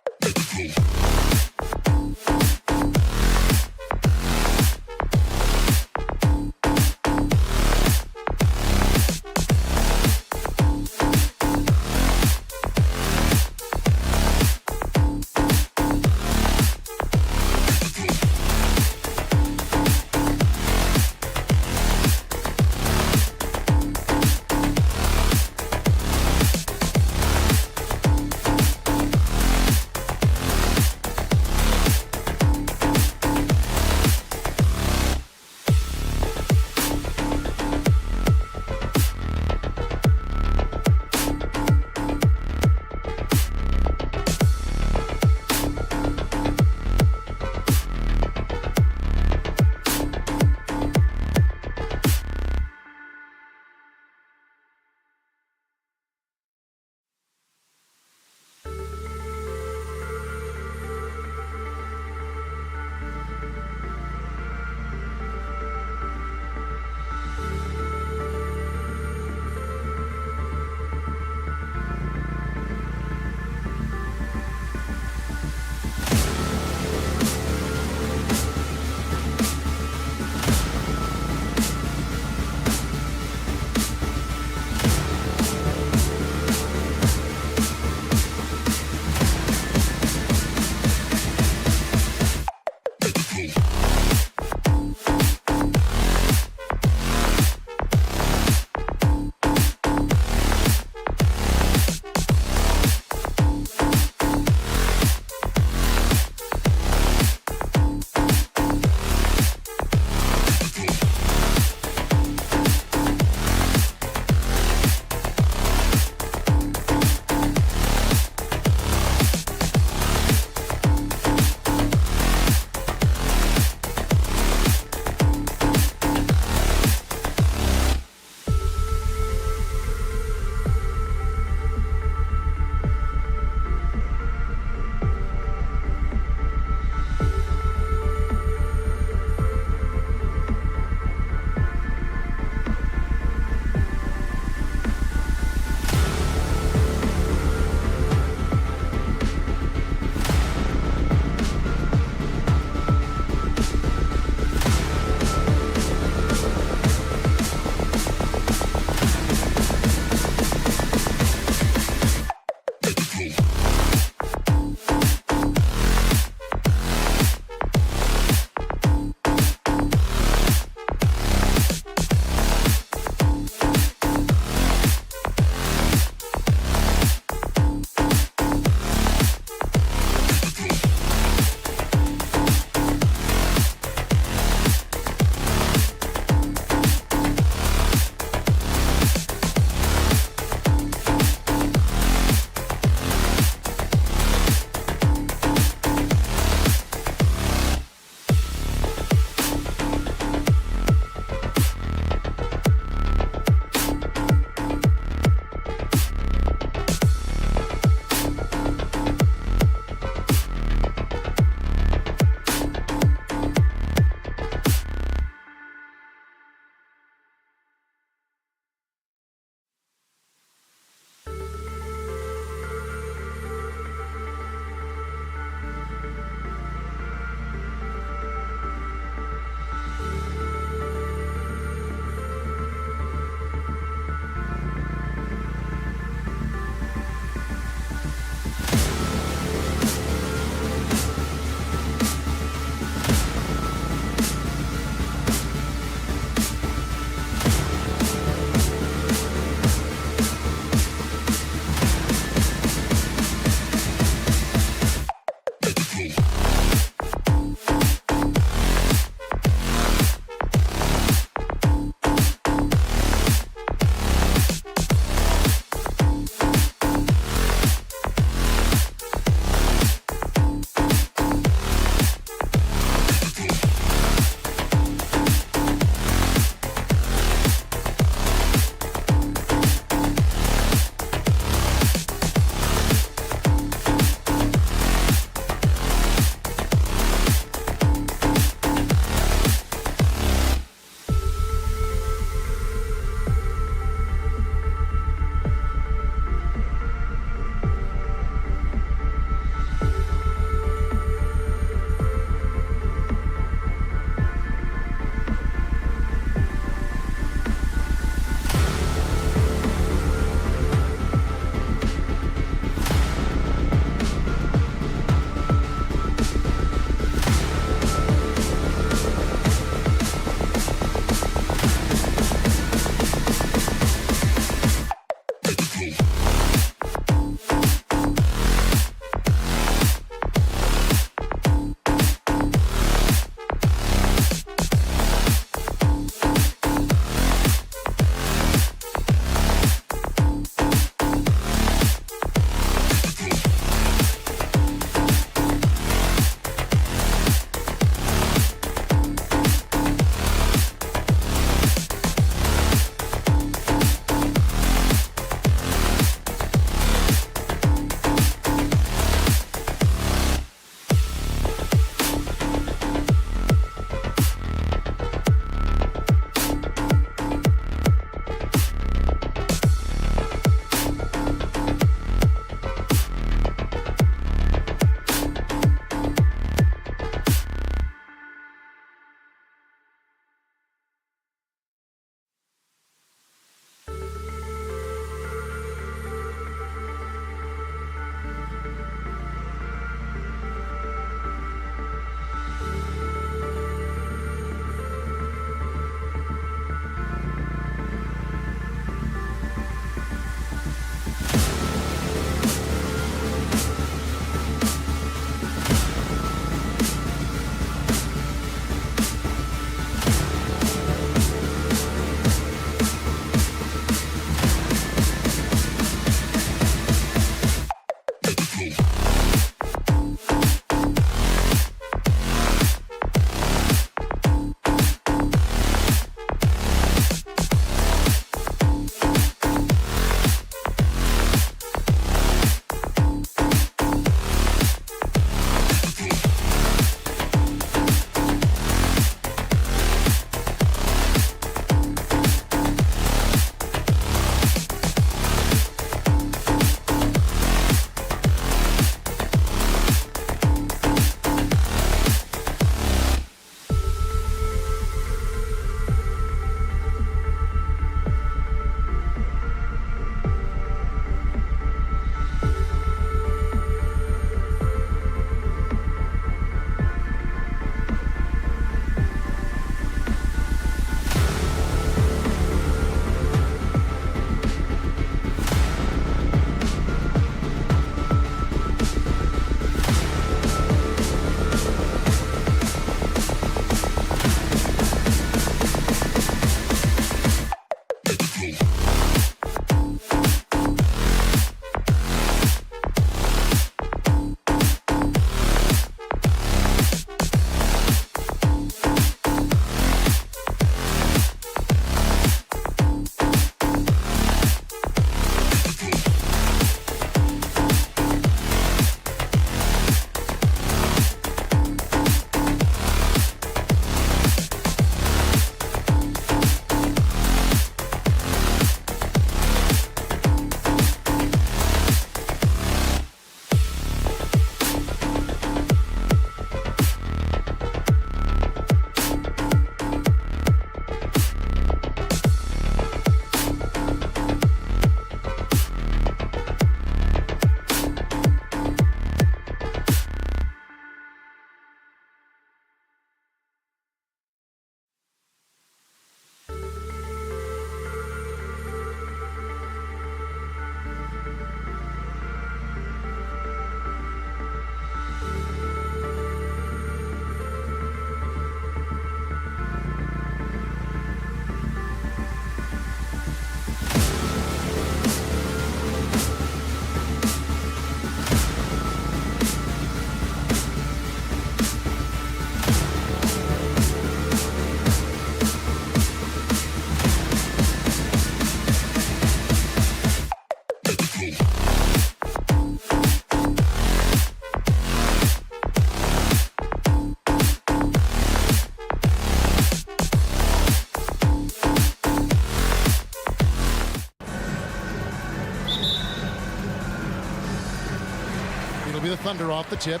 [SPEAKER 1] Thunder off the tip.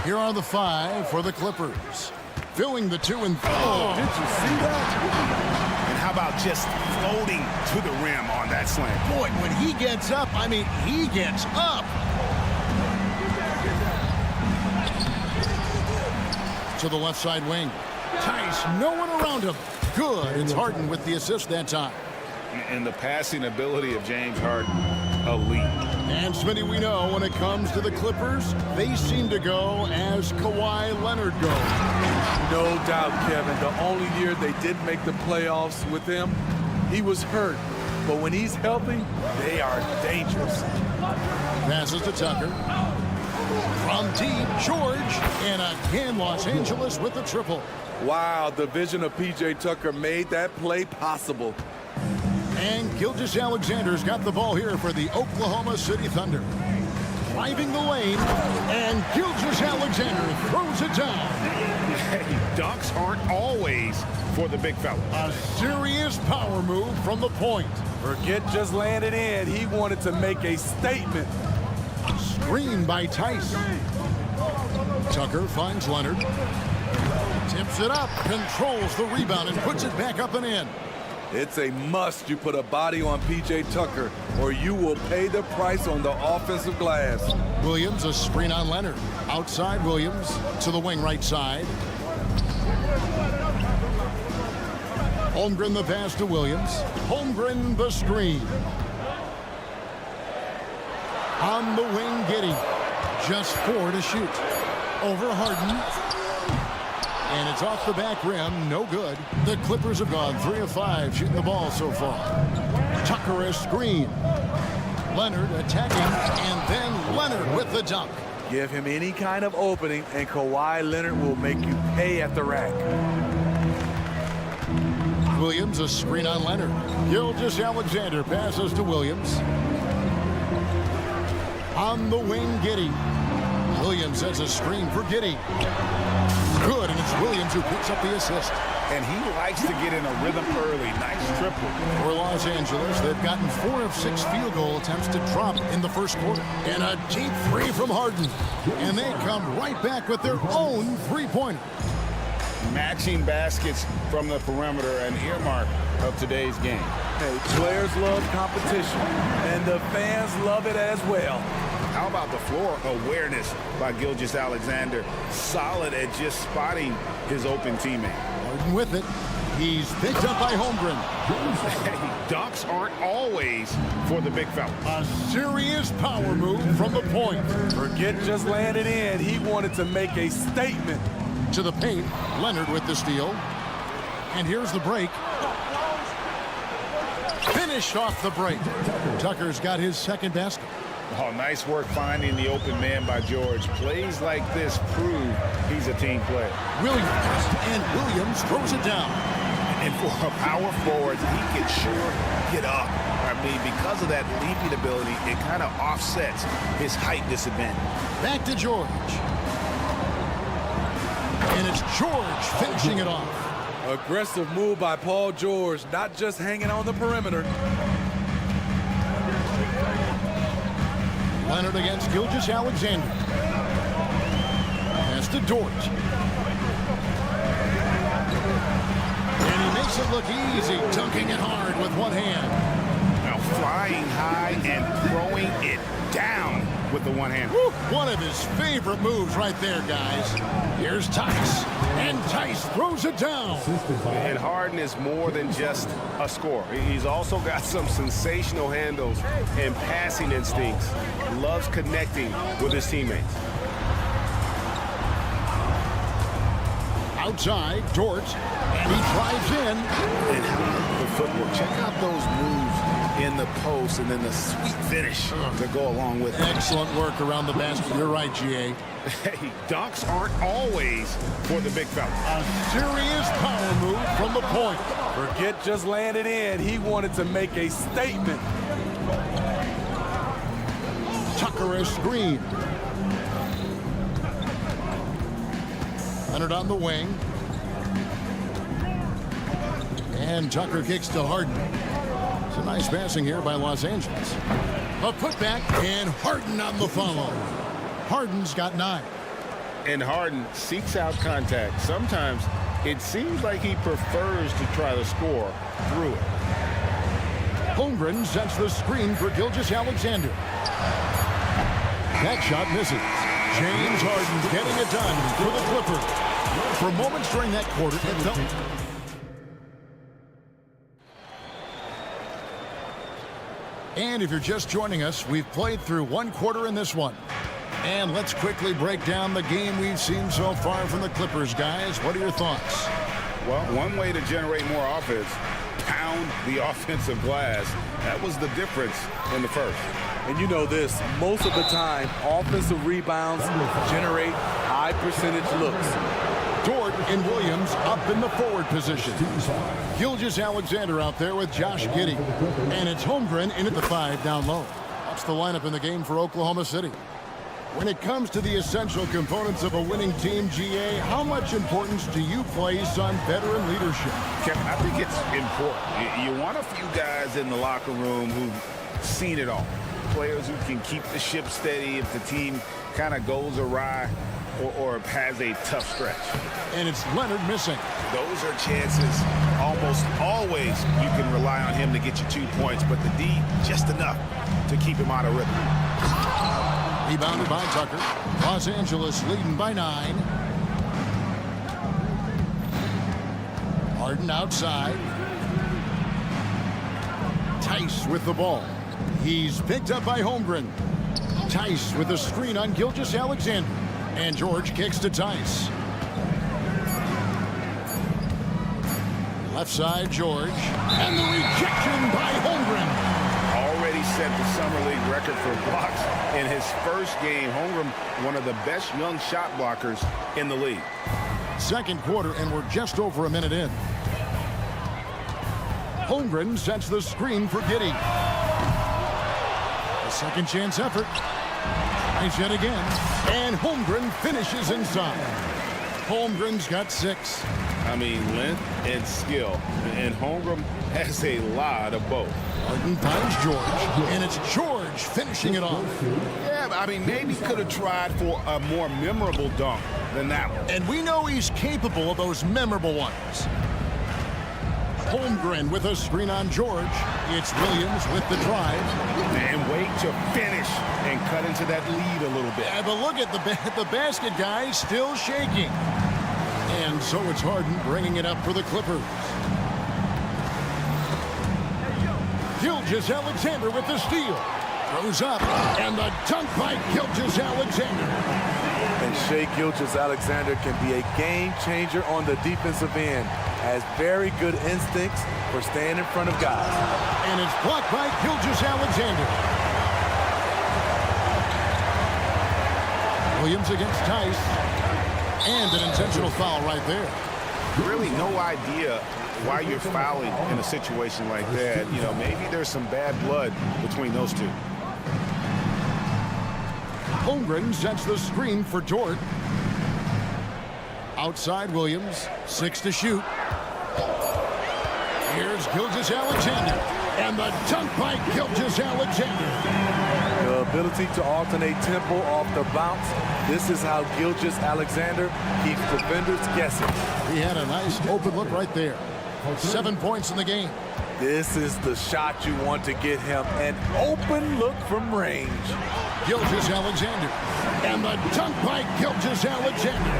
[SPEAKER 1] Here are the 5 for the Clippers. Filling the 2 and 3.
[SPEAKER 2] Oh, did you see that?
[SPEAKER 3] And how about just floating to the rim on that slam?
[SPEAKER 1] Boy, when he gets up, I mean, he gets up. To the left side wing. Tice, no one around him. Good. It's Harden with the assist that time.
[SPEAKER 3] And the passing ability of James Harden, elite.
[SPEAKER 1] And Smitty, we know when it comes to the Clippers, they seem to go as Kawhi Leonard goes.
[SPEAKER 2] No doubt, Kevin. The only year they did make the playoffs with him, he was hurt. But when he's healthy, they are dangerous.
[SPEAKER 1] Passes to Tucker. From deep, George. And again, Los Angeles with the triple.
[SPEAKER 2] Wow, the vision of P.J. Tucker made that play possible.
[SPEAKER 1] And Gilgeous-Alexander's got the ball here for the Oklahoma City Thunder. Driving the lane, and Gilgeous-Alexander throws it down.
[SPEAKER 3] Hey, dunks aren't always for the big fella.
[SPEAKER 1] A serious power move from the point.
[SPEAKER 2] Forget just landed in. He wanted to make a statement.
[SPEAKER 1] Screen by Tice. Tucker finds Leonard. Tips it up, controls the rebound, and puts it back up and in.
[SPEAKER 2] It's a must you put a body on P.J. Tucker, or you will pay the price on the offensive glass.
[SPEAKER 1] Williams, a screen on Leonard. Outside Williams to the wing right side. Holmgren the pass to Williams. Holmgren the screen. On the wing, Giddey. Just 4 to shoot. Over Harden. And it's off the back rim, no good. The Clippers have gone 3 of 5 shooting the ball so far. Tucker a screen. Leonard attacking, and then Leonard with the dunk.
[SPEAKER 2] Give him any kind of opening, and Kawhi Leonard will make you pay at the rack.
[SPEAKER 1] Williams a screen on Leonard. Gilgeous-Alexander passes to Williams. On the wing, Giddey. Williams has a screen for Giddey. Good, and it's Williams who picks up the assist.
[SPEAKER 3] And he likes to get in a rhythm early. Nice triple.
[SPEAKER 1] For Los Angeles, they've gotten 4 of 6 field goal attempts to drop in the first quarter. And a deep 3 from Harden. And they come right back with their own 3-pointer.
[SPEAKER 3] Matching baskets from the perimeter, an earmark of today's game.
[SPEAKER 2] Hey, players love competition, and the fans love it as well.
[SPEAKER 3] How about the floor awareness by Gilgeous-Alexander? Solid at just spotting his open teammate.
[SPEAKER 1] Harden with it. He's picked up by Holmgren.
[SPEAKER 3] Hey, dunks aren't always for the big fella.
[SPEAKER 1] A serious power move from the point.
[SPEAKER 2] Forget just landed in. He wanted to make a statement.
[SPEAKER 1] To the paint, Leonard with the steal. And here's the break. Finish off the break. Tucker's got his second basket.
[SPEAKER 3] Oh, nice work finding the open man by George. Plays like this prove he's a team player.
[SPEAKER 1] Williams, and Williams throws it down.
[SPEAKER 3] And for a power forward, he can sure get up. I mean, because of that leaping ability, it kind of offsets his height disadvantage.
[SPEAKER 1] Back to George. And it's George finishing it off.
[SPEAKER 2] Aggressive move by Paul George, not just hanging on the perimeter.
[SPEAKER 1] Leonard against Gilgeous-Alexander. Pass to Dort. And he makes it look easy, dunking it hard with one hand.
[SPEAKER 3] Now flying high and throwing it down with the one hand.
[SPEAKER 1] Woo, one of his favorite moves right there, guys. Here's Tice, and Tice throws it down.
[SPEAKER 6] And Harden is more than just a scorer. He's also got some sensational handles and passing instincts. Loves connecting with his teammates.
[SPEAKER 1] Outside, Dort, and he drives in.
[SPEAKER 3] And the footwork. Check out those moves in the post and then the sweet finish to go along with it.
[SPEAKER 1] Excellent work around the basket. You're right, GA.
[SPEAKER 3] Hey, dunks aren't always for the big fella.
[SPEAKER 1] A serious power move from the point.
[SPEAKER 2] Forget just landed in. He wanted to make a statement.
[SPEAKER 1] Tucker a screen. Leonard on the wing. And Tucker kicks to Harden. It's a nice passing here by Los Angeles. A putback, and Harden on the follow. Harden's got 9.
[SPEAKER 3] And Harden seeks out contact. Sometimes it seems like he prefers to try to score through it.
[SPEAKER 1] Holmgren sets the screen for Gilgeous-Alexander. That shot misses. James Harden getting it done for the Clippers. For moments during that quarter, it felt... And if you're just joining us, we've played through 1 quarter in this one. And let's quickly break down the game we've seen so far from the Clippers, guys. What are your thoughts?
[SPEAKER 3] Well, one way to generate more offense, pound the offensive glass. That was the difference in the first.
[SPEAKER 2] And you know this, most of the time, offensive rebounds generate high percentage looks.
[SPEAKER 1] Dort and Williams up in the forward position. Gilgeous-Alexander out there with Josh Giddey. And it's Holmgren in at the 5 down low. That's the lineup in the game for Oklahoma City. When it comes to the essential components of a winning team, GA, how much importance do you place on veteran leadership?
[SPEAKER 3] Kevin, I think it's important. You want a few guys in the locker room who've seen it all. Players who can keep the ship steady if the team kind of goes awry or has a tough stretch.
[SPEAKER 1] And it's Leonard missing.
[SPEAKER 3] Those are chances almost always you can rely on him to get you 2 points, but the D just enough to keep him out of rhythm.
[SPEAKER 1] Rebounded by Tucker. Los Angeles leading by 9. Harden outside. Tice with the ball. He's picked up by Holmgren. Tice with a screen on Gilgeous-Alexander. And George kicks to Tice. Left side, George. And the rejection by Holmgren.
[SPEAKER 3] Already set the Summer League record for blocks in his first game. Holmgren, one of the best young shot blockers in the league.
[SPEAKER 1] Second quarter, and we're just over a minute in. Holmgren sets the screen for Giddey. A second chance effort. Nice yet again. And Holmgren finishes inside. Holmgren's got 6.
[SPEAKER 3] I mean, length and skill. And Holmgren has a lot of both.
[SPEAKER 1] Harden finds George, and it's George finishing it off.
[SPEAKER 3] Yeah, I mean, maybe could have tried for a more memorable dunk than that one.
[SPEAKER 1] And we know he's capable of those memorable ones. Holmgren with a screen on George. It's Williams with the drive.
[SPEAKER 3] And wait to finish and cut into that lead a little bit.
[SPEAKER 1] Yeah, but look at the basket, guys, still shaking. And so it's Harden bringing it up for the Clippers. Gilgeous-Alexander with the steal. Throws up, and the dunk by Gilgeous-Alexander.
[SPEAKER 2] And Shai Gilgeous-Alexander can be a game changer on the defensive end. Has very good instincts for staying in front of guys.
[SPEAKER 1] And it's blocked by Gilgeous-Alexander. Williams against Tice. And an intentional foul right there.
[SPEAKER 3] Really no idea why you're fouling in a situation like that. You know, maybe there's some bad blood between those two.
[SPEAKER 1] Holmgren sets the screen for Dort. Outside Williams, 6 to shoot. Here's Gilgeous-Alexander. And the dunk by Gilgeous-Alexander.
[SPEAKER 2] The ability to alternate tempo off the bounce. This is how Gilgeous-Alexander keeps defenders guessing.
[SPEAKER 1] He had a nice open look right there. 7 points in the game.
[SPEAKER 2] This is the shot you want to get him. An open look from range.
[SPEAKER 1] Gilgeous-Alexander. And the dunk by Gilgeous-Alexander.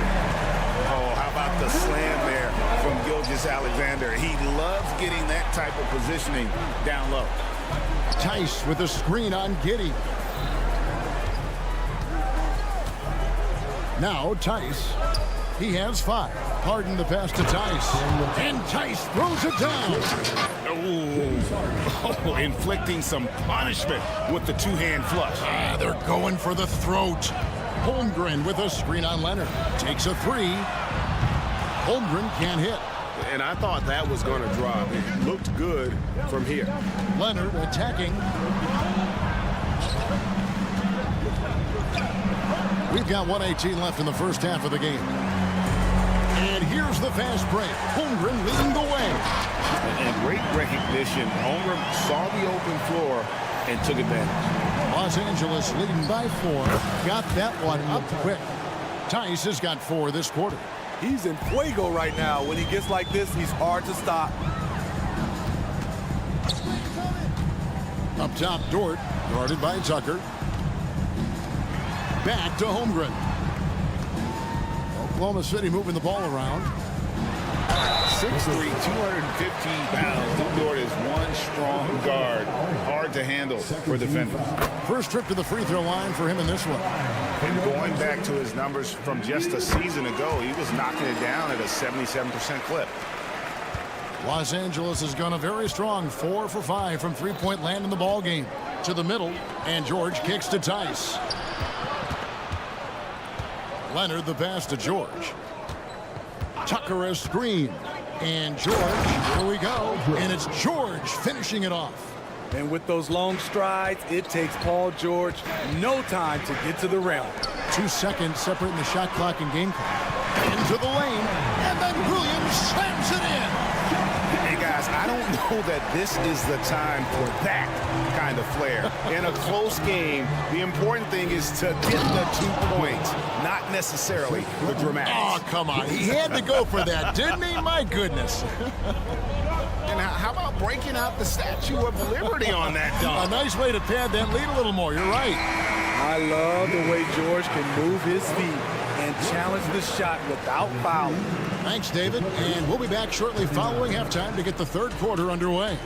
[SPEAKER 3] Oh, how about the slam there from Gilgeous-Alexander? He loves getting that type of positioning down low.
[SPEAKER 1] Tice with a screen on Giddey. Now Tice. He has 5. Harden the pass to Tice. And Tice throws it down.
[SPEAKER 3] Oh, inflicting some punishment with the two-hand flush.
[SPEAKER 1] They're going for the throat. Holmgren with a screen on Leonard. Takes a 3. Holmgren can't hit.
[SPEAKER 3] And I thought that was going to drop. It looked good from here.
[SPEAKER 1] Leonard attacking. We've got 1:18 left in the first half of the game. And here's the fast break. Holmgren leading the way.
[SPEAKER 3] And great recognition. Holmgren saw the open floor and took advantage.
[SPEAKER 1] Los Angeles leading by 4. Got that one up quick. Tice has got 4 this quarter.
[SPEAKER 2] He's in fuego right now. When he gets like this, he's hard to stop.
[SPEAKER 1] Up top, Dort, guarded by Tucker. Back to Holmgren. Oklahoma City moving the ball around.
[SPEAKER 3] 6'3", 215 pounds. Dort is one strong guard. Hard to handle for defenders.
[SPEAKER 1] First trip to the free throw line for him in this one.
[SPEAKER 3] And going back to his numbers from just a season ago, he was knocking it down at a 77% clip.
[SPEAKER 1] Los Angeles has gone a very strong 4 for 5 from three-point land in the ball game. To the middle, and George kicks to Tice. Leonard the pass to George. Tucker a screen. And George, here we go. And it's George finishing it off.
[SPEAKER 2] And with those long strides, it takes Paul George no time to get to the rim.
[SPEAKER 1] 2 seconds separating the shot clock and game clock. Into the lane, and then Williams slams it in.
[SPEAKER 3] Hey guys, I don't know that this is the time for that kind of flair. In a close game, the important thing is to get the 2 points, not necessarily the dramatics.
[SPEAKER 1] Oh, come on. He had to go for that, didn't he? My goodness.
[SPEAKER 3] And how about breaking out the Statue of Liberty on that dunk?
[SPEAKER 1] A nice way to pad that lead a little more. You're right.
[SPEAKER 2] I love the way George can move his feet and challenge the shot without fouling.
[SPEAKER 1] Thanks, David. And we'll be back shortly following halftime to get the third quarter underway.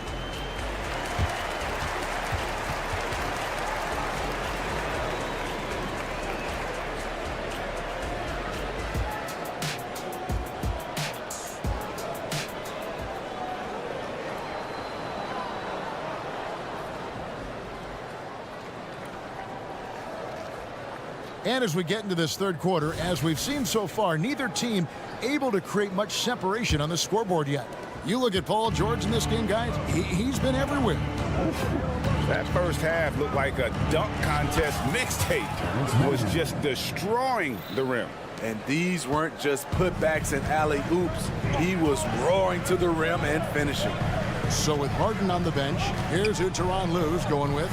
[SPEAKER 1] And as we get into this third quarter, as we've seen so far, neither team able to create much separation on the scoreboard yet. You look at Paul George in this game, guys, he's been everywhere.
[SPEAKER 3] That first half looked like a dunk contest mixtape. Was just destroying the rim.
[SPEAKER 2] And these weren't just putbacks and alley-oops. He was roaring to the rim and finishing.
[SPEAKER 1] So with Harden on the bench, here's who Tyronn Lue's going with.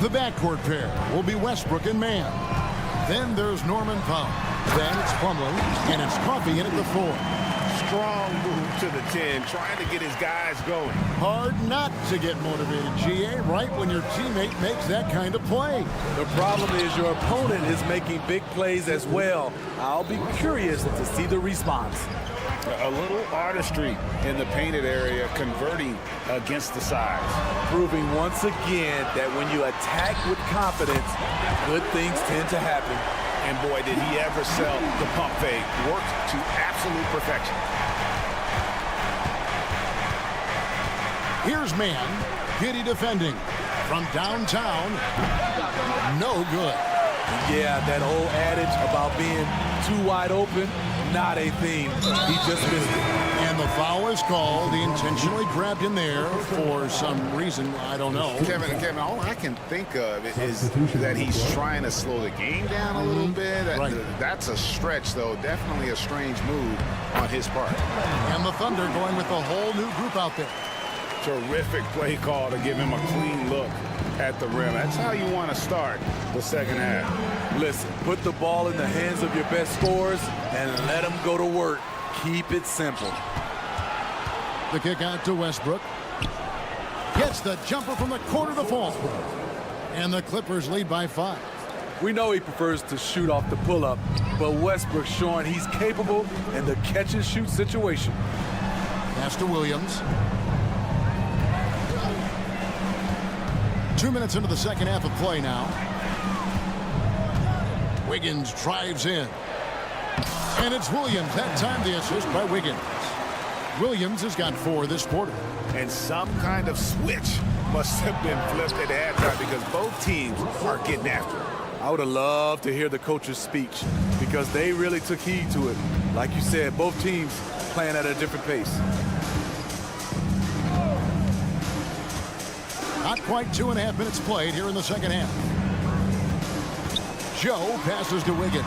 [SPEAKER 1] The backcourt pair will be Westbrook and Mann. Then there's Norman Powell. Then it's Plumlee, and it's Coffey in at the 4.
[SPEAKER 3] Strong move to the 10, trying to get his guys going.
[SPEAKER 1] Hard not to get motivated, GA, right when your teammate makes that kind of play.
[SPEAKER 2] The problem is your opponent is making big plays as well. I'll be curious to see the response.
[SPEAKER 3] A little artistry in the painted area, converting against the size.
[SPEAKER 2] Proving once again that when you attack with confidence, good things tend to happen.
[SPEAKER 3] And boy, did he ever sell the pump fake. Worked to absolute perfection.
[SPEAKER 1] Here's Mann. Giddy defending. From downtown. No good.
[SPEAKER 2] Yeah, that old adage about being too wide open, not a thing. He just missed it.
[SPEAKER 1] And the foul is called. He intentionally grabbed in there for some reason. I don't know.
[SPEAKER 3] Kevin, all I can think of is that he's trying to slow the game down a little bit.
[SPEAKER 1] Right.
[SPEAKER 3] That's a stretch, though. Definitely a strange move on his part.
[SPEAKER 1] And the Thunder going with a whole new group out there.
[SPEAKER 3] Terrific play call to give him a clean look at the rim. That's how you want to start the second half.
[SPEAKER 2] Listen, put the ball in the hands of your best scorers and let them go to work. Keep it simple.
[SPEAKER 1] The kick out to Westbrook. Gets the jumper from the corner to fall. And the Clippers lead by 5.
[SPEAKER 2] We know he prefers to shoot off the pull-up, but Westbrook's showing he's capable in the catch-and-shoot situation.
[SPEAKER 1] Pass to Williams. 2 minutes into the second half of play now. Wiggins drives in. And it's Williams. That time the assist by Wiggins. Williams has got 4 this quarter.
[SPEAKER 3] And some kind of switch must have been flipped at halftime because both teams are getting after it.
[SPEAKER 2] I would have loved to hear the coach's speech because they really took heed to it. Like you said, both teams playing at a different pace.
[SPEAKER 1] Not quite 2.5 minutes played here in the second half. Joe passes to Wiggins.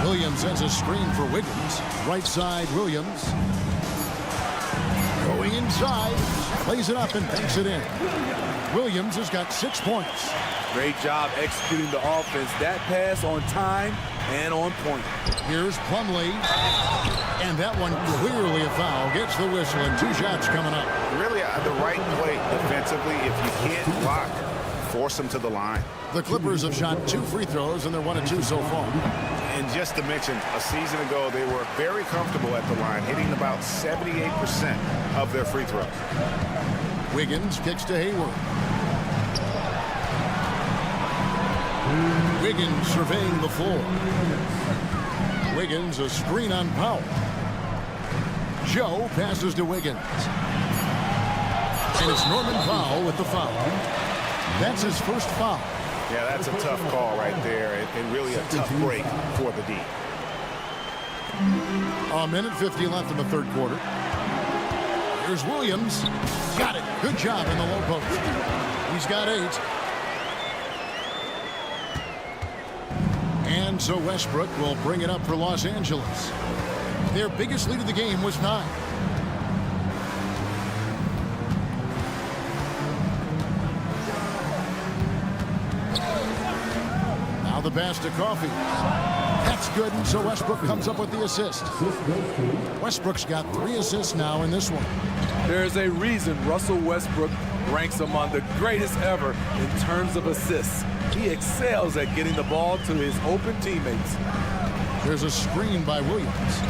[SPEAKER 1] Williams has a screen for Wiggins. Right side, Williams. Going inside. Plays it up and banks it in. Williams has got 6 points.
[SPEAKER 2] Great job executing the offense. That pass on time and on point.
[SPEAKER 1] Here's Plumlee. And that one clearly a foul. Gets the whistle and 2 shots coming up.
[SPEAKER 3] Really the right play defensively. If you can't block, force them to the line.
[SPEAKER 1] The Clippers have shot 2 free throws, and they're 1 of 2 so far.
[SPEAKER 3] And just to mention, a season ago, they were very comfortable at the line, hitting about 78% of their free throws.
[SPEAKER 1] Wiggins kicks to Hayward. Wiggins surveying the floor. Wiggins a screen on Powell. Joe passes to Wiggins. And it's Norman Powell with the foul. That's his first foul.
[SPEAKER 3] Yeah, that's a tough call right there, and really a tough break for the D.
[SPEAKER 1] A minute 50 left in the third quarter. Here's Williams. Got it. Good job in the low post. He's got 8. And so Westbrook will bring it up for Los Angeles. Their biggest lead of the game was 9. Now the pass to Coffee. That's good, and so Westbrook comes up with the assist. Westbrook's got 3 assists now in this one.
[SPEAKER 2] There's a reason Russell Westbrook ranks among the greatest ever in terms of assists. He excels at getting the ball to his open teammates.
[SPEAKER 1] There's a screen by Williams.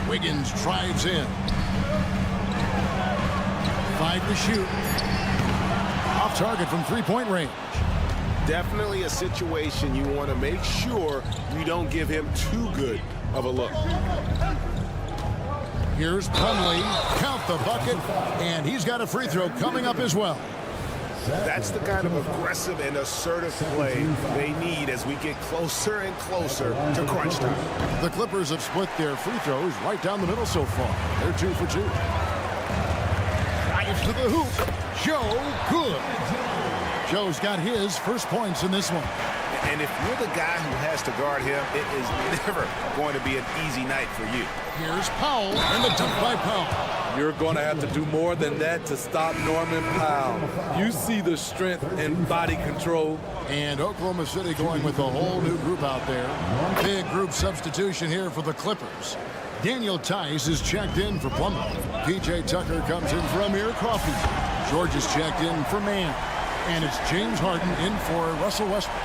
[SPEAKER 1] Wiggins drives in. 5 to shoot. Off target from 3-point range.
[SPEAKER 6] Definitely a situation you want to make sure you don't give him too good of a look.
[SPEAKER 1] Here's Plumlee. Count the bucket. And he's got a free throw coming up as well.
[SPEAKER 6] That's the kind of aggressive and assertive play they need as we get closer and closer to crunch time.
[SPEAKER 1] The Clippers have split their free throws right down the middle so far. They're 2 for 2. Drives to the hoop. Joe, good. Joe's got his first points in this one.
[SPEAKER 3] And if you're the guy who has to guard him, it is never going to be an easy night for you.
[SPEAKER 1] Here's Powell, and the dunk by Powell.
[SPEAKER 2] You're going to have to do more than that to stop Norman Powell. You see the strength and body control.
[SPEAKER 1] And Oklahoma City going with a whole new group out there. Big group substitution here for the Clippers. Daniel Tice is checked in for Plumlee. P.J. Tucker comes in for Amir Coffey. George is checked in for Mann. And it's James Harden in for Russell Westbrook.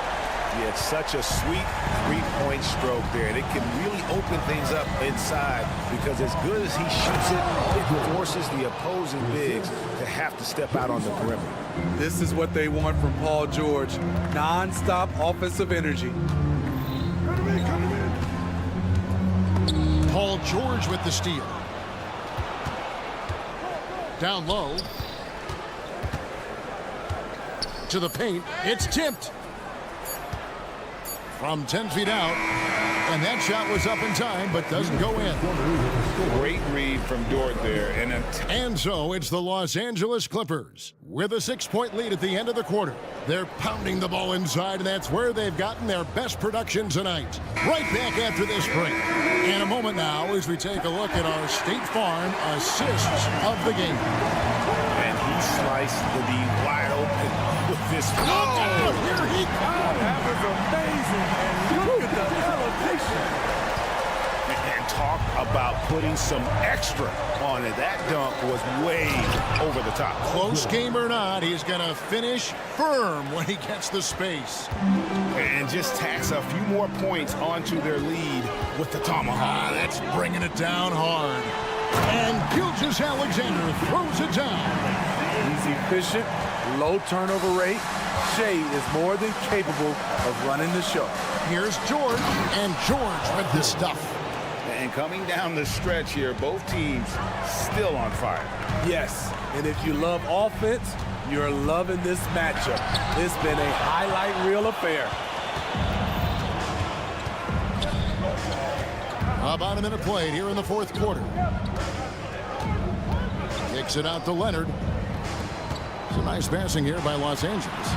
[SPEAKER 3] Yeah, it's such a sweet 3-point stroke there, and it can really open things up inside because as good as he shoots it, it forces the opposing bigs to have to step out on the perimeter.
[SPEAKER 2] This is what they want from Paul George. Non-stop offensive energy.
[SPEAKER 1] Paul George with the steal. Down low. To the paint. It's tipped. From 10 feet out. And that shot was up in time, but doesn't go in.
[SPEAKER 3] Great read from Dort there.
[SPEAKER 1] And so it's the Los Angeles Clippers with a 6-point lead at the end of the quarter. They're pounding the ball inside, and that's where they've gotten their best production tonight. Right back after this break. In a moment now as we take a look at our State Farm assists of the game.
[SPEAKER 3] And he sliced the D wide open with this.
[SPEAKER 1] Look out! Here he comes!
[SPEAKER 2] That was amazing. And look at the elevation.
[SPEAKER 3] And talk about putting some extra on it. That dunk was way over the top.
[SPEAKER 1] Close game or not, he's going to finish firm when he gets the space.
[SPEAKER 3] And just tacks a few more points onto their lead with the tomahawk.
[SPEAKER 1] That's bringing it down hard. And Gilgeous-Alexander throws it down.
[SPEAKER 2] He's efficient, low turnover rate. Shea is more than capable of running the show.
[SPEAKER 1] Here's George, and George with the stuff.
[SPEAKER 3] And coming down the stretch here, both teams still on fire.
[SPEAKER 2] Yes, and if you love offense, you're loving this matchup. It's been a highlight reel affair.
[SPEAKER 1] About a minute played here in the fourth quarter. Kicks it out to Leonard. Some nice passing here by Los Angeles.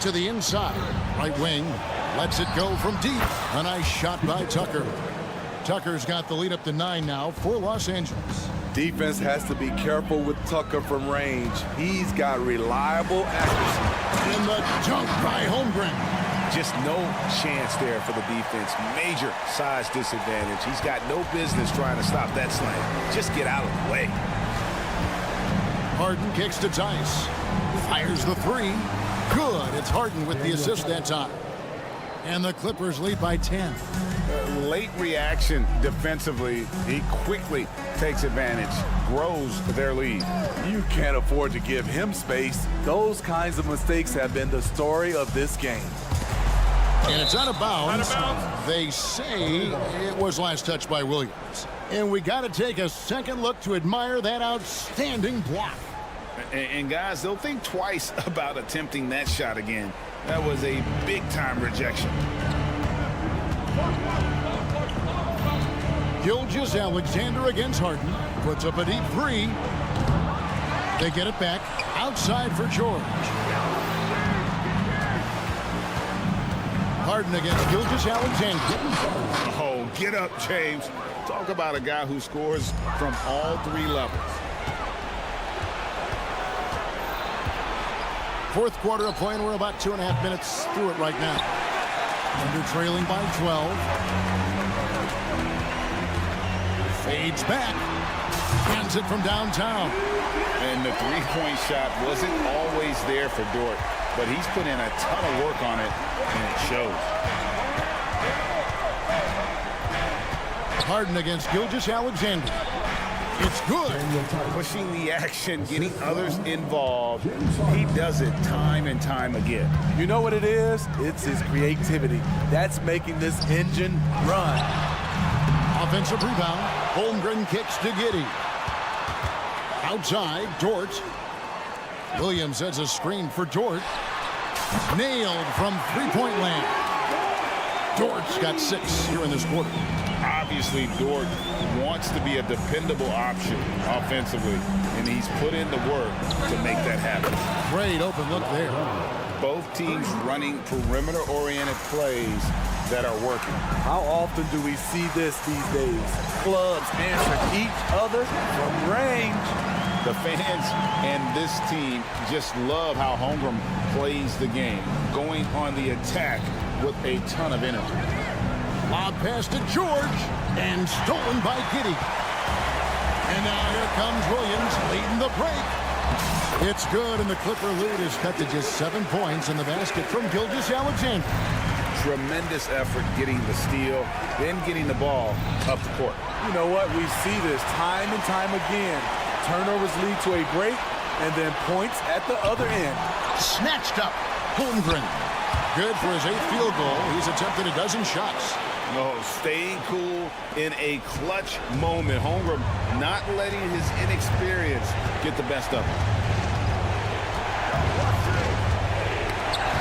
[SPEAKER 1] To the inside. Right wing. Lets it go from deep. A nice shot by Tucker. Tucker's got the lead up to 9 now for Los Angeles.
[SPEAKER 2] Defense has to be careful with Tucker from range. He's got reliable accuracy.
[SPEAKER 1] And the dunk by Holmgren.
[SPEAKER 3] Just no chance there for the defense. Major size disadvantage. He's got no business trying to stop that slam. Just get out of the way.
[SPEAKER 1] Harden kicks to Tice. Fires the 3. Good. It's Harden with the assist that time. And the Clippers lead by 10.
[SPEAKER 3] Late reaction defensively. He quickly takes advantage, grows their lead.
[SPEAKER 2] You can't afford to give him space. Those kinds of mistakes have been the story of this game.
[SPEAKER 1] And it's out of bounds. They say it was last touched by Williams. And we got to take a second look to admire that outstanding block.
[SPEAKER 3] And guys, they'll think twice about attempting that shot again. That was a big-time rejection.
[SPEAKER 1] Gilgeous-Alexander against Harden. Puts up a deep 3. They get it back. Outside for George. Harden against Gilgeous-Alexander.
[SPEAKER 3] Oh, get up, James. Talk about a guy who scores from all 3 levels.
[SPEAKER 1] Fourth quarter of play, and we're about 2.5 minutes through it right now. Thunder trailing by 12. Fades back. Hands it from downtown.
[SPEAKER 3] And the three-point shot wasn't always there for Dort, but he's put in a ton of work on it, and it shows.
[SPEAKER 1] Harden against Gilgeous-Alexander. It's good.
[SPEAKER 3] Pushing the action, getting others involved. He does it time and time again.
[SPEAKER 2] You know what it is? It's his creativity. That's making this engine run.
[SPEAKER 1] Offensive rebound. Holmgren kicks to Giddey. Outside, Dort. Williams has a screen for Dort. Nailed from three-point land. Dort's got 6 here in this quarter.
[SPEAKER 3] Obviously, Dort wants to be a dependable option offensively, and he's put in the work to make that happen.
[SPEAKER 1] Great open look there.
[SPEAKER 3] Both teams running perimeter-oriented plays that are working.
[SPEAKER 2] How often do we see this these days? Clubs answer each other from range.
[SPEAKER 3] The fans and this team just love how Holmgren plays the game, going on the attack with a ton of energy.
[SPEAKER 1] Lob pass to George, and stolen by Giddey. And now here comes Williams leading the break. It's good, and the Clipper lead is cut to just 7 points in the basket from Gilgeous-Alexander.
[SPEAKER 3] Tremendous effort getting the steal, then getting the ball up the court.
[SPEAKER 2] You know what? We see this time and time again. Turnovers lead to a break, and then points at the other end.
[SPEAKER 1] Snatched up. Holmgren. Good for his 8th field goal. He's attempted a dozen shots.
[SPEAKER 3] No, staying cool in a clutch moment. Holmgren not letting his inexperience get the best of him.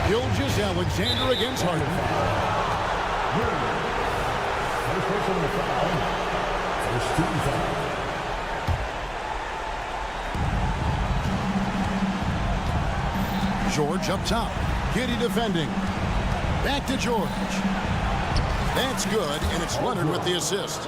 [SPEAKER 1] Gilgeous-Alexander against Harden. George up top. Giddey defending. Back to George. That's good, and it's Leonard with the assist.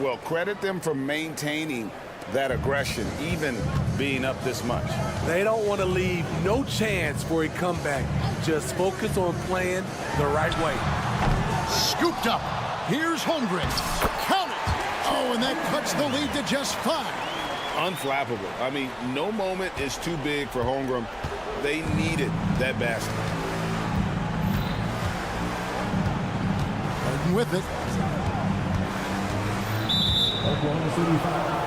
[SPEAKER 3] Well, credit them for maintaining that aggression, even being up this much.
[SPEAKER 2] They don't want to leave no chance for a comeback. Just focus on playing the right way.
[SPEAKER 1] Scooped up. Here's Holmgren. Count it. Oh, and that cuts the lead to just 5.
[SPEAKER 3] Unflappable. I mean, no moment is too big for Holmgren. They needed that basket.
[SPEAKER 1] Harden with it.
[SPEAKER 4] Oklahoma City foul.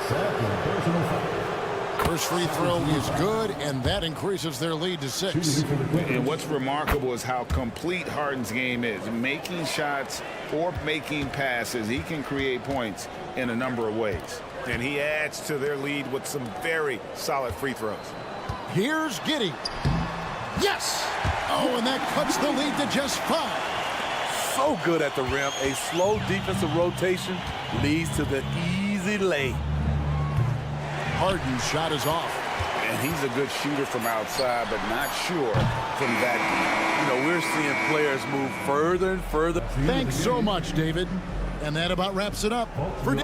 [SPEAKER 4] Second personal foul.
[SPEAKER 1] First free throw is good, and that increases their lead to 6.
[SPEAKER 3] And what's remarkable is how complete Harden's game is. Making shots or making passes, he can create points in a number of ways. And he adds to their lead with some very solid free throws.
[SPEAKER 1] Here's Giddey. Yes! Oh, and that cuts the lead to just 5.
[SPEAKER 2] So good at the rim. A slow defensive rotation leads to the easy lay.
[SPEAKER 1] Harden's shot is off.
[SPEAKER 3] And he's a good shooter from outside, but not sure from that deep.
[SPEAKER 2] You know, we're seeing players move further and further.
[SPEAKER 1] Thanks so much, David. And that about wraps it up for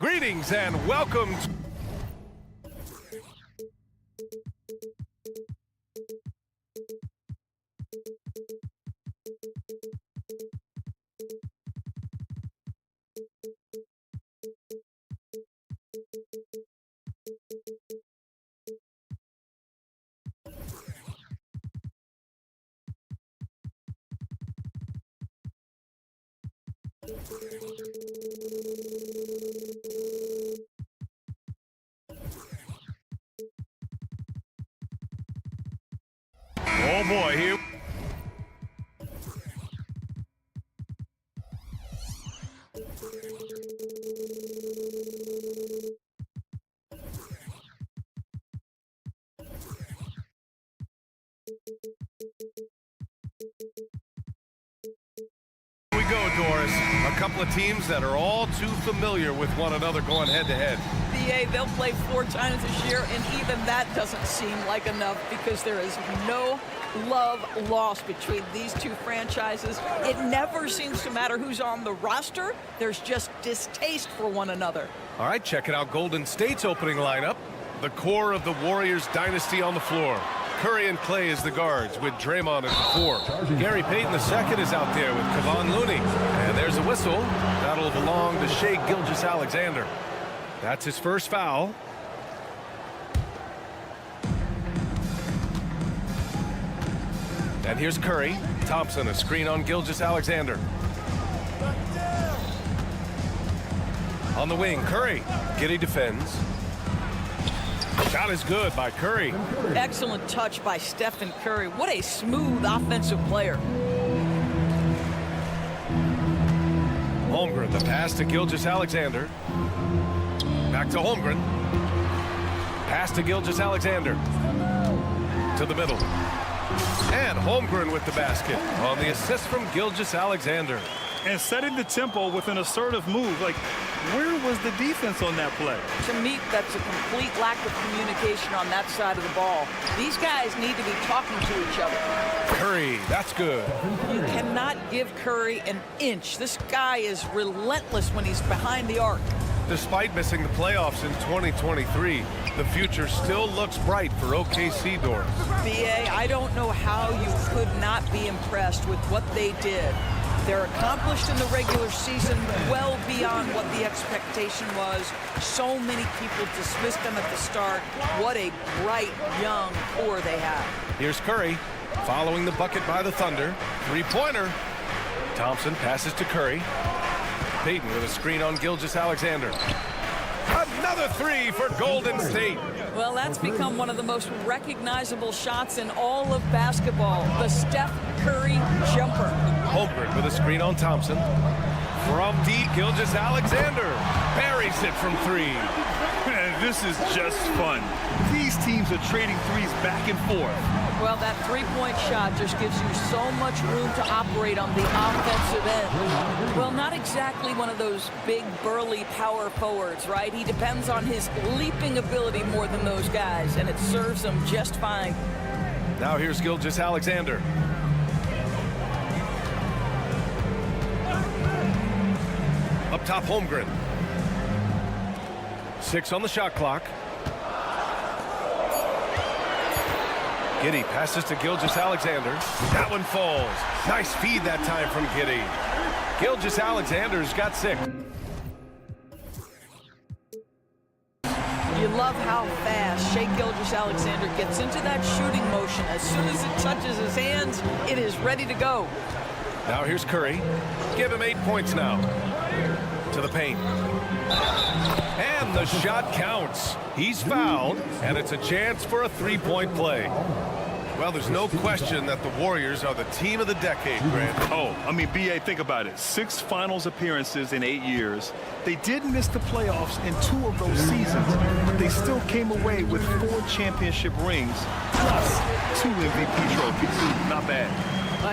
[SPEAKER 7] Greetings and welcome. Oh boy, here. We go, Doris. A couple of teams that are all too familiar with one another going head-to-head.
[SPEAKER 9] BA, they'll play 4 times this year, and even that doesn't seem like enough because there is no love lost between these two franchises. It never seems to matter who's on the roster. There's just distaste for one another.
[SPEAKER 7] All right, checking out Golden State's opening lineup. The core of the Warriors dynasty on the floor. Curry and Clay as the guards with Draymond at the 4. Gary Payton II is out there with Kevon Looney. And there's a whistle. That'll belong to Shai Gilgeous-Alexander. That's his first foul. And here's Curry. Thompson, a screen on Gilgeous-Alexander. On the wing, Curry. Giddey defends. Shot is good by Curry.
[SPEAKER 9] Excellent touch by Stephen Curry. What a smooth offensive player.
[SPEAKER 7] Holmgren, the pass to Gilgeous-Alexander. Back to Holmgren. Pass to Gilgeous-Alexander. To the middle. And Holmgren with the basket on the assist from Gilgeous-Alexander.
[SPEAKER 8] And setting the tempo with an assertive move. Like, where was the defense on that play?
[SPEAKER 9] To me, that's a complete lack of communication on that side of the ball. These guys need to be talking to each other.
[SPEAKER 7] Curry, that's good.
[SPEAKER 9] You cannot give Curry an inch. This guy is relentless when he's behind the arc.
[SPEAKER 7] Despite missing the playoffs in 2023, the future still looks bright for OKC, Doris.
[SPEAKER 9] BA, I don't know how you could not be impressed with what they did. They're accomplished in the regular season well beyond what the expectation was. So many people dismissed them at the start. What a bright, young core they have.
[SPEAKER 7] Here's Curry following the bucket by the Thunder. Three-pointer. Thompson passes to Curry. Payton with a screen on Gilgeous-Alexander. Another 3 for Golden State.
[SPEAKER 9] Well, that's become one of the most recognizable shots in all of basketball. The Steph Curry jumper.
[SPEAKER 7] Holmgren with a screen on Thompson. From deep, Gilgeous-Alexander buries it from 3.
[SPEAKER 8] Man, this is just fun. These teams are trading threes back and forth.
[SPEAKER 9] Well, that three-point shot just gives you so much room to operate on the offensive end. Well, not exactly one of those big, burly power forwards, right? He depends on his leaping ability more than those guys, and it serves him just fine.
[SPEAKER 7] Now here's Gilgeous-Alexander. Up top, Holmgren. 6 on the shot clock. Giddey passes to Gilgeous-Alexander. That one falls. Nice feed that time from Giddey. Gilgeous-Alexander's got 6.
[SPEAKER 9] You love how fast Shai Gilgeous-Alexander gets into that shooting motion. As soon as it touches his hands, it is ready to go.
[SPEAKER 7] Now here's Curry. Give him 8 points now. To the paint. And the shot counts. He's fouled, and it's a chance for a three-point play. Well, there's no question that the Warriors are the team of the decade, Grant.
[SPEAKER 8] Oh, I mean, BA, think about it. 6 finals appearances in 8 years. They did miss the playoffs in 2 of those seasons, but they still came away with 4 championship rings, plus 2 MVP trophies. Not bad.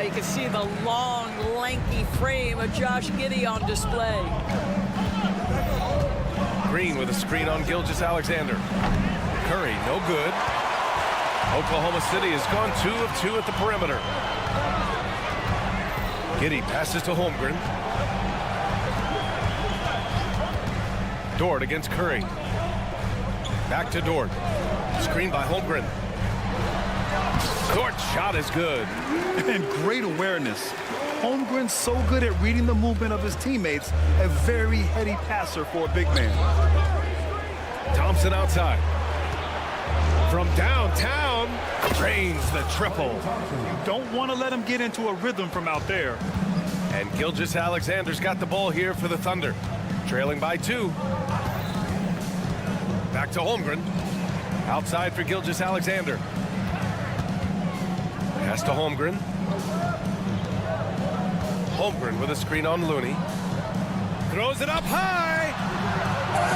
[SPEAKER 9] You can see the long, lanky frame of Josh Giddey on display.
[SPEAKER 7] Green with a screen on Gilgeous-Alexander. Curry, no good. Oklahoma City has gone 2 of 2 at the perimeter. Giddey passes to Holmgren. Dort against Curry. Back to Dort. Screen by Holmgren. Dort's shot is good.
[SPEAKER 8] And great awareness. Holmgren's so good at reading the movement of his teammates, a very heady passer for a big man.
[SPEAKER 7] Thompson outside. From downtown, drains the triple.
[SPEAKER 8] You don't want to let him get into a rhythm from out there.
[SPEAKER 7] And Gilgeous-Alexander's got the ball here for the Thunder. Trailing by 2. Back to Holmgren. Outside for Gilgeous-Alexander. Pass to Holmgren. Holmgren with a screen on Looney. Throws it up high.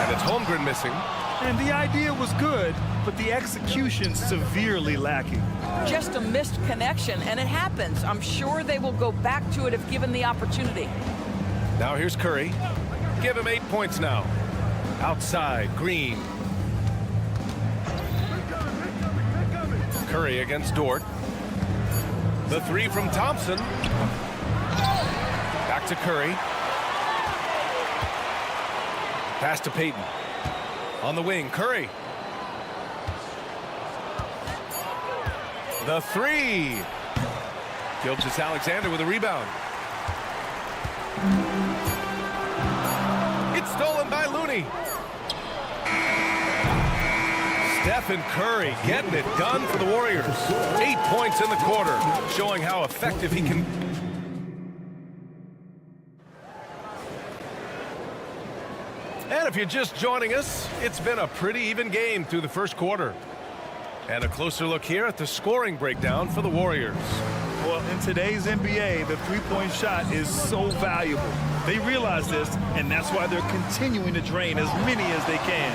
[SPEAKER 7] And it's Holmgren missing.
[SPEAKER 8] And the idea was good, but the execution severely lacking.
[SPEAKER 9] Just a missed connection, and it happens. I'm sure they will go back to it if given the opportunity.
[SPEAKER 7] Now here's Curry. Give him 8 points now. Outside, Green. Curry against Dort. The 3 from Thompson. Back to Curry. Pass to Payton. On the wing, Curry. The 3. Gilgeous-Alexander with a rebound. It's stolen by Looney. Stephen Curry getting it done for the Warriors. 8 points in the quarter, showing how effective he can. And if you're just joining us, it's been a pretty even game through the first quarter. And a closer look here at the scoring breakdown for the Warriors.
[SPEAKER 8] Well, in today's NBA, the three-point shot is so valuable. They realize this, and that's why they're continuing to drain as many as they can.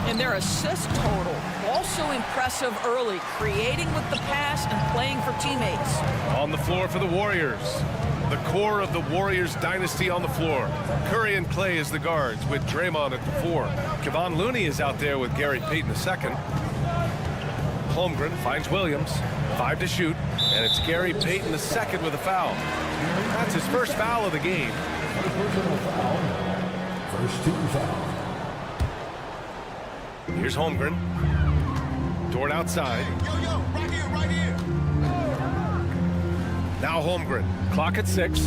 [SPEAKER 9] And their assist total, also impressive early, creating with the pass and playing for teammates.
[SPEAKER 7] On the floor for the Warriors. The core of the Warriors dynasty on the floor. Curry and Clay as the guards with Draymond at the 4. Kevon Looney is out there with Gary Payton II. Holmgren finds Williams. 5 to shoot. And it's Gary Payton II with a foul. That's his first foul of the game.
[SPEAKER 4] First team foul.
[SPEAKER 7] Here's Holmgren. Dort outside.
[SPEAKER 1] Right here, right here.
[SPEAKER 7] Now Holmgren. Clock at 6.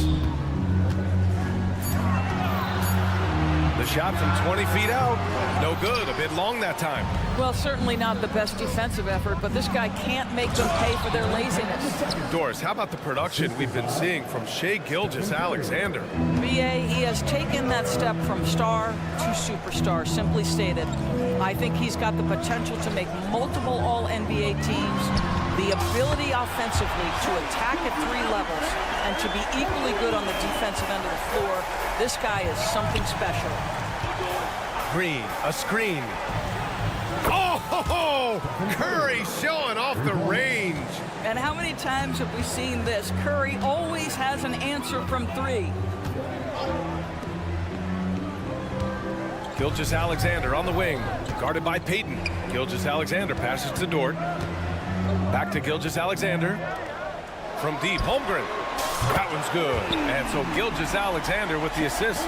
[SPEAKER 7] The shot from 20 feet out. No good. A bit long that time.
[SPEAKER 9] Well, certainly not the best defensive effort, but this guy can't make them pay for their laziness.
[SPEAKER 7] Doris, how about the production we've been seeing from Shai Gilgeous-Alexander?
[SPEAKER 9] BA, he has taken that step from star to superstar, simply stated. I think he's got the potential to make multiple All-NBA teams, the ability offensively to attack at 3 levels, and to be equally good on the defensive end of the floor. This guy is something special.
[SPEAKER 7] Green, a screen. Oh, Curry showing off the range.
[SPEAKER 9] And how many times have we seen this? Curry always has an answer from 3.
[SPEAKER 7] Gilgeous-Alexander on the wing, guarded by Payton. Gilgeous-Alexander passes to Dort. Back to Gilgeous-Alexander. From deep, Holmgren. That one's good. And so Gilgeous-Alexander with the assist.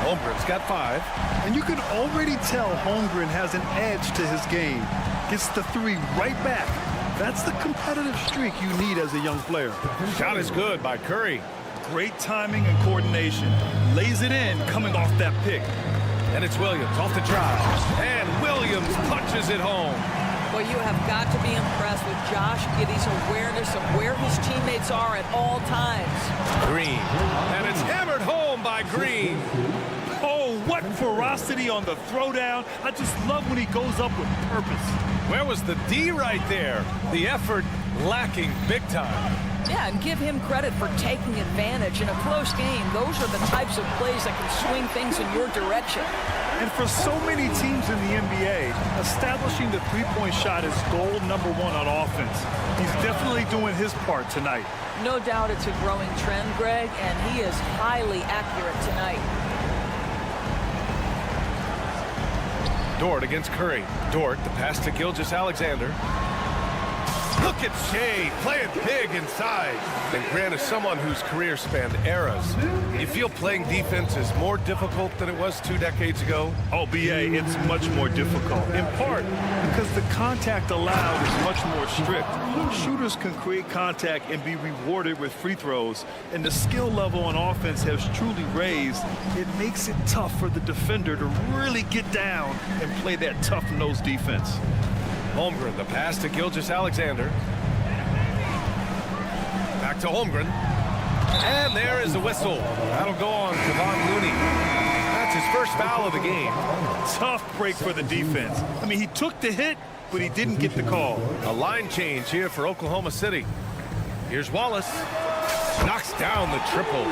[SPEAKER 7] Holmgren's got 5.
[SPEAKER 8] And you can already tell Holmgren has an edge to his game. Gets the 3 right back. That's the competitive streak you need as a young player.
[SPEAKER 7] Shot is good by Curry.
[SPEAKER 8] Great timing and coordination. Lays it in coming off that pick.
[SPEAKER 7] And it's Williams off the drive. And Williams punches it home.
[SPEAKER 9] Well, you have got to be impressed with Josh Giddey's awareness of where his teammates are at all times.
[SPEAKER 7] Green. And it's hammered home by Green.
[SPEAKER 8] Oh, what ferocity on the throwdown. I just love when he goes up with purpose.
[SPEAKER 7] Where was the D right there? The effort lacking big time.
[SPEAKER 9] Yeah, and give him credit for taking advantage in a close game. Those are the types of plays that can swing things in your direction.
[SPEAKER 8] And for so many teams in the NBA, establishing the three-point shot is goal number 1 on offense. He's definitely doing his part tonight.
[SPEAKER 9] No doubt it's a growing trend, Greg, and he is highly accurate tonight.
[SPEAKER 7] Dort against Curry. Dort, the pass to Gilgeous-Alexander. Look at Shea playing big inside. And Grant is someone whose career spanned eras. You feel playing defense is more difficult than it was 2 decades ago?
[SPEAKER 8] Oh, BA, it's much more difficult, in part because the contact allowed is much more strict. Shooters can create contact and be rewarded with free throws, and the skill level on offense has truly raised. It makes it tough for the defender to really get down and play that tough-nosed defense.
[SPEAKER 7] Holmgren, the pass to Gilgeous-Alexander. Back to Holmgren. And there is the whistle. That'll go on Kevon Looney. That's his first foul of the game.
[SPEAKER 8] Tough break for the defense. I mean, he took the hit, but he didn't get the call.
[SPEAKER 7] A line change here for Oklahoma City. Here's Wallace. Knocks down the triple.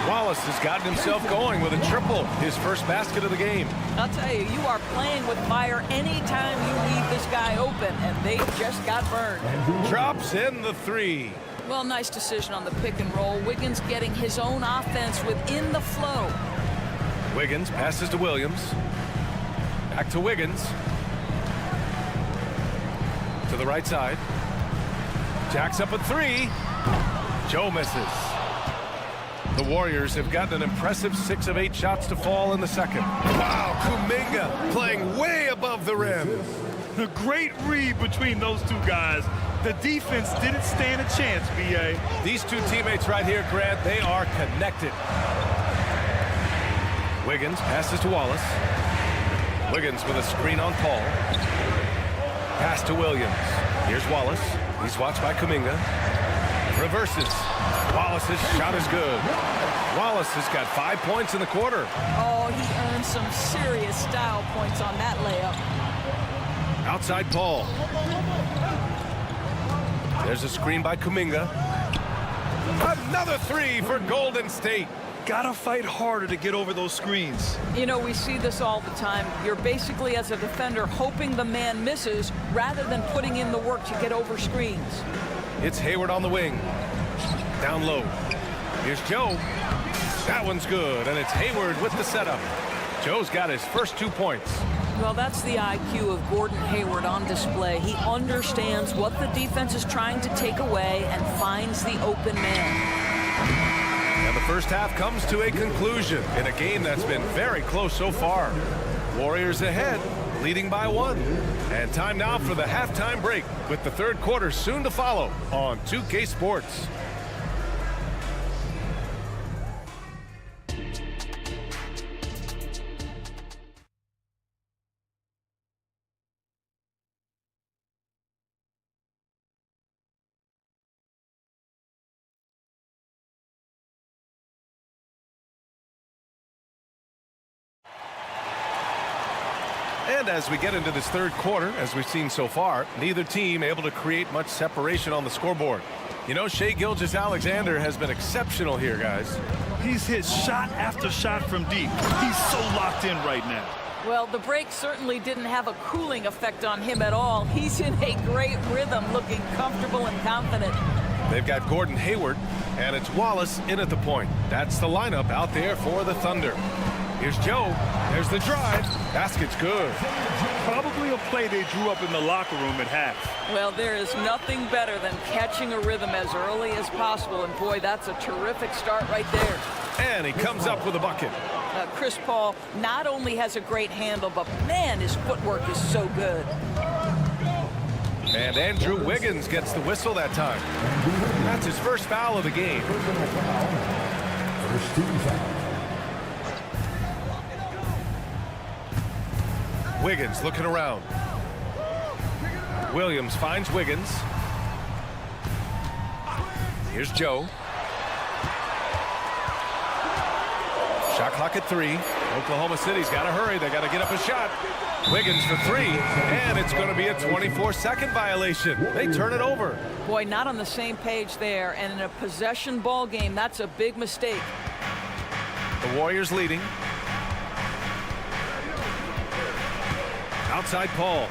[SPEAKER 7] Wallace has gotten himself going with a triple. His first basket of the game.
[SPEAKER 9] I'll tell you, you are playing with fire anytime you leave this guy open, and they just got burned.
[SPEAKER 7] Drops in the 3.
[SPEAKER 9] Well, nice decision on the pick and roll. Wiggins getting his own offense within the flow.
[SPEAKER 7] Wiggins passes to Williams. Back to Wiggins. To the right side. Jacks up a 3. Joe misses. The Warriors have gotten an impressive 6 of 8 shots to fall in the second. Wow, Kuminga playing way above the rim.
[SPEAKER 8] A great read between those two guys. The defense didn't stand a chance, B.A.
[SPEAKER 7] These two teammates right here, Grant, they are connected. Wiggins passes to Wallace. Wiggins with a screen on Paul. Pass to Williams. Here's Wallace. He's watched by Kuminga. Reverses. Wallace's shot is good. Wallace has got 5 points in the quarter.
[SPEAKER 9] Oh, he earned some serious style points on that layup.
[SPEAKER 7] Outside Paul. There's a screen by Kuminga. Another 3 for Golden State.
[SPEAKER 8] Gotta fight harder to get over those screens.
[SPEAKER 9] You know, we see this all the time. You're basically, as a defender, hoping the man misses rather than putting in the work to get over screens.
[SPEAKER 7] It's Hayward on the wing. Down low. Here's Joe. That one's good, and it's Hayward with the setup. Joe's got his first 2 points.
[SPEAKER 9] Well, that's the IQ of Gordon Hayward on display. He understands what the defense is trying to take away and finds the open man.
[SPEAKER 7] And the first half comes to a conclusion in a game that's been very close so far. Warriors ahead, leading by 1. And time now for the halftime break, with the third quarter soon to follow on 2K Sports. And as we get into this third quarter, as we've seen so far, neither team able to create much separation on the scoreboard. You know, Shai Gilgeous-Alexander has been exceptional here, guys.
[SPEAKER 8] He's hit shot after shot from deep. He's so locked in right now.
[SPEAKER 9] Well, the break certainly didn't have a cooling effect on him at all. He's in a great rhythm, looking comfortable and confident.
[SPEAKER 7] They've got Gordon Hayward, and it's Wallace in at the point. That's the lineup out there for the Thunder. Here's Joe. There's the drive. Basket's good.
[SPEAKER 8] Probably a play they drew up in the locker room at half.
[SPEAKER 9] Well, there is nothing better than catching a rhythm as early as possible. And, boy, that's a terrific start right there.
[SPEAKER 7] And he comes up with a bucket.
[SPEAKER 9] Chris Paul not only has a great handle, but, man, his footwork is so good.
[SPEAKER 7] And Andrew Wiggins gets the whistle that time. That's his first foul of the game.
[SPEAKER 4] First team foul.
[SPEAKER 7] Wiggins looking around. Williams finds Wiggins. Here's Joe. Shot clock at 3. Oklahoma City's got to hurry. They got to get up a shot. Wiggins for 3, and it's going to be a 24-second violation. They turn it over.
[SPEAKER 9] Boy, not on the same page there, and in a possession ball game, that's a big mistake.
[SPEAKER 7] The Warriors leading. Outside Paul.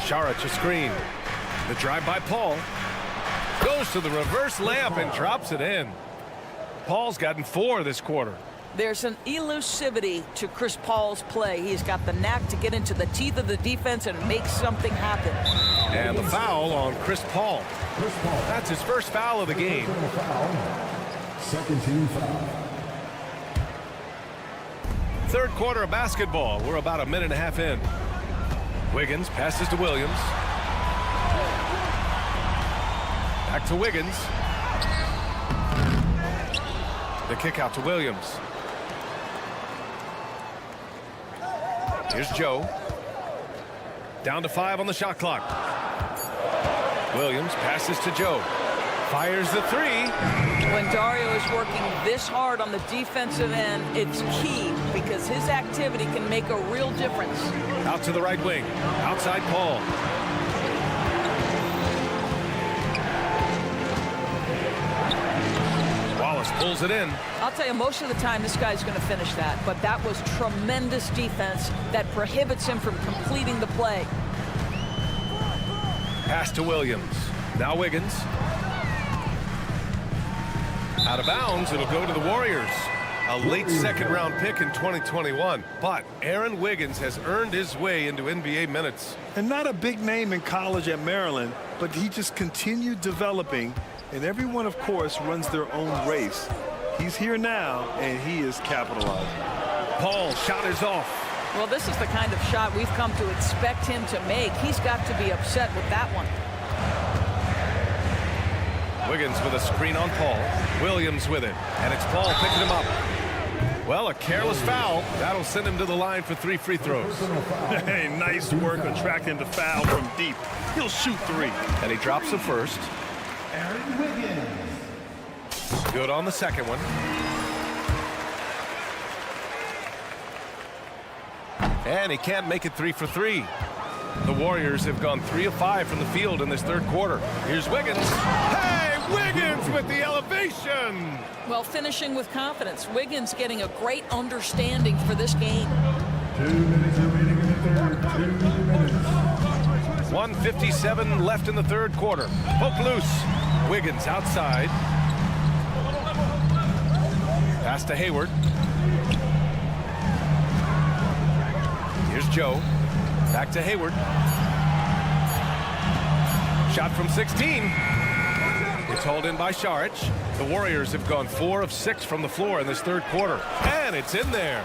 [SPEAKER 7] Saric a screen. The drive by Paul. Goes to the reverse layup and drops it in. Paul's gotten 4 this quarter.
[SPEAKER 9] There's an elusivity to Chris Paul's play. He's got the knack to get into the teeth of the defense and make something happen.
[SPEAKER 7] And the foul on Chris Paul. That's his first foul of the game.
[SPEAKER 4] Second team foul.
[SPEAKER 7] Third quarter of basketball. We're about a minute and a half in. Wiggins passes to Williams. Back to Wiggins. The kick out to Williams. Here's Joe. Down to 5 on the shot clock. Williams passes to Joe. Fires the 3.
[SPEAKER 9] When Dario is working this hard on the defensive end, it's key because his activity can make a real difference.
[SPEAKER 7] Out to the right wing. Outside Paul. Wallace pulls it in.
[SPEAKER 9] I'll tell you, most of the time this guy's going to finish that, but that was tremendous defense that prohibits him from completing the play.
[SPEAKER 7] Pass to Williams. Now Wiggins. Out of bounds, it'll go to the Warriors. A late second-round pick in 2021. But Aaron Wiggins has earned his way into NBA minutes.
[SPEAKER 8] And not a big name in college at Maryland, but he just continued developing. And everyone, of course, runs their own race. He's here now, and he is capitalizing.
[SPEAKER 7] Paul, shot is off.
[SPEAKER 9] Well, this is the kind of shot we've come to expect him to make. He's got to be upset with that one.
[SPEAKER 7] Wiggins with a screen on Paul. Williams with it. And it's Paul picking him up. Well, a careless foul. That'll send him to the line for 3 free throws.
[SPEAKER 8] Hey, nice work attracting the foul from deep. He'll shoot 3.
[SPEAKER 7] And he drops the first.
[SPEAKER 4] Aaron Wiggins.
[SPEAKER 7] Good on the second one. And he can't make it 3 for 3. The Warriors have gone 3 of 5 from the field in this third quarter. Here's Wiggins. Hey, Wiggins with the elevation.
[SPEAKER 9] Well, finishing with confidence. Wiggins getting a great understanding for this game.
[SPEAKER 4] 2 minutes remaining in the third. 2 minutes.
[SPEAKER 7] 1:57 left in the third quarter. Poke loose. Wiggins outside. Pass to Hayward. Here's Joe. Back to Hayward. Shot from 16. It's hauled in by Saric. The Warriors have gone 4 of 6 from the floor in this third quarter. And it's in there.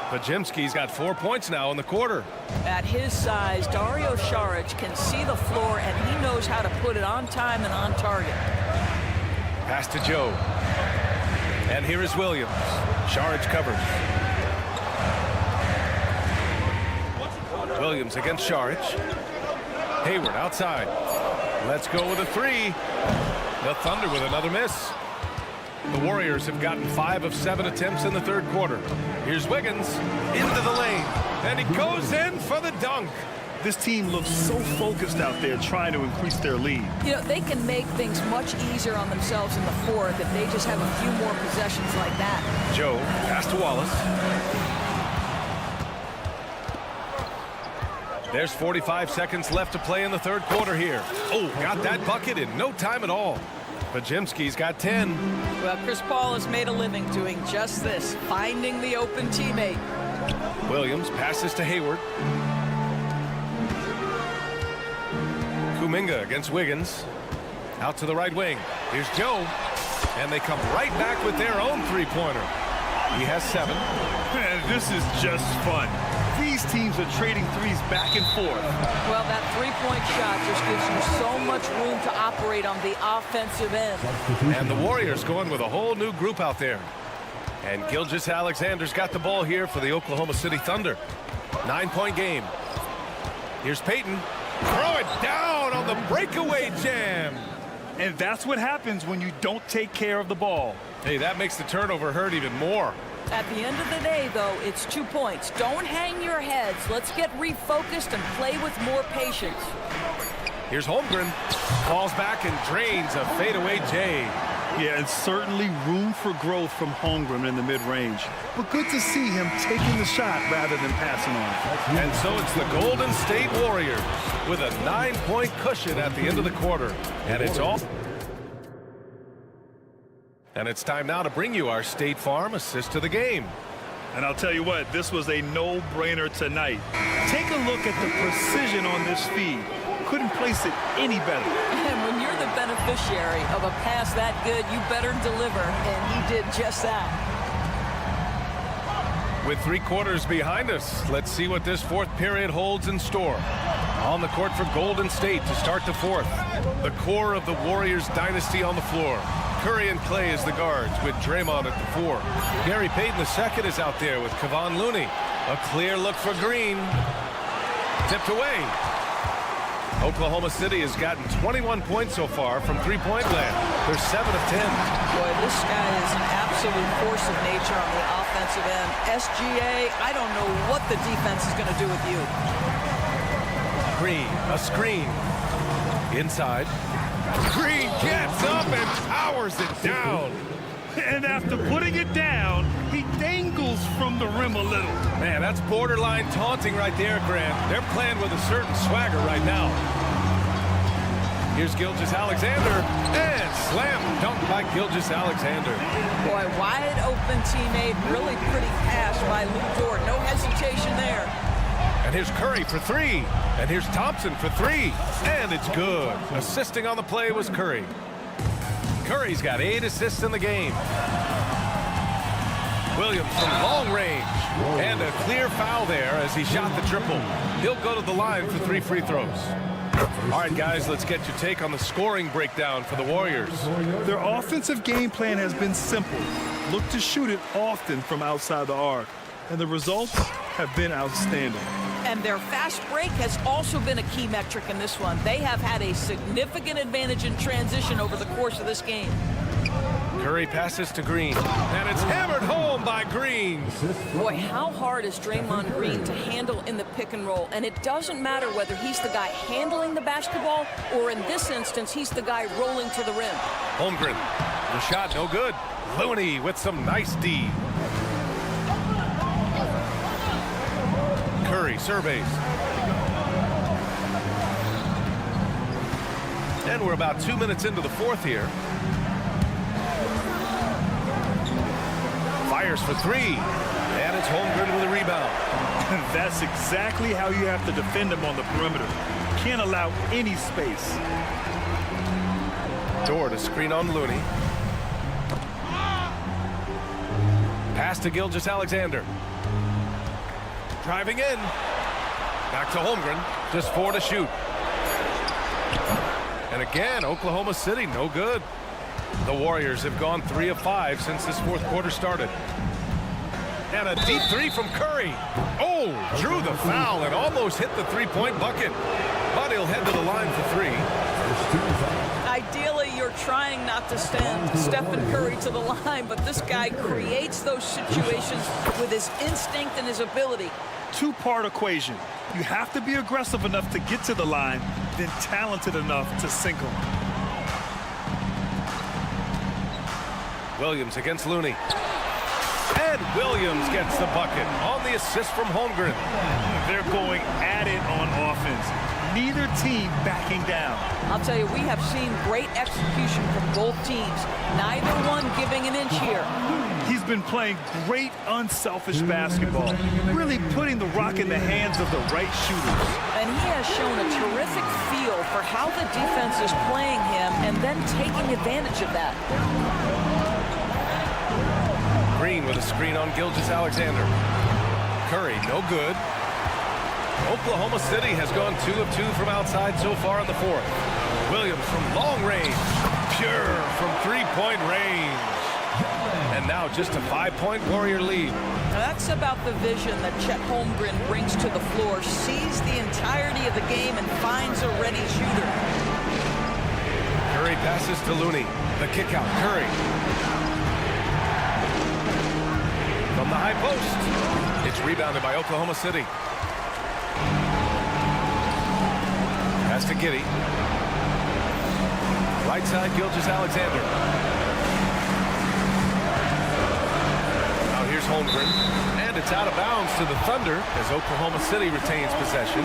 [SPEAKER 7] Podziemski's got 4 points now in the quarter.
[SPEAKER 9] At his size, Dario Saric can see the floor, and he knows how to put it on time and on target.
[SPEAKER 7] Pass to Joe. And here is Williams. Saric covers. Williams against Saric. Hayward outside. Let's go with a 3. The Thunder with another miss. The Warriors have gotten 5 of 7 attempts in the third quarter. Here's Wiggins into the lane. And he goes in for the dunk.
[SPEAKER 8] This team looks so focused out there trying to increase their lead.
[SPEAKER 9] You know, they can make things much easier on themselves in the fourth if they just have a few more possessions like that.
[SPEAKER 7] Joe, pass to Wallace. There's 45 seconds left to play in the third quarter here. Oh, got that bucket in no time at all. Podziemski's got 10.
[SPEAKER 9] Well, Chris Paul has made a living doing just this, finding the open teammate.
[SPEAKER 7] Williams passes to Hayward. Kuminga against Wiggins. Out to the right wing. Here's Joe. And they come right back with their own three-pointer. He has 7.
[SPEAKER 8] Man, this is just fun. These teams are trading threes back and forth.
[SPEAKER 9] Well, that three-point shot just gives you so much room to operate on the offensive end.
[SPEAKER 7] And the Warriors going with a whole new group out there. And Gilgeous-Alexander's got the ball here for the Oklahoma City Thunder. 9-point game. Here's Payton. Throw it down on the breakaway jam.
[SPEAKER 8] And that's what happens when you don't take care of the ball.
[SPEAKER 7] Hey, that makes the turnover hurt even more.
[SPEAKER 9] At the end of the day, though, it's 2 points. Don't hang your heads. Let's get refocused and play with more patience.
[SPEAKER 7] Here's Holmgren. Falls back and drains a fadeaway J.
[SPEAKER 8] Yeah, and certainly room for growth from Holmgren in the mid-range. But good to see him taking the shot rather than passing on.
[SPEAKER 7] And so it's the Golden State Warriors with a 9-point cushion at the end of the quarter. And it's all... And it's time now to bring you our State Farm assist to the game.
[SPEAKER 8] And I'll tell you what, this was a no-brainer tonight. Take a look at the precision on this feed. Couldn't place it any better.
[SPEAKER 9] And when you're the beneficiary of a pass that good, you better deliver, and he did just that.
[SPEAKER 7] With 3 quarters behind us, let's see what this 4th period holds in store. On the court for Golden State to start the 4th. The core of the Warriors dynasty on the floor. Curry and Clay as the guards with Draymond at the 4. Gary Payton II is out there with Kevon Looney. A clear look for Green. Tipped away. Oklahoma City has gotten 21 points so far from three-point land. They're 7 of 10.
[SPEAKER 9] Boy, this guy is an absolute force of nature on the offensive end. SGA, I don't know what the defense is going to do with you.
[SPEAKER 7] Green, a screen. Inside. Green gets up and powers it down.
[SPEAKER 8] And after putting it down, he dangles from the rim a little.
[SPEAKER 7] Man, that's borderline taunting right there, Grant. They're playing with a certain swagger right now. Here's Gilgeous-Alexander, and slam dunk by Gilgeous-Alexander.
[SPEAKER 9] Boy, wide open teammate, really pretty pass by Luke Dort. No hesitation there.
[SPEAKER 7] And here's Curry for 3. And here's Thompson for 3. And it's good. Assisting on the play was Curry. Curry's got 8 assists in the game. Williams from long range. And a clear foul there as he shot the triple. He'll go to the line for 3 free throws. All right, guys, let's get your take on the scoring breakdown for the Warriors.
[SPEAKER 8] Their offensive game plan has been simple. Look to shoot it often from outside the arc. And the results have been outstanding.
[SPEAKER 9] And their fast break has also been a key metric in this one. They have had a significant advantage in transition over the course of this game.
[SPEAKER 7] Curry passes to Green, and it's hammered home by Green.
[SPEAKER 9] Boy, how hard is Draymond Green to handle in the pick and roll? And it doesn't matter whether he's the guy handling the basketball or in this instance, he's the guy rolling to the rim.
[SPEAKER 7] Holmgren, the shot no good. Looney with some nice D. Curry surveys. And we're about 2 minutes into the 4th here. Fires for 3. And it's Holmgren with a rebound.
[SPEAKER 8] That's exactly how you have to defend him on the perimeter. Can't allow any space.
[SPEAKER 7] Dort to screen on Looney. Pass to Gilgeous-Alexander. Driving in. Back to Holmgren. Just 4 to shoot. And again, Oklahoma City, no good. The Warriors have gone 3 of 5 since this 4th quarter started. And a deep 3 from Curry. Oh, drew the foul and almost hit the 3-point bucket. But he'll head to the line for 3.
[SPEAKER 9] Ideally, you're trying not to send Stephen Curry to the line, but this guy creates those situations with his instinct and his ability.
[SPEAKER 8] 2-part equation. You have to be aggressive enough to get to the line, then talented enough to sink them.
[SPEAKER 7] Williams against Looney. And Williams gets the bucket on the assist from Holmgren.
[SPEAKER 8] They're going at it on offense. Neither team backing down.
[SPEAKER 9] I'll tell you, we have seen great execution from both teams. Neither one giving an inch here.
[SPEAKER 8] He's been playing great, unselfish basketball, really putting the rock in the hands of the right shooters.
[SPEAKER 9] And he has shown a terrific feel for how the defense is playing him and then taking advantage of that.
[SPEAKER 7] Green with a screen on Gilgeous-Alexander. Curry, no good. Oklahoma City has gone 2 of 2 from outside so far in the 4th. Williams from long range. Pure from 3-point range. And now just a 5-point Warrior lead.
[SPEAKER 9] Now that's about the vision that Chet Holmgren brings to the floor. Sees the entirety of the game and finds a ready shooter.
[SPEAKER 7] Curry passes to Looney. The kick out, Curry. From the high post. It's rebounded by Oklahoma City. Pass to Giddey. Right side, Gilgeous-Alexander. Now here's Holmgren. And And it's out of bounds to the Thunder as Oklahoma City retains possession.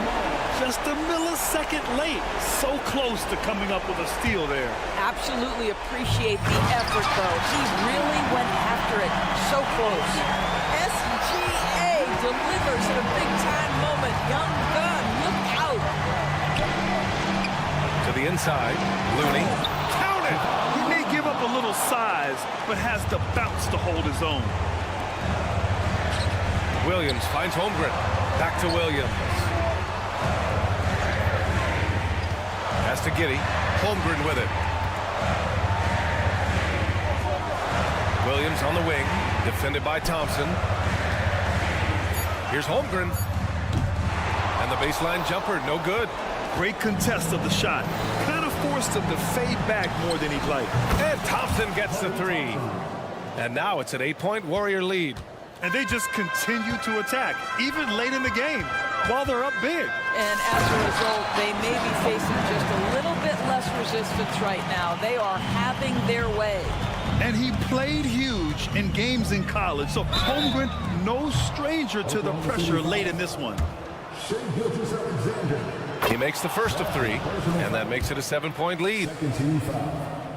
[SPEAKER 8] Just a millisecond late. So close to coming up with a steal there.
[SPEAKER 9] Absolutely appreciate the effort, though. He really went after it. So close. SGA delivers at a big-time moment. Young gun, look out.
[SPEAKER 7] To the inside, Looney. Count it!
[SPEAKER 8] He may give up a little size, but has the bounce to hold his own.
[SPEAKER 7] Williams finds Holmgren. Back to Williams. Pass to Giddey. Holmgren with it. Williams on the wing. Defended by Thompson. Here's Holmgren. And the baseline jumper, no good.
[SPEAKER 8] Great contest of the shot. Kind of forced him to fade back more than he'd like.
[SPEAKER 7] And Thompson gets the three. And now it's an 8-point Warrior lead.
[SPEAKER 8] And they just continue to attack, even late in the game, while they're up big.
[SPEAKER 9] And as a result, they may be facing just a little bit less resistance right now. They are having their way.
[SPEAKER 8] And he played huge in games in college, so Holmgren, no stranger to the pressure late in this one.
[SPEAKER 7] He makes the first of three, and that makes it a 7-point lead.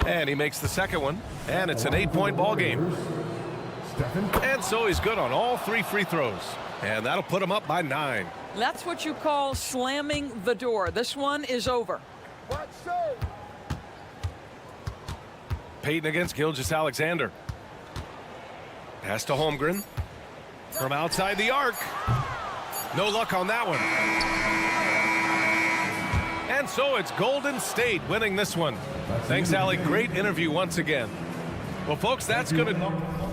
[SPEAKER 7] And he makes the second one, and it's an 8-point ball game. And so he's good on all 3 free throws. And that'll put him up by 9.
[SPEAKER 9] That's what you call slamming the door. This one is over.
[SPEAKER 7] Payton against Gilgeous-Alexander. Pass to Holmgren. From outside the arc. No luck on that one. And so it's Golden State winning this one. Thanks, Allie. Great interview once again. Well, folks, that's going to...